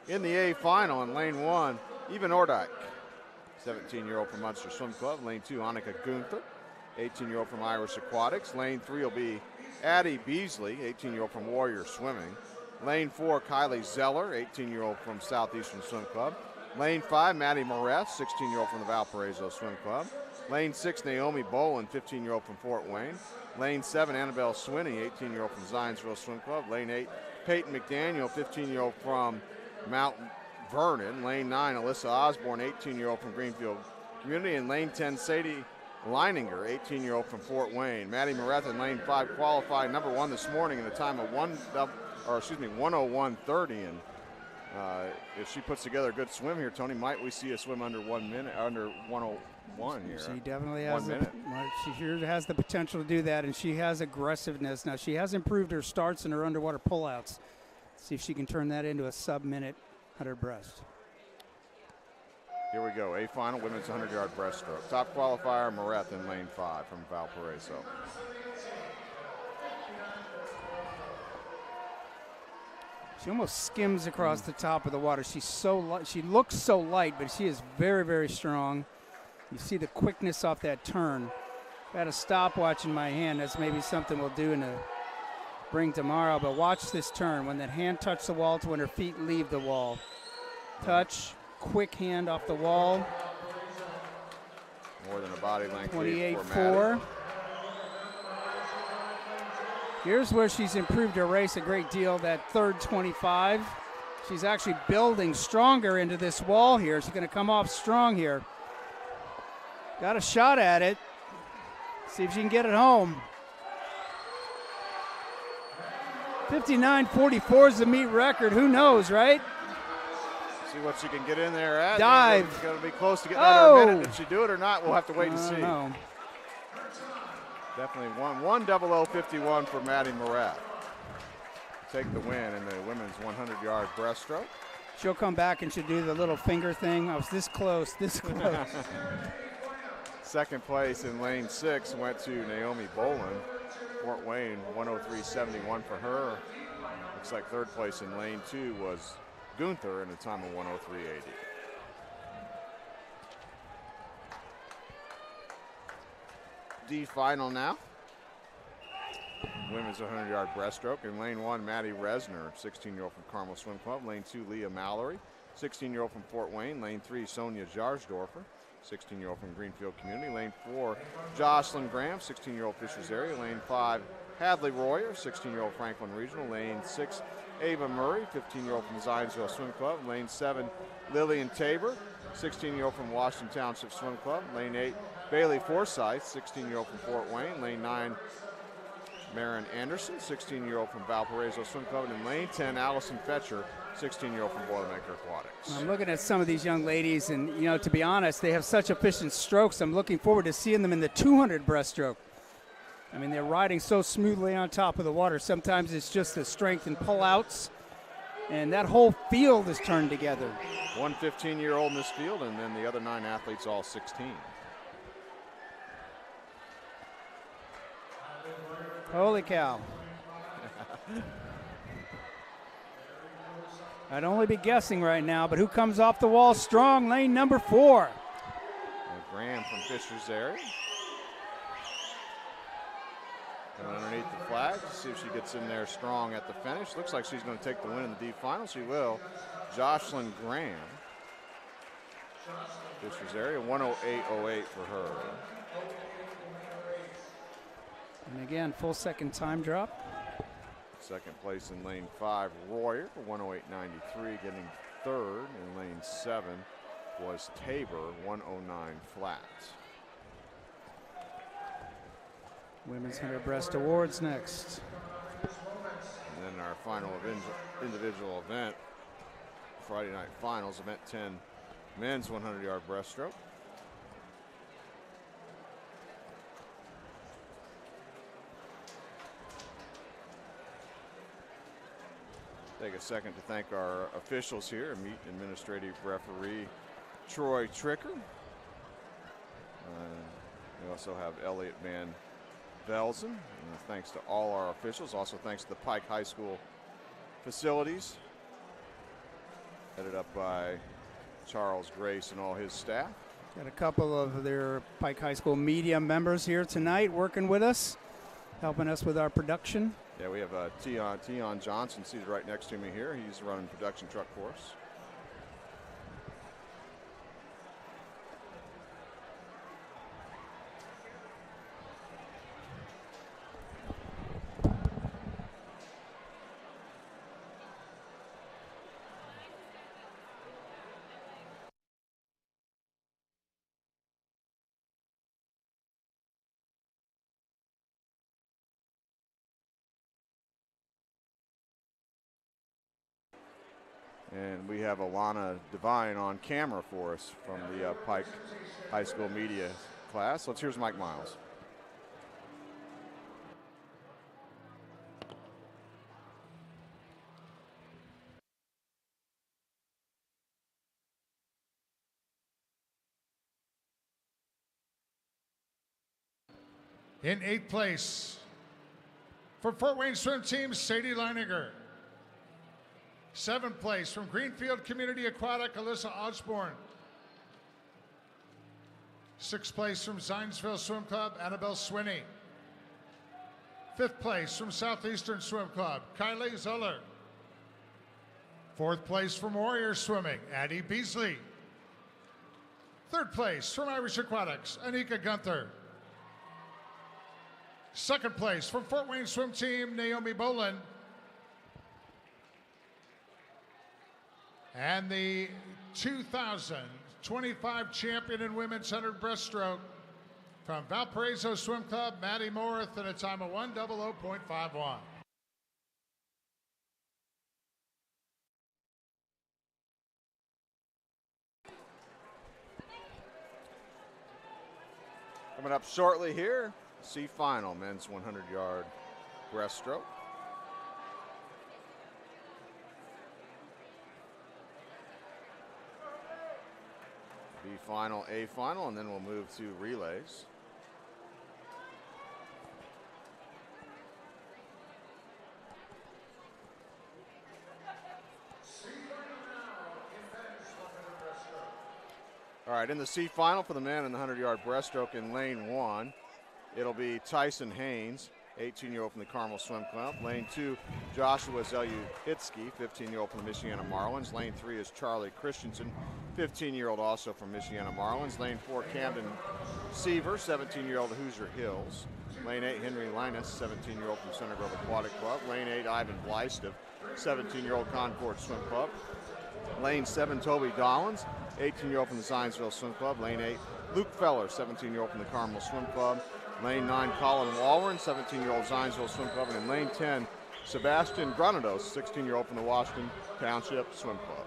S2: In the A final in lane 1, Eva Nordyke, 17-year-old from Munster Swim Club. Lane 2, Annika Gunther, 18-year-old from Irish Aquatics. Lane 3 will be Addie Beasley, 18-year-old from Warrior Swimming. Lane 4, Kylie Zeller, 18-year-old from Southeastern Swim Club. Lane 5, Maddie Moretz, 16-year-old from the Valparaiso Swim Club. Lane 6, Naomi Boland, 15-year-old from Fort Wayne. Lane 7, Annabelle Swinney, 18-year-old from Zionsville Swim Club. Lane 8, Peyton McDaniel, 15-year-old from Mount Vernon. Lane 9, Alyssa Osborne, 18-year-old from Greenfield Community. And lane 10, Sadie Leininger, 18-year-old from Fort Wayne. Maddie Moretz in lane 5 qualified number 1 this morning in a time of 1:01:30. And if she puts together a good swim here, Tony, might we see a swim under 1 minute, under 1:01 here?
S3: She definitely has. She sure has the potential to do that, and she has aggressiveness. Now she has improved her starts and her underwater pullouts. See if she can turn that into a sub-minute 100 breast.
S2: Here we go, A final, women's 100-yard breaststroke. Top qualifier, Moretz in lane 5 from Valparaiso.
S3: She almost skims across the top of the water. She's so light. She looks so light, but she is very, very strong. You see the quickness off that turn. Got a stopwatch in my hand. That's maybe something we'll do in a bring tomorrow. But watch this turn. When that hand touches the wall to when her feet leave the wall. Touch, quick hand off the wall.
S2: More than a body length.
S3: 28.4. Here's where she's improved her race a great deal, that third 25. She's actually building stronger into this wall here. She's going to come off strong here. Got a shot at it. See if she can get it home. 59.44 is the meet record. Who knows, right?
S2: See what she can get in there at.
S3: Dive.
S2: She's going to be close to getting under a minute. Did she do it or not? We'll have to wait and see.
S3: No.
S2: Definitely 1:00:51 for Maddie Moretz. Take the win in the women's 100-yard breaststroke.
S3: She'll come back and she'll do the little finger thing. I was this close, this close.
S2: Second place in lane 6 went to Naomi Boland. Fort Wayne, 1:03:71 for her. Looks like third place in lane 2 was Gunther in a time of 1:03:80. D final now. Women's 100-yard breaststroke. In lane 1, Maddie Resner, 16-year-old from Carmel Swim Club. Lane 2, Leah Mallory, 16-year-old from Fort Wayne. Lane 3, Sonia Jarsdorfer, 16-year-old from Greenfield Community. Lane 4, Jocelyn Graham, 16-year-old Fishers Area. Lane 5, Hadley Royer, 16-year-old Franklin Regional. Lane 6, Ava Murray, 15-year-old from Zionsville Swim Club. Lane 7, Lillian Tabor, 16-year-old from Washington Township Swim Club. Lane 8, Bailey Forsyth, 16-year-old from Fort Wayne. Lane 9, Marin Anderson, 16-year-old from Valparaiso Swim Club. And in lane 10, Allison Fetcher, 16-year-old from Boilermaker Aquatics.
S3: I'm looking at some of these young ladies, and, you know, to be honest, they have such efficient strokes. I'm looking forward to seeing them in the 200 breaststroke. I mean, they're riding so smoothly on top of the water. Sometimes it's just the strength and pullouts, and that whole field is turned together.
S2: One 15-year-old in this field, and then the other 9 athletes all 16.
S3: Holy cow. I'd only be guessing right now, but who comes off the wall strong? Lane number 4.
S2: And Graham from Fishers Area. And underneath the flag, see if she gets in there strong at the finish. Looks like she's going to take the win in the D final. She will. Jocelyn Graham, Fishers Area, 1:08:08 for her.
S3: And again, full second time drop.
S2: Second place in lane 5, Royer, 1:08:93, getting third. In lane 7 was Tabor, 1:09 flat.
S3: Women's 100 breast awards next.
S2: And then our final individual event, Friday night finals, event 10, men's 100-yard breaststroke. Take a second to thank our officials here, meet administrative referee Troy Tricker. We also have Elliot Van Velzen. Thanks to all our officials. Also thanks to the Pike High School facilities. headed up by Charles Grace and all his staff.
S3: Got a couple of their Pike High School media members here tonight working with us, helping us with our production.
S2: Yeah, we have Tion Johnson seated right next to me here. He's running production truck for us. And we have Alana Devine on camera for us from the Pike High School media class. Here's Mike Miles.
S1: In 8th place, for Fort Wayne swim team, Sadie Leininger. 7th place from Greenfield Community Aquatic, Alyssa Osborne. 6th place from Zionsville Swim Club, Annabelle Swinney. 5th place from Southeastern Swim Club, Kylie Zoller. 4th place from Warrior Swimming, Addie Beasley. 3rd place from Irish Aquatics, Anika Gunther. 2nd place from Fort Wayne swim team, Naomi Boland. And the 2025 champion in women's 100 breaststroke from Valparaiso Swim Club, Maddie Morith, at a time of 1:00.51.
S2: Coming up shortly here, C final, men's 100-yard breaststroke. B final, A final, and then we'll move to relays. All right, in the C final for the men in the 100-yard breaststroke in lane 1, it'll be Tyson Haynes, 18-year-old from the Carmel Swim Club. Lane 2, Joshua Zelyu-Hitsky, 15-year-old from the Michiana Marlins. Lane 3 is Charlie Christensen, 15-year-old also from Michiana Marlins. Lane 4, Camden Seaver, 17-year-old Hoosier Hills. Lane 8, Henry Linus, 17-year-old from Center Grove Aquatic Club. Lane 8, Ivan Blystev, 17-year-old Concord Swim Club. Lane 7, Toby Dollins, 18-year-old from the Zionsville Swim Club. Lane 8, Luke Feller, 17-year-old from the Carmel Swim Club. Lane 9, Colin Walren, 17-year-old Zionsville Swim Club. And in lane 10, Sebastian Granados, 16-year-old from the Washington Township Swim Club.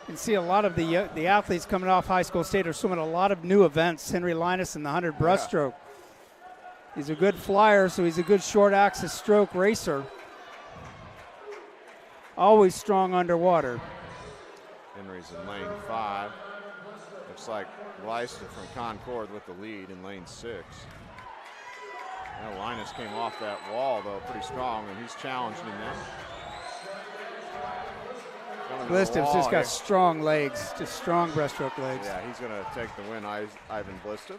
S3: You can see a lot of the athletes coming off high school state are swimming a lot of new events. Henry Linus in the 100 breaststroke. He's a good flyer, so he's a good short axis stroke racer. Always strong underwater.
S2: Henry's in lane 5. Looks like Blystev from Concord with the lead in lane 6. Now Linus came off that wall, though, pretty strong, and he's challenged in that.
S3: Blistev's just got strong legs, just strong breaststroke legs.
S2: Yeah, he's going to take the win, Ivan Blystev.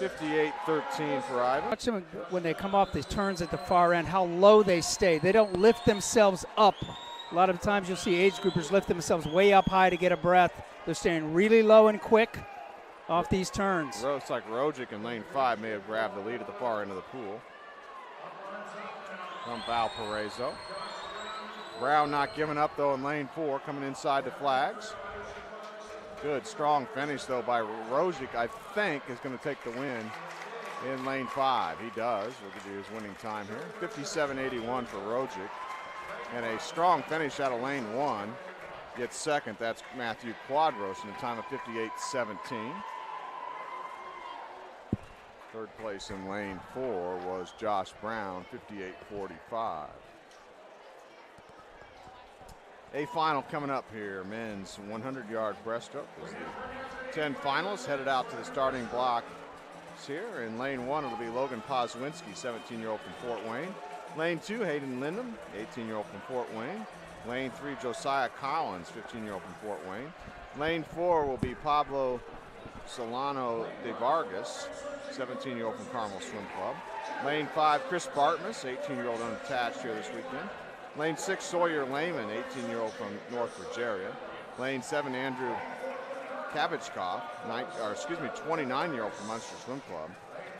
S2: 58-13 for Ivan.
S3: Watch them when they come off these turns at the far end, how low they stay. They don't lift themselves up. A lot of times you'll see age groupers lift themselves way up high to get a breath. They're staying really low and quick off these turns.
S2: Looks like Rojic in lane 5 may have grabbed the lead at the far end of the pool. From Valparaiso. Brown not giving up, though, in lane 4, coming inside the flags. Good, strong finish, though, by Rojic, I think, is going to take the win in lane 5. He does. We'll give you his winning time here. 57.81 for Rojic. And a strong finish out of lane 1. Gets second. That's Matthew Quadros in a time of 58.17. Third place in lane 4 was Josh Brown, 58.45. A final coming up here, men's 100-yard breaststroke. As the 10 finalists headed out to the starting block here. In lane 1, it'll be Logan Pozwinski, 17-year-old from Fort Wayne. Lane 2, Hayden Lindham, 18-year-old from Fort Wayne. Lane 3, Josiah Collins, 15-year-old from Fort Wayne. Lane 4 will be Pablo Solano de Vargas, 17-year-old from Carmel Swim Club. Lane 5, Chris Bartmus, 18-year-old unattached here this weekend. Lane 6, Sawyer Lehman, 18-year-old from North Virginia. Lane 7, Andrew Kabachkoff, 29-year-old from Munster Swim Club.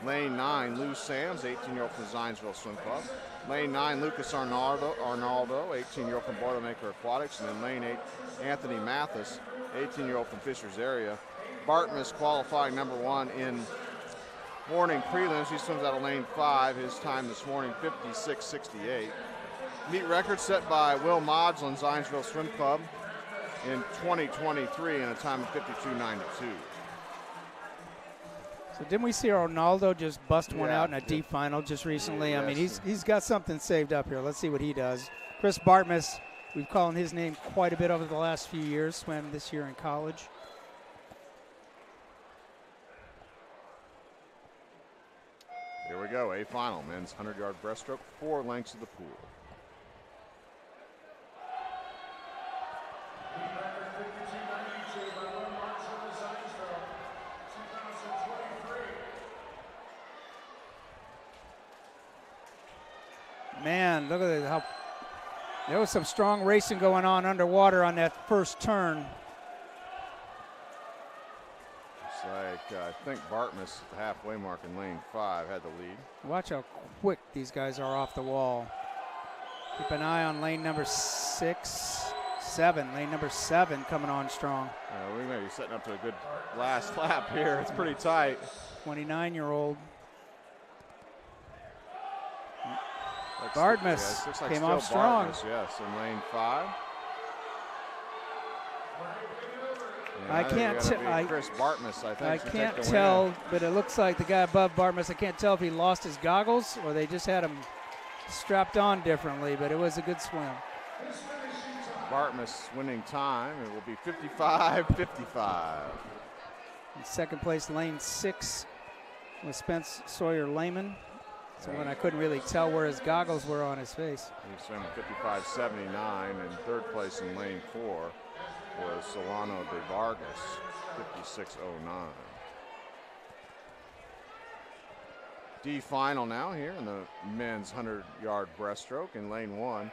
S2: Lane 9, Lou Sams, 18-year-old from Zionsville Swim Club. Lane 9, Lucas Arnaldo, 18-year-old from Boilermaker Aquatics. And then lane 8, Anthony Mathis, 18-year-old from Fishers area. Bartmus qualifying number 1 in morning prelims. He swims out of lane 5. His time this morning, 56.68. Meet record set by Will Modlin, Zionsville Swim Club in 2023 in a time of 52.92.
S3: So didn't we see Ronaldo just bust one out in a D final just recently?
S2: Yes.
S3: I mean, he's got something saved up here. Let's see what he does. Chris Bartmus, we've called his name quite a bit over the last few years. Swam this year in college.
S2: Here we go, a final. Men's 100-yard breaststroke, 4 lengths of the pool.
S3: Man, look at how there was some strong racing going on underwater on that first turn.
S2: It's like, I think Bartmus at the halfway mark in lane 5 had the lead.
S3: Watch how quick these guys are off the wall. Keep an eye on lane number 6, 7. Lane number 7 coming on strong.
S2: We may be setting up to a good last lap here. It's pretty tight.
S3: 29-year-old. Bartmus
S2: looks like
S3: came
S2: still
S3: off strong.
S2: Bartmus, yes, in lane 5.
S3: I can't tell.
S2: Chris Bartmus, I think.
S3: I can't tell, but it looks like the guy above Bartmus. I can't tell if he lost his goggles or they just had him strapped on differently, but it was a good swim.
S2: Bartmus winning time. It will be 55-55.
S3: In second place, lane 6 was Spence Sawyer Lehman. So when I couldn't really tell where his goggles were on his face.
S2: He swam at 55.79, and third place in lane 4 was Solano de Vargas, 56.09. D final now here in the men's 100-yard breaststroke. In lane 1,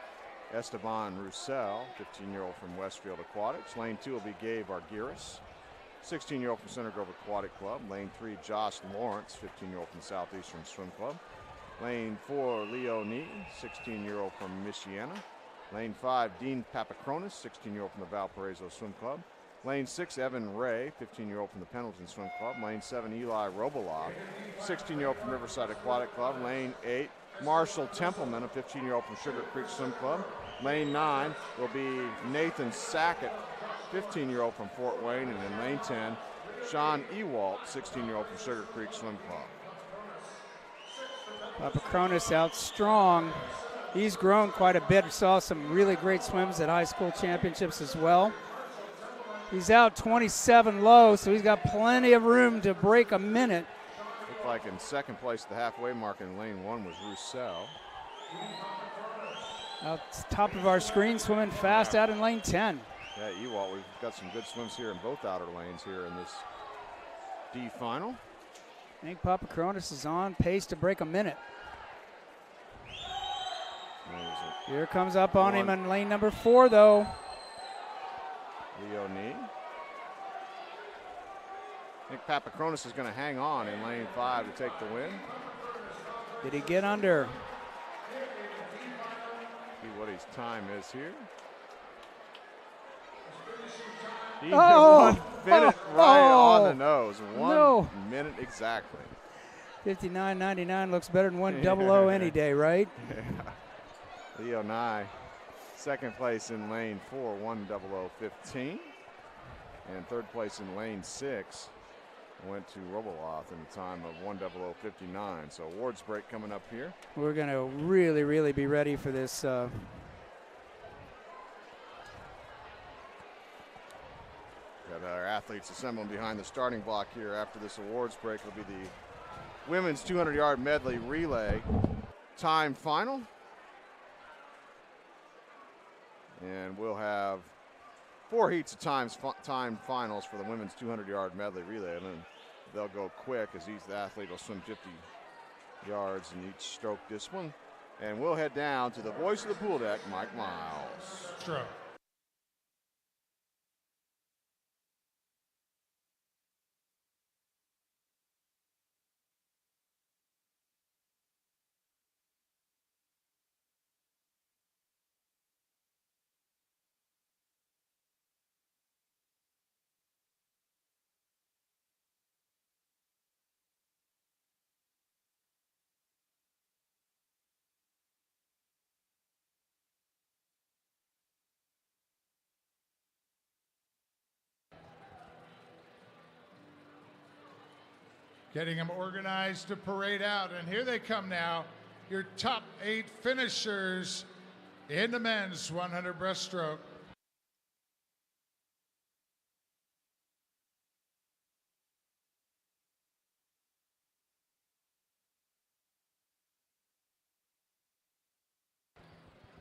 S2: Esteban Roussel, 15-year-old from Westfield Aquatics. Lane 2 will be Gabe Argyris, 16-year-old from Center Grove Aquatic Club. Lane 3, Josh Lawrence, 15-year-old from Southeastern Swim Club. Lane 4, Leo Nee, 16-year-old from Michiana. Lane 5, Dean Papakronis, 16-year-old from the Valparaiso Swim Club. Lane 6, Evan Ray, 15-year-old from the Pendleton Swim Club. Lane 7, Eli Roboloff, 16-year-old from Riverside Aquatic Club. Lane 8, Marshall Templeman, a 15-year-old from Sugar Creek Swim Club. Lane 9 will be Nathan Sackett, 15-year-old from Fort Wayne. And in lane 10, Sean Ewalt, 16-year-old from Sugar Creek Swim Club.
S3: Papakronis out strong. He's grown quite a bit. Saw some really great swims at high school championships as well. He's out 27 low, so he's got plenty of room to break a minute.
S2: Looked like in second place at the halfway mark in lane 1 was Roussel.
S3: Out top of our screen, swimming fast out in lane 10.
S2: Yeah, Ewalt, we've got some good swims here in both outer lanes here in this D final.
S3: I think Papakronis is on pace to break a minute. Here comes up on him in lane number 4, though.
S2: Leo Nee. I think Papakronis is going to hang on in lane 5 to take the win.
S3: Did he get under?
S2: See what his time is here. He
S3: Oh!
S2: 1 minute right on the nose. 1 minute exactly.
S3: 59.99 looks better than 100 any day, right?
S2: Yeah. Leo Nye, second place in lane 4, 1:00:15. And third place in lane 6 went to Roboloff in a time of 1:00:59. So awards break coming up here.
S3: We're going to really, really be ready for this.
S2: Got our athletes assembling behind the starting block here. After this awards break will be the women's 200-yard medley relay time final. And we'll have 4 heats of time finals for the women's 200-yard medley relay. And then they'll go quick as each athlete will swim 50 yards in each stroke discipline. And we'll head down to the voice of the pool deck, Mike Miles.
S1: Stroke. Getting them organized to parade out. And here they come now, your top 8 finishers in the men's 100 breaststroke.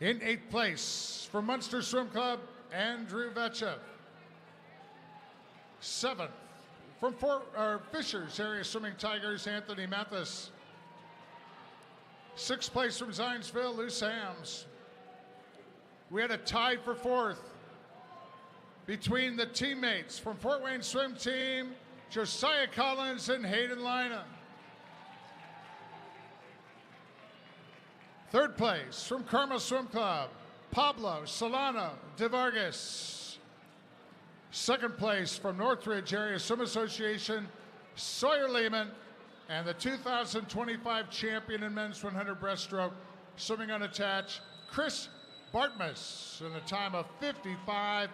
S1: In 8th place, from Munster Swim Club, Andrew Vetchev. 7th, from Fishers Area Swimming Tigers, Anthony Mathis. 6th place from Zionsville, Lou Sams. We had a tie for 4th between the teammates from Fort Wayne Swim Team, Josiah Collins and Hayden Lina. 3rd place from Carmel Swim Club, Pablo Solano de Vargas. 2nd place from Northridge Area Swim Association, Sawyer Lehman. And the 2025 champion in men's 100 breaststroke, swimming unattached, Chris Bartmus, in a time of 55.55.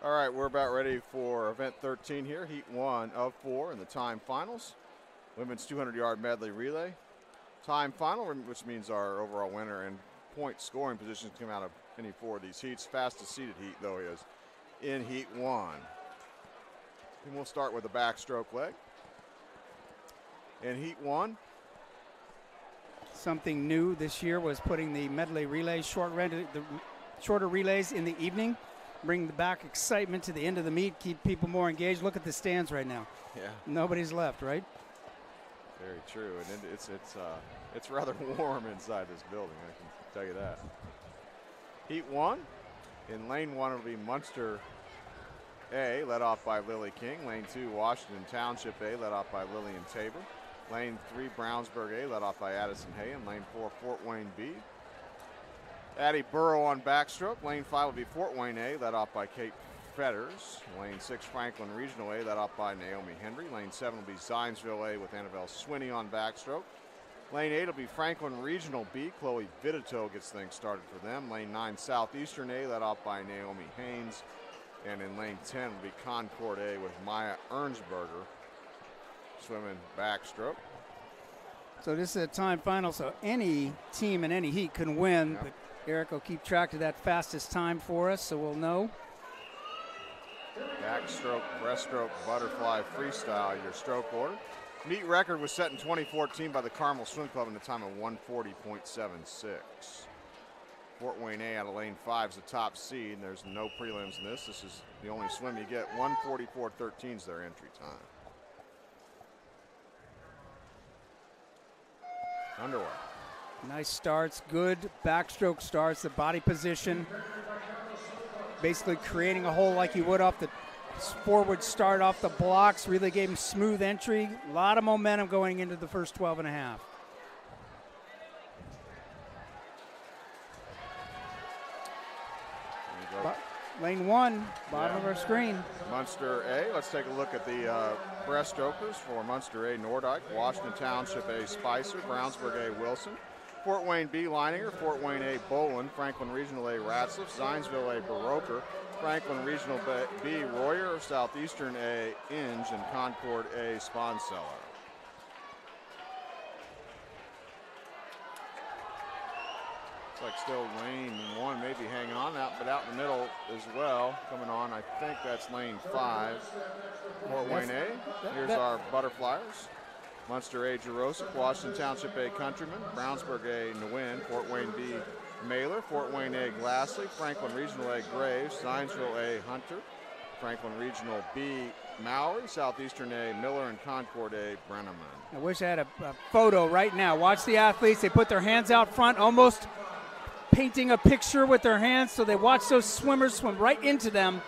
S2: All right, we're about ready for event 13 here, heat 1 of 4 in the time finals. Women's 200-yard medley relay. Time final, which means our overall winner and point scoring positions come out of any 4 of these heats. Fastest seeded heat, though, is in heat 1. And we'll start with the backstroke leg. In heat 1.
S3: Something new this year was putting the medley relays, the shorter relays in the evening. Bring back excitement to the end of the meet, keep people more engaged. Look at the stands right now.
S2: Yeah.
S3: Nobody's left, right?
S2: Very true, and it's rather warm inside this building, I can tell you that. Heat 1, in lane 1 it'll be Munster A, led off by Lily King. Lane 2, Washington Township A, led off by Lillian Tabor. Lane 3, Brownsburg A, led off by Addison Hay. And lane 4, Fort Wayne B. Addie Burrow on backstroke. Lane 5 will be Fort Wayne A, led off by Kate Fetters. Lane 6, Franklin Regional A, led off by Naomi Henry. Lane 7 will be Zionsville A with Annabelle Swinney on backstroke. Lane 8 will be Franklin Regional B. Chloe Vidito gets things started for them. Lane 9, Southeastern A, led off by Naomi Haynes. And in lane 10 will be Concord A with Maya Ernsberger swimming backstroke.
S3: So this is a time final, so any team in any heat can win.
S2: Yep.
S3: But Eric will keep track of that fastest time for us, so we'll know.
S2: Backstroke, breaststroke, butterfly, freestyle, your stroke order. Meet record was set in 2014 by the Carmel Swim Club in a time of 140.76. Fort Wayne A out of lane 5 is the top seed, and there's no prelims in this. This is the only swim you get. 1:44.13 is their entry time. Underway.
S3: Nice starts, good backstroke starts, the body position. basically creating a hole like you would off the forward start off the blocks. Really gave him smooth entry. A lot of momentum going into the first 12 and a half. Lane 1, bottom of our screen.
S2: Munster A. Let's take a look at the breaststrokers for Munster A. Nordyke, Washington Township A. Spicer, Brownsburg A. Wilson, Fort Wayne B. Leininger, Fort Wayne A. Boland, Franklin Regional A. Ratzliff, Zionsville A. Baroker, Franklin Regional B. Royer, Southeastern A. Inge, and Concord A. Sponseller. Like still lane 1 maybe hanging on out, but out in the middle as well. Coming on, I think that's lane 5. Fort Wayne A. Here's our butterflies. Munster A. Jurosic, Washington Township A. Countryman, Brownsburg A. Nguyen, Fort Wayne B. Mailer, Fort Wayne A. Glassley, Franklin Regional A. Graves, Zionsville A. Hunter, Franklin Regional B. Maury, Southeastern A. Miller, and Concord A. Brenneman.
S3: I wish I had a photo right now. Watch the athletes. They put their hands out front, almost painting a picture with their hands, so they watch those swimmers swim right into them.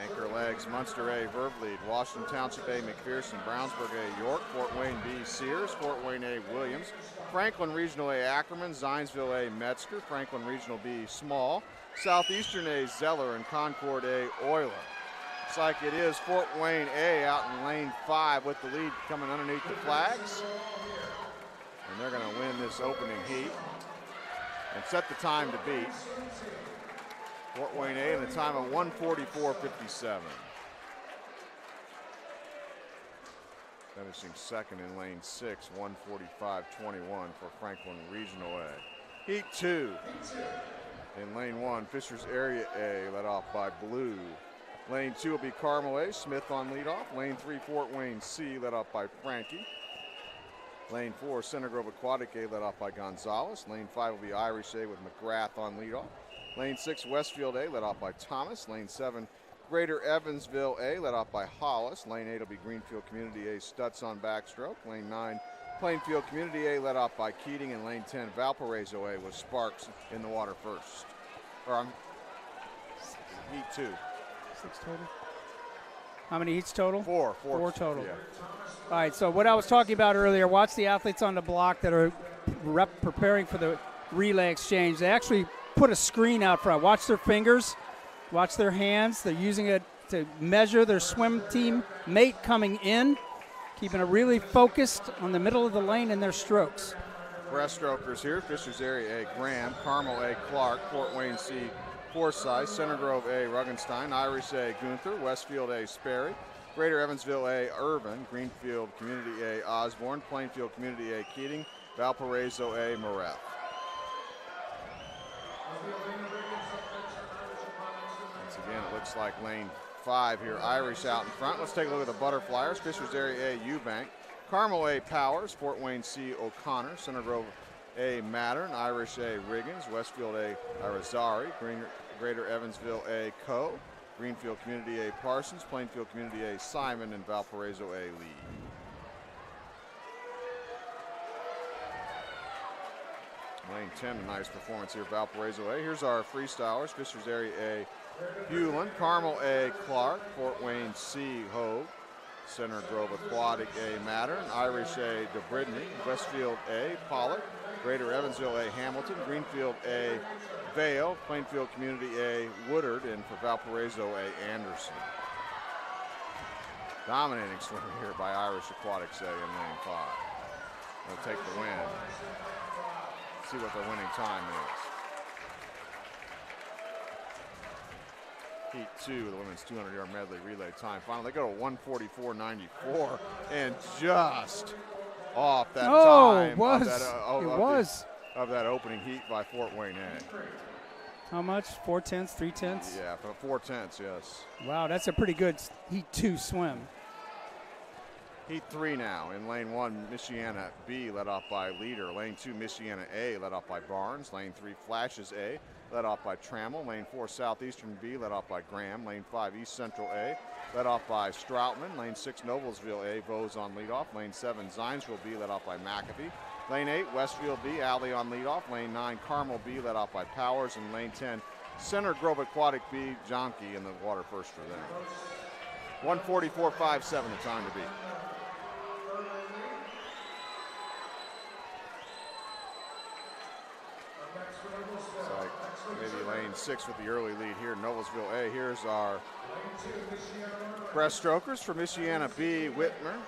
S2: Anchor legs, Munster A. Verbleed, Washington Township A. McPherson, Brownsburg A. York, Fort Wayne B. Sears, Fort Wayne A. Williams, Franklin Regional A. Ackerman, Zionsville A. Metzger, Franklin Regional B. Small, Southeastern A. Zeller, and Concord A. Euler. Looks like it is Fort Wayne A. out in lane 5 with the lead coming underneath the flags. And they're going to win this opening heat and set the time to beat. Fort Wayne A in a time of 1:44.57. Finishing second in lane 6, 1:45.21 for Franklin Regional A. Heat 2. In lane 1, Fishers Area A led off by Blue. Lane 2 will be Carmel A, Smith on leadoff. Lane 3, Fort Wayne C led off by Frankie. Lane 4, Center Grove Aquatic A led off by Gonzalez. Lane 5 will be Irish A with McGrath on leadoff. Lane 6, Westfield A led off by Thomas. Lane 7, Greater Evansville A led off by Hollis. Lane 8 will be Greenfield Community A, Stutz on backstroke. Lane 9, Plainfield Community A led off by Keating. And lane 10, Valparaiso A with Sparks in the water first. Heat 2.
S3: 6 total. How many heats total?
S2: Four
S3: total.
S2: Yeah.
S3: All right, so what I was talking about earlier, watch the athletes on the block that are preparing for the relay exchange. They actually put a screen out front. Watch their fingers, watch their hands. They're using it to measure their swim team mate coming in, keeping it really focused on the middle of the lane in their strokes.
S2: Breaststrokers here, Fishers Area A, Graham, Carmel A, Clark, Fort Wayne C, Forsyth, Center Grove A, Ruggenstein, Irish A, Gunther, Westfield A, Sperry, Greater Evansville A, Irvin, Greenfield Community A, Osborne, Plainfield Community A, Keating, Valparaiso A, Moret. Once again, it looks like lane 5 here, Irish out in front. Let's take a look at the butterflies. Fishers Area A, Eubank, Carmel A, Powers, Fort Wayne C, O'Connor, Center Grove A, Mattern, Irish A, Riggins, Westfield A, Irizarry, Greater Evansville A, Coe, Greenfield Community A, Parsons, Plainfield Community A, Simon, and Valparaiso A, Lee. Lane 10, a nice performance here, Valparaiso A. Here's our freestylers, Fishers Area A, Hewlin, Carmel A, Clark, Fort Wayne C, Hogue, Center Grove Aquatic A, Mattern, Irish A, DeBridney, Westfield A, Pollock, Greater Evansville A, Hamilton, Greenfield A, Vale, Plainfield Community A, Woodard, and for Valparaiso A, Anderson. Dominating swim here by Irish Aquatics A in lane 5. They'll take the win. See what their winning time is. Heat 2, the women's 200-yard medley relay time. Finally, they go to 1:44.94, and just off that time of that opening heat by Fort Wayne A.
S3: How much? 4/10, 3/10?
S2: Yeah, 4/10, yes.
S3: Wow, that's a pretty good Heat 2 swim.
S2: Heat 3 now. In lane 1, Michiana B led off by Leader. Lane 2, Michiana A led off by Barnes. Lane 3, Flashes A led off by Trammell. Lane 4, Southeastern B led off by Graham. Lane 5, East Central A led off by Stroutman. Lane 6, Noblesville A, Vose on leadoff. Lane 7, Zionsville B led off by McAfee. Lane 8, Westfield B, Alley on leadoff. Lane 9, Carmel B led off by Powers. And lane 10, Center Grove Aquatic B, Jonky in the water first for them. 1:44.57 the time to beat. It's like maybe lane 6 with the early lead here. Noblesville A. Here's our breaststrokers for Michiana B, Whitmer.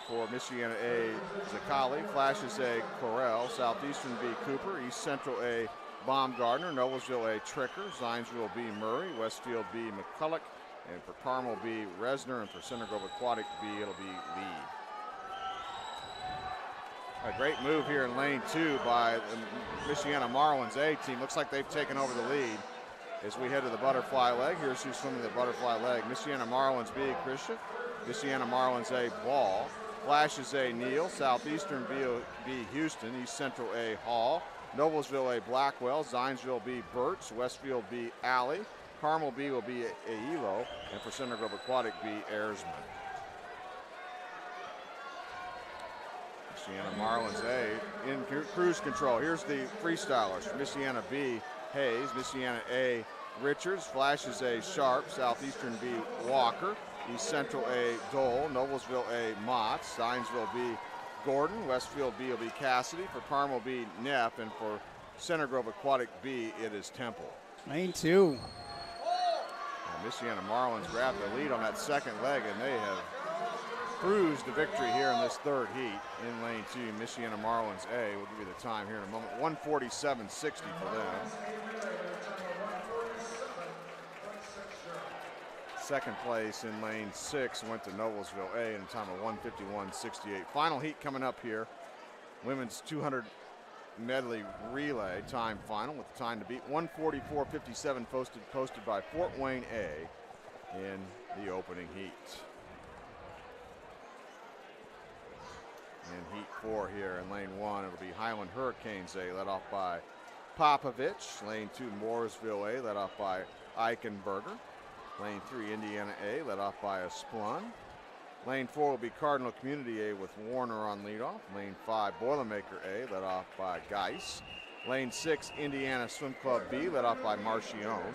S2: For Michiana A, Zakali. Flashes A, Correll. Southeastern B, Cooper. East Central A, Baumgardner. Noblesville A, Tricker. Zionsville B, Murray. Westfield B, McCulloch. And for Carmel B, Resner. And for Center Grove Aquatic B, it'll be Lee. A great move here in lane 2 by the Michiana Marlins A team. Looks like they've taken over the lead as we head to the butterfly leg. Here's who's swimming the butterfly leg. Michiana Marlins B, Christian. Michiana Marlins A, Ball. Flashes A, Neal. Southeastern B, Houston. East Central A, Hall. Noblesville A, Blackwell. Zionsville B, Burtz. Westfield B, Alley. Carmel B will be Ailo. And for Center Grove Aquatic B, Airsman. Michiana Marlins A in cruise control. Here's the freestylers. Michiana B, Hayes. Michiana A, Richards. Flashes A, Sharp. Southeastern B, Walker. East Central A, Dole. Noblesville A, Motts. Zionsville B, Gordon. Westfield B will be Cassidy. For Carmel B, Neff. And for Center Grove Aquatic B, it is Temple.
S3: Lane 2.
S2: And Michiana Marlins grabbed the lead on that second leg, and they have cruised to victory here in this third heat in lane 2. Michiana Marlins A, we'll give you the time here in a moment. 1:47.60 for them. Second place in lane 6 went to Noblesville A in a time of 1:51.68. Final heat coming up here. Women's 200 medley relay time final with the time to beat. 1:44.57 posted by Fort Wayne A in the opening heat. In heat 4 here in lane 1, it'll be Highland Hurricanes A, led off by Popovich. Lane 2, Mooresville A, led off by Eichenberger. Lane 3, Indiana A, led off by Esplun. Lane 4 will be Cardinal Community A with Warner on leadoff. Lane 5, Boilermaker A, led off by Geis. Lane 6, Indiana Swim Club B, led off by Marchione.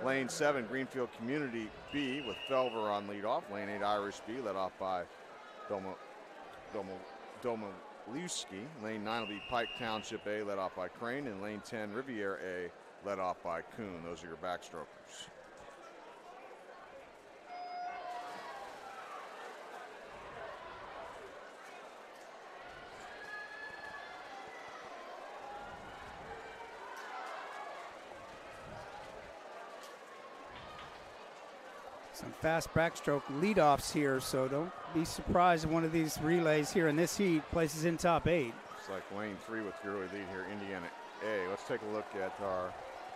S2: Lane 7, Greenfield Community B with Felver on leadoff. Lane 8, Irish B, led off by Domolewski. Lane 9 will be Pike Township A, led off by Crane. And lane 10, Riviera A, led off by Kuhn. Those are your backstrokers.
S3: Some fast backstroke leadoffs here, so don't be surprised if one of these relays here in this heat places in top 8.
S2: It's like lane 3 with the early lead here, Indiana A. Let's take a look at our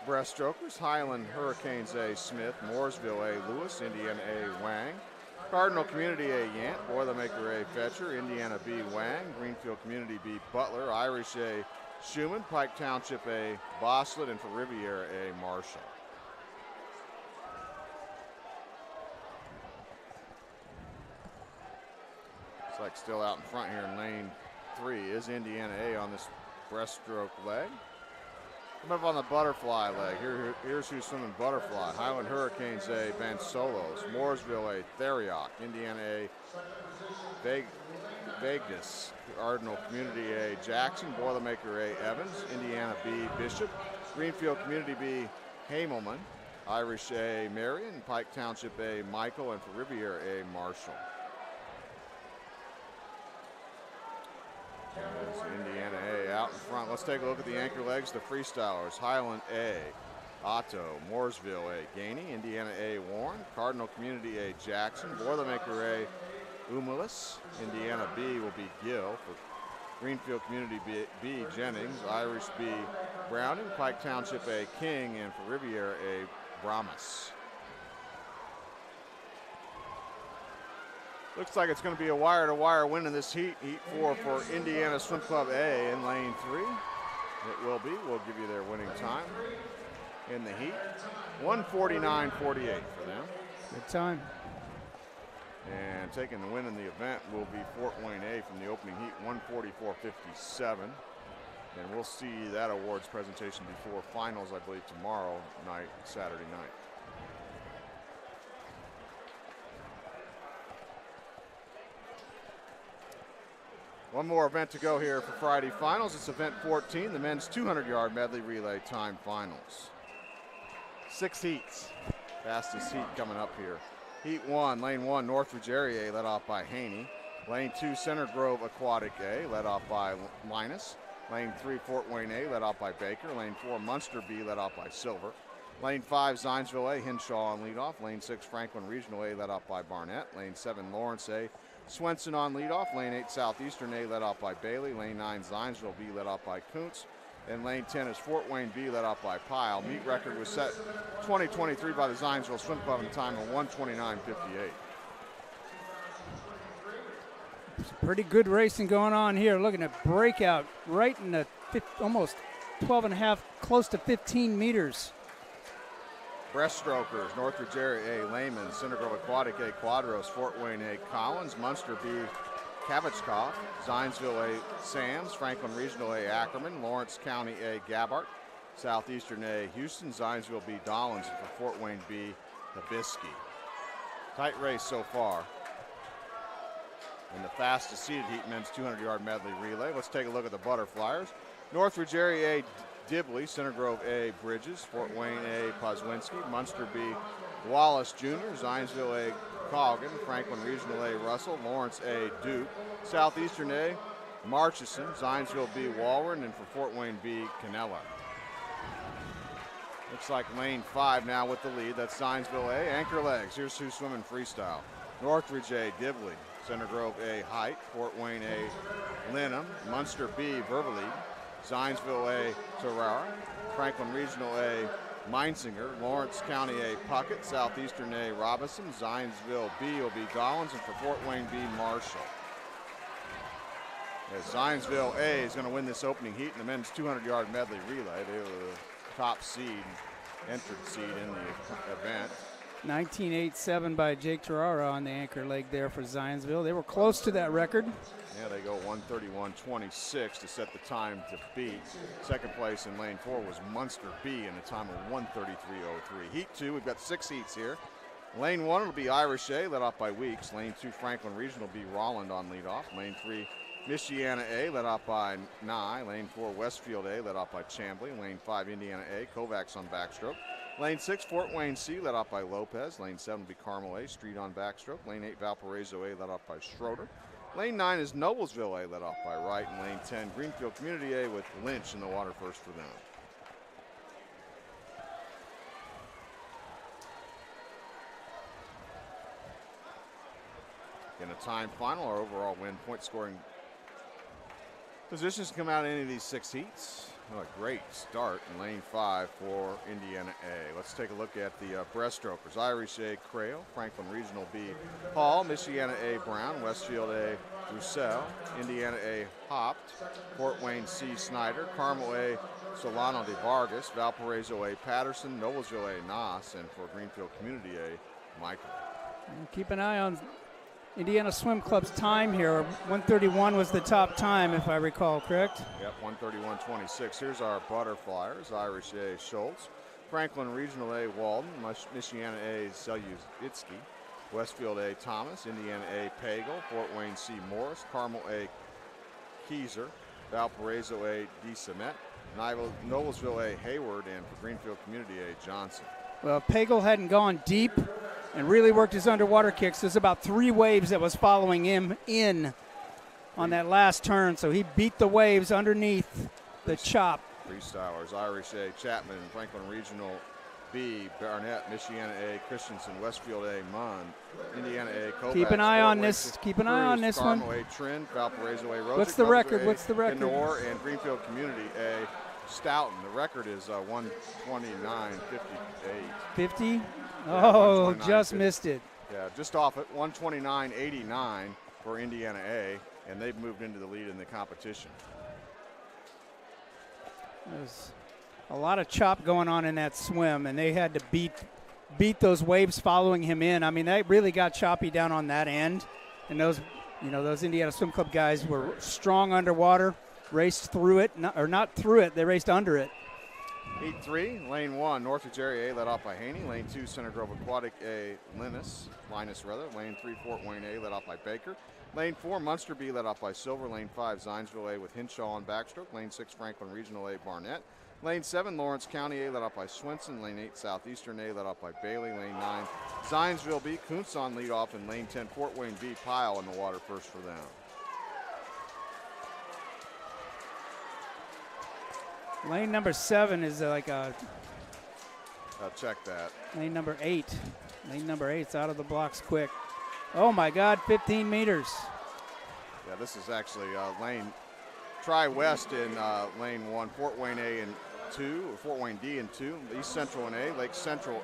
S2: breaststrokers. Highland Hurricanes A, Smith. Mooresville A, Lewis. Indiana A, Wang. Cardinal Community A, Yant. Boilermaker A, Fetcher. Indiana B, Wang. Greenfield Community B, Butler. Irish A, Schumann. Pike Township A, Boslett. And for Riviera A, Marshall. Looks like still out in front here in lane 3 is Indiana A on this breaststroke leg. Come up on the butterfly leg. Here's who's swimming butterfly. Highland Hurricanes A, Van Solos. Mooresville A, Theriac. Indiana A, Vegas. Cardinal Community A, Jackson. Boilermaker A, Evans. Indiana B, Bishop. Greenfield Community B, Hamelman. Irish A, Marion. Pike Township A, Michael. And for Riviera A, Marshall. There's Indiana A out in front. Let's take a look at the anchor legs, the freestylers. Highland A, Otto. Mooresville A, Gainey. Indiana A, Warren. Cardinal Community A, Jackson. Boilermaker A, Umalis. Indiana B will be Gill. For Greenfield Community B, Jennings. Irish B, Browning. Pike Township A, King. And for Riviera A, Bramas. Looks like it's going to be a wire-to-wire win in this heat. Heat 4 for Indiana Swim Club A in lane 3. It will be. We'll give you their winning time in the heat. 1:49.48 for them.
S3: Good time.
S2: And taking the win in the event will be Fort Wayne A from the opening heat, 1:44.57. And we'll see that awards presentation before finals, I believe, tomorrow night, Saturday night. One more event to go here for Friday finals. It's event 14, the men's 200-yard medley relay time finals. 6 heats. Fastest heat coming up here. Heat 1, lane 1, Northridge Area A, led off by Haney. Lane 2, Center Grove Aquatic A, led off by Linus. Lane 3, Fort Wayne A, led off by Baker. Lane 4, Munster B, led off by Silver. Lane 5, Zionsville A, Hinshaw on leadoff. Lane 6, Franklin Regional A, led off by Barnett. Lane 7, Lawrence A, Swenson on leadoff. Lane 8, Southeastern A, led off by Bailey. Lane 9, Zionsville B, led off by Kuntz. And lane 10 is Fort Wayne B, led off by Pyle. Meet record was set 2023 by the Zionsville Swim Club in time of 1:29:58.
S3: Pretty good racing going on here. Looking at breakout right in the almost 12 and a half, close to 15 meters.
S2: Breaststrokers, Northridge Area A, Lehman, Center Grove Aquatic A, Quadros, Fort Wayne A, Collins, Munster B, Kavachkov, Zionsville A, Sams, Franklin Regional A, Ackerman, Lawrence County A, Gabbard, Southeastern A, Houston, Zionsville B, Dollins, and for Fort Wayne B, Hibisky. Tight race so far. And the fastest seeded heat men's 200-yard medley relay. Let's take a look at the butterflyers. Northridge Area A, Dibley, Center Grove A, Bridges, Fort Wayne A, Pozwinski, Munster B, Wallace Jr., Zionsville A, Coggin, Franklin Regional A, Russell, Lawrence A, Duke, Southeastern A, Marchison, Zionsville B, Walren, and for Fort Wayne B, Canella. Looks like lane 5 now with the lead. That's Zionsville A, Anchor Legs. Here's who's swimming freestyle. Northridge A, Dibley, Center Grove A, Height, Fort Wayne A, Linham, Munster B, Vervelig, Zionsville A, Terrara, Franklin Regional A, Meinsinger, Lawrence County A, Puckett, Southeastern A, Robinson, Zionsville B will be Dollins, and for Fort Wayne B, Marshall. As Zionsville A is going to win this opening heat in the men's 200-yard medley relay. They were the top seed, entered seed in the event.
S3: 19.87 by Jake Terrara on the anchor leg there for Zionsville. They were close to that record.
S2: Yeah, they go 1:31.26 to set the time to beat. Second place in lane 4 was Munster B in a time of 1:33.03. Heat 2, we've got 6 heats here. Lane 1 will be Irish A, led off by Weeks. Lane 2, Franklin Regional B, Rolland on leadoff. Lane 3, Michiana A, led off by Nye. Lane 4, Westfield A, led off by Chambly. Lane 5, Indiana A, Kovacs on backstroke. Lane 6, Fort Wayne C, led off by Lopez. Lane 7 will be Carmel A, Street on backstroke. Lane 8, Valparaiso A, led off by Schroeder. Lane 9 is Noblesville A, led off by Wright. And lane 10, Greenfield Community A with Lynch in the water first for them. In a time final, our overall win point scoring positions come out in any of these 6 heats. Oh, a great start in lane 5 for Indiana A. Let's take a look at the breaststrokers. Irish A, Crail, Franklin Regional B, Hall, Michiana A, Brown, Westfield A, Roussel, Indiana A, Hopt, Fort Wayne C, Snyder, Carmel A, Solano de Vargas, Valparaiso A, Patterson, Noblesville A, Nas, and for Greenfield Community A, Michael.
S3: And keep an eye on Indiana Swim Club's time here. 1:31 was the top time, if I recall, correct?
S2: Yep, 1:31.26. Here's our butterflyers. Irish A, Schultz, Franklin Regional A, Walden, Michiana A, Zeluzitsky, Westfield A, Thomas, Indiana A, Pagel, Fort Wayne C, Morris, Carmel A, Keyser, Valparaiso A, DeCement, Noblesville A, Hayward, and for Greenfield Community A, Johnson.
S3: Well, Pagel hadn't gone deep and really worked his underwater kicks. There's about 3 waves that was following him in on that last turn, so he beat the waves underneath the chop.
S2: Freestylers, Irish A, Chapman, Franklin Regional B, Barnett, Michiana A, Christensen, Westfield A, Munn, Indiana A, Kovacs.
S3: Keep an eye on this. Keep an eye on this one.
S2: Carmel A, Trin, Valparaiso A, Rozic,
S3: What's the record? What's the record?
S2: Kenor, and Greenfield Community A, Stoughton. The record is 1:29.58.
S3: 50? Oh, just missed it.
S2: Yeah, just off it. 1:29.89 for Indiana A, and they've moved into the lead in the competition.
S3: There's a lot of chop going on in that swim, and they had to beat those waves following him in. I mean, they really got choppy down on that end, and those Indiana Swim Club guys were strong underwater. raced through it, not through it, they raced under it.
S2: Heat 3, lane 1, Northridge Area A led off by Haney. Lane 2, Center Grove Aquatic A, Linus. Lane 3, Fort Wayne A led off by Baker. Lane 4, Munster B led off by Silver. Lane 5, Zionsville A with Hinshaw on backstroke. Lane 6, Franklin Regional A, Barnett. Lane 7, Lawrence County A led off by Swenson. Lane 8, Southeastern A led off by Bailey. Lane 9, Zionsville B, Kuntz on lead off. And lane 10, Fort Wayne B, Pile in the water first for them.
S3: Lane number 7 is like a.
S2: I'll check that.
S3: Lane number 8. Lane number 8's out of the blocks quick. Oh my God, 15 meters.
S2: Yeah, this is actually lane Tri-West in lane 1, Fort Wayne A and 2, or Fort Wayne D and 2, East Central and A, Lake Central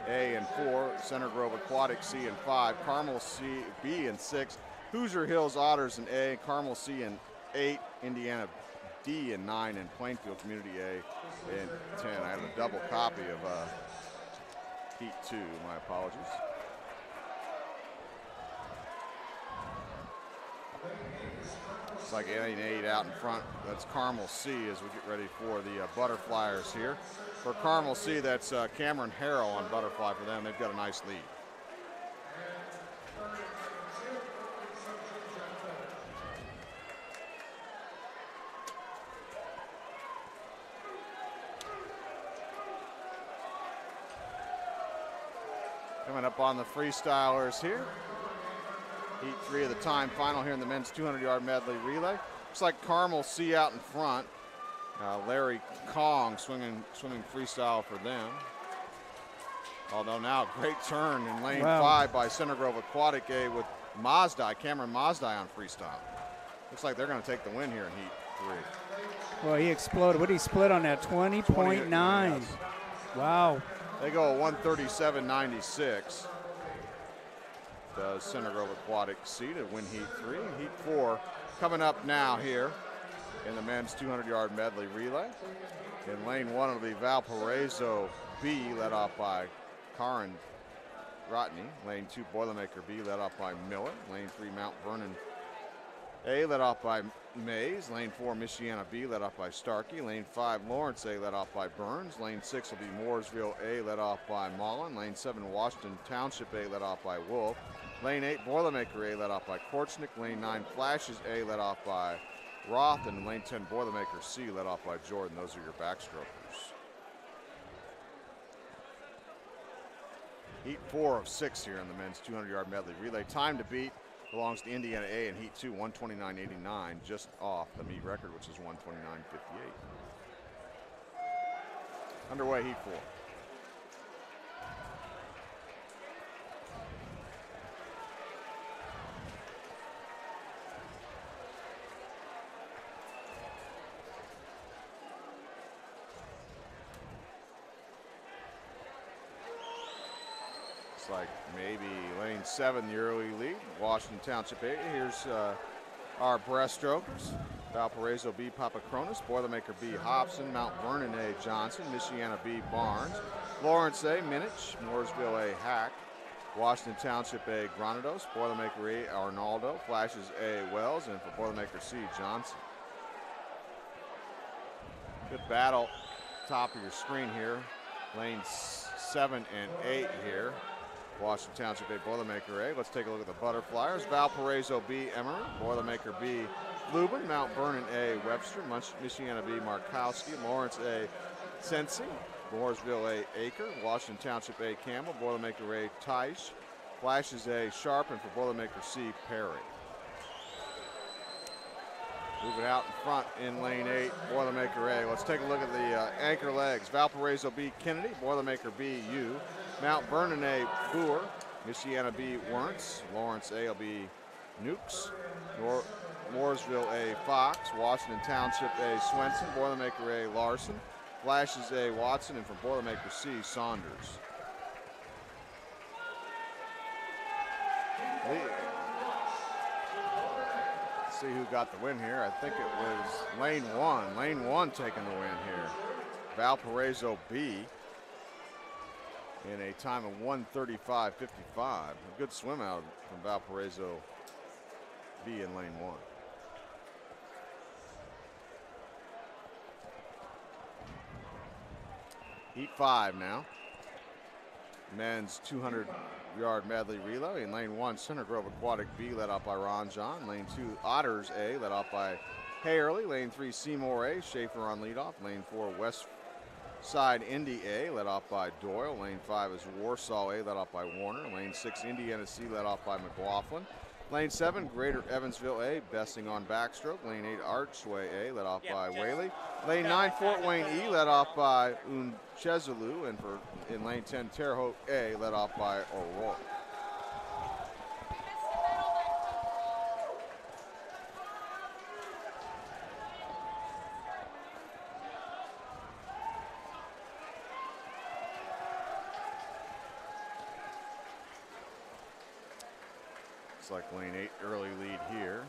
S2: A and 4, Center Grove Aquatic C and 5, Carmel C, B and 6, Hoosier Hills Otters in A, Carmel C and 8, Indiana D and 9, and Plainfield Community A and 10. I have a double copy of Heat 2, my apologies. It's like lane 8 out in front. That's Carmel C as we get ready for the Butterflyers here. For Carmel C, that's Cameron Harrell on Butterfly for them. They've got a nice lead. Coming up on the freestylers here. Heat 3 of the time final here in the men's 200-yard medley relay. Looks like Carmel C out in front. Larry Kong swimming freestyle for them. Although now a great turn in lane 5 by Center Grove Aquatic A with Cameron Mazdai on freestyle. Looks like they're going to take the win here in Heat 3.
S3: Well, he exploded. What did he split on that? 20.9. Yes. Wow.
S2: They go 137.96. Does Center Grove Aquatic C to win Heat 3. Heat 4 coming up now here in the men's 200-yard medley relay. In lane 1 it'll be Valparaiso B led off by Karin Rotney. Lane 2 Boilermaker B led off by Miller. Lane 3 Mount Vernon A led off by Mays. Lane 4 Michiana B led off by Starkey. Lane 5 Lawrence A led off by Burns. Lane 6 will be Mooresville A led off by Mullen. Lane 7 Washington Township A led off by Wolf. Lane 8 Boilermaker A led off by Korchnick. Lane 9 Flashes A led off by Roth. And lane 10 Boilermaker C led off by Jordan. Those are your backstrokers. Heat 4 of 6 here in the men's 200-yard medley relay. Time to beat belongs to Indiana A in Heat 2, 129.89, just off the meet record, which is 129.58. Underway, Heat 4. Like maybe lane 7, the early lead. Washington Township A. Here's our breaststrokers. Valparaiso B, Papacronis. Boilermaker B, Hobson. Mount Vernon A, Johnson. Michiana B, Barnes. Lawrence A, Minich. Mooresville A, Hack. Washington Township A, Granados. Boilermaker A, Arnaldo. Flashes A, Wells. And for Boilermaker C, Johnson. Good battle. Top of your screen here. Lanes 7 and 8 here. Washington Township A, Boilermaker A. Let's take a look at the Butterflyers. Valparaiso B, Emory. Boilermaker B, Lubin. Mount Vernon A, Webster. Michiana B, Markowski. Lawrence A, Sensi. Mooresville A, Aker. Washington Township A, Campbell. Boilermaker A, Teisch. Flashes A, Sharp. And for Boilermaker C, Perry. Moving out in front in lane 8, Boilermaker A. Let's take a look at the anchor legs. Valparaiso B, Kennedy. Boilermaker B, U. Mount Vernon A, Boer. Michiana B, Wernz. Lawrence A will be Nukes. Mooresville A, Fox. Washington Township A, Swenson. Boilermaker A, Larson. Flashes A, Watson. And for Boilermaker C, Saunders. See who got the win here. I think it was lane 1. Lane 1 taking the win here. Valparaiso B in a time of 1:35.55. A good swim out from Valparaiso B in lane 1. Heat 5 now. Men's 200-yard medley relay. In lane 1, Center Grove Aquatic B, led off by Ron John. Lane 2, Otters A, led off by Hayerly. Lane 3, Seymour A, Schaefer on leadoff. Lane 4, West Side Indy A, led off by Doyle. Lane 5 is Warsaw A, led off by Warner. Lane 6, Indiana C, led off by McLaughlin. Lane 7, Greater Evansville A, besting on backstroke. Lane 8, Archway A, led off by Whaley. Lane 9, Fort Wayne E, led off by Unchezulu. And in lane 10, Terre Haute A, led off by O'Rourke. Like lane 8 early lead here.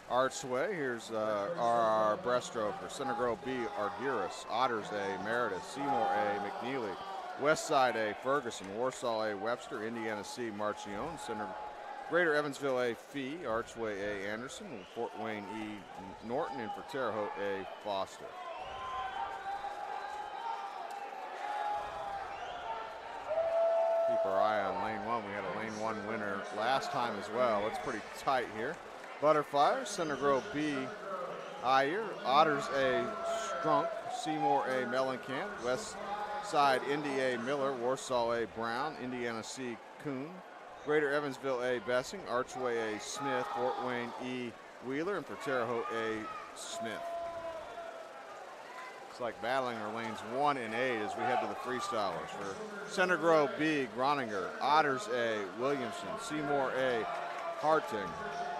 S2: Archway, here's our breaststroker. Center Grove B, Argyris. Otters A, Meredith. Seymour A, McNeely. West Side A, Ferguson. Warsaw A, Webster. Indiana C, Marchione. Center Greater Evansville A, Fee. Archway A, Anderson. Fort Wayne E, Norton. And for Terre Haute A, Foster. Keep our eye on lane 1. We had a lane 1 winner last time as well. It's pretty tight here. Butterflies, Center Grove B, Ayer. Otters A, Strunk. Seymour A, Mellencamp. West Side Indy A, Miller. Warsaw A, Brown. Indiana C, Kuhn. Greater Evansville A, Bessing. Archway A, Smith. Fort Wayne E, Wheeler. And for Terre Haute A, Smith. It's like battling our lanes 1 and 8 as we head to the freestylers. For Center Grove B, Groninger. Otters A, Williamson. Seymour A, Harting.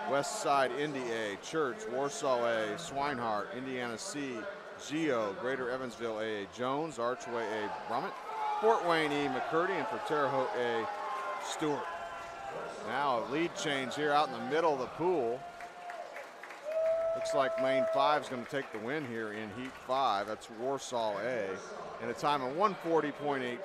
S2: West Side Indy A, Church. Warsaw A, Swinehart. Indiana C, Geo. Greater Evansville A, Jones. Archway A, Brummett. Fort Wayne E, McCurdy. And for Terre Haute A, Stewart. Now a lead change here out in the middle of the pool. Looks like lane 5 is going to take the win here in heat 5. That's Warsaw A, and a time of 1:40.85.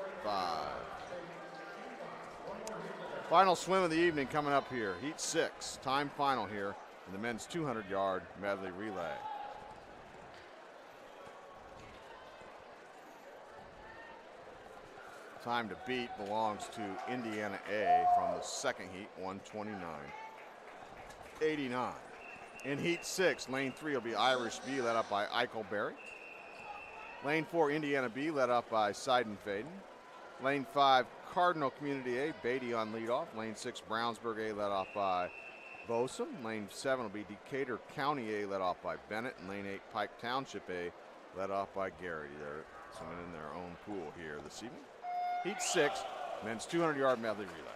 S2: Final swim of the evening coming up here. Heat 6, time final here in the men's 200-yard medley relay. Time to beat belongs to Indiana A from the second heat, 129.89. In heat 6, lane 3 will be Irish B, led up by Eichelberry. Lane 4, Indiana B, led up by Seidenfaden. Lane 5, Cardinal Community A, Beatty on leadoff. Lane 6, Brownsburg A, led off by Bosom. Lane 7 will be Decatur County A, led off by Bennett. And lane 8, Pike Township A, led off by Garrity. They're swimming in their own pool here this evening. Heat 6, men's 200-yard medley relay.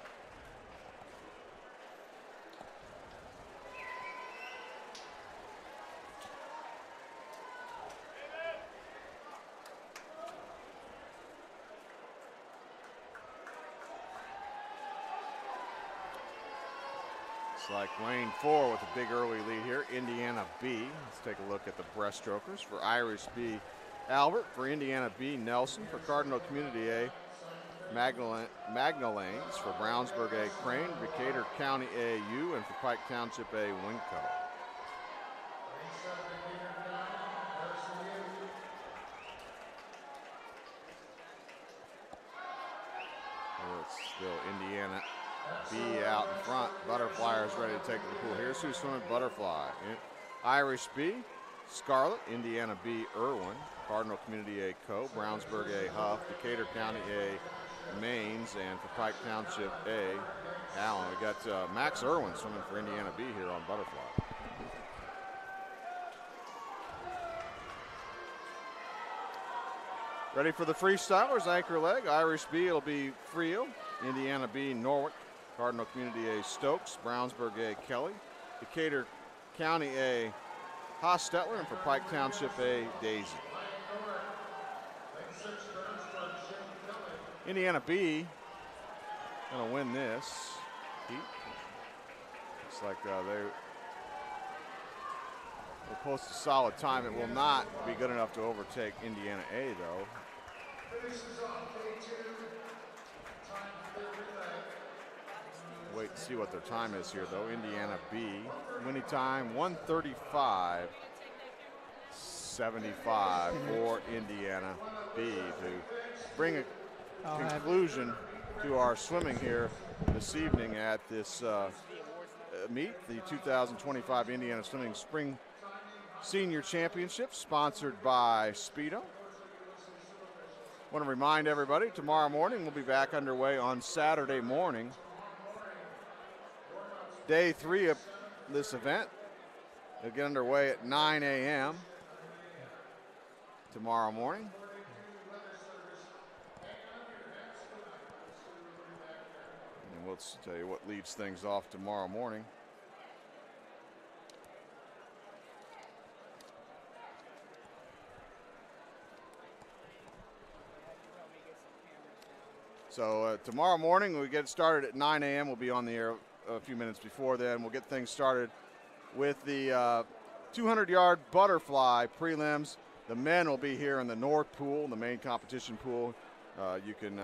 S2: Like lane 4 with a big early lead here, Indiana B. Let's take a look at the breaststrokers. For Irish B, Albert. For Indiana B, Nelson. For Cardinal Community A, Magdalanes. For Brownsburg A, Crane. Decatur County A, U. And for Pike Township A, Winco. It's still Indiana B out in front. Butterflyers ready to take the pool. Here's who's swimming Butterfly. Irish B, Scarlet. Indiana B, Irwin. Cardinal Community A, Co. Brownsburg A, Huff. Decatur County A, Maines. And for Pike Township A, Allen. We got Max Irwin swimming for Indiana B here on Butterfly. Ready for the freestylers, anchor leg. Irish B, it'll be Frio. Indiana B, Norwick. Cardinal Community A, Stokes. Brownsburg A, Kelly. Decatur County A, Hostetler. And for Pike Township A, Daisy. Indiana B gonna win this heat. Looks like they will post a solid time. It will not be good enough to overtake Indiana A, though. Wait to see what their time is here, though. Indiana B, winning time 1:35.75. 75 for Indiana B to bring a conclusion to our swimming here this evening at this meet, the 2025 Indiana Swimming Spring Senior Championship, sponsored by Speedo. Want to remind everybody, tomorrow morning we'll be back underway on Saturday morning. Day 3 of this event. It'll get underway at 9 a.m. tomorrow morning. And we'll tell you what leads things off tomorrow morning. So tomorrow morning we get started at 9 a.m. We'll be on the air a few minutes before then. We'll get things started with the 200-yard butterfly prelims. The men will be here in the North Pool, the main competition pool. You can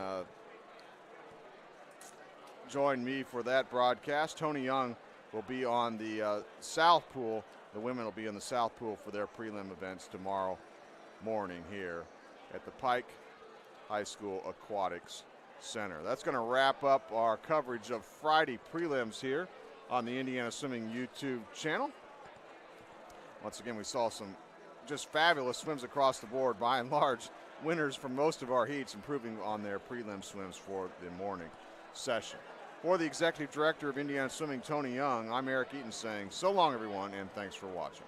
S2: join me for that broadcast. Tony Young will be on the South Pool. The women will be in the South Pool for their prelim events tomorrow morning here at the Pike High School Aquatics Center. That's going to wrap up our coverage of Friday prelims here on the Indiana Swimming YouTube channel. Once again, we saw some just fabulous swims across the board. By and large, winners from most of our heats improving on their prelim swims for the morning session. For the Executive Director of Indiana Swimming, Tony Young, I'm Eric Eaton saying so long, everyone, and thanks for watching.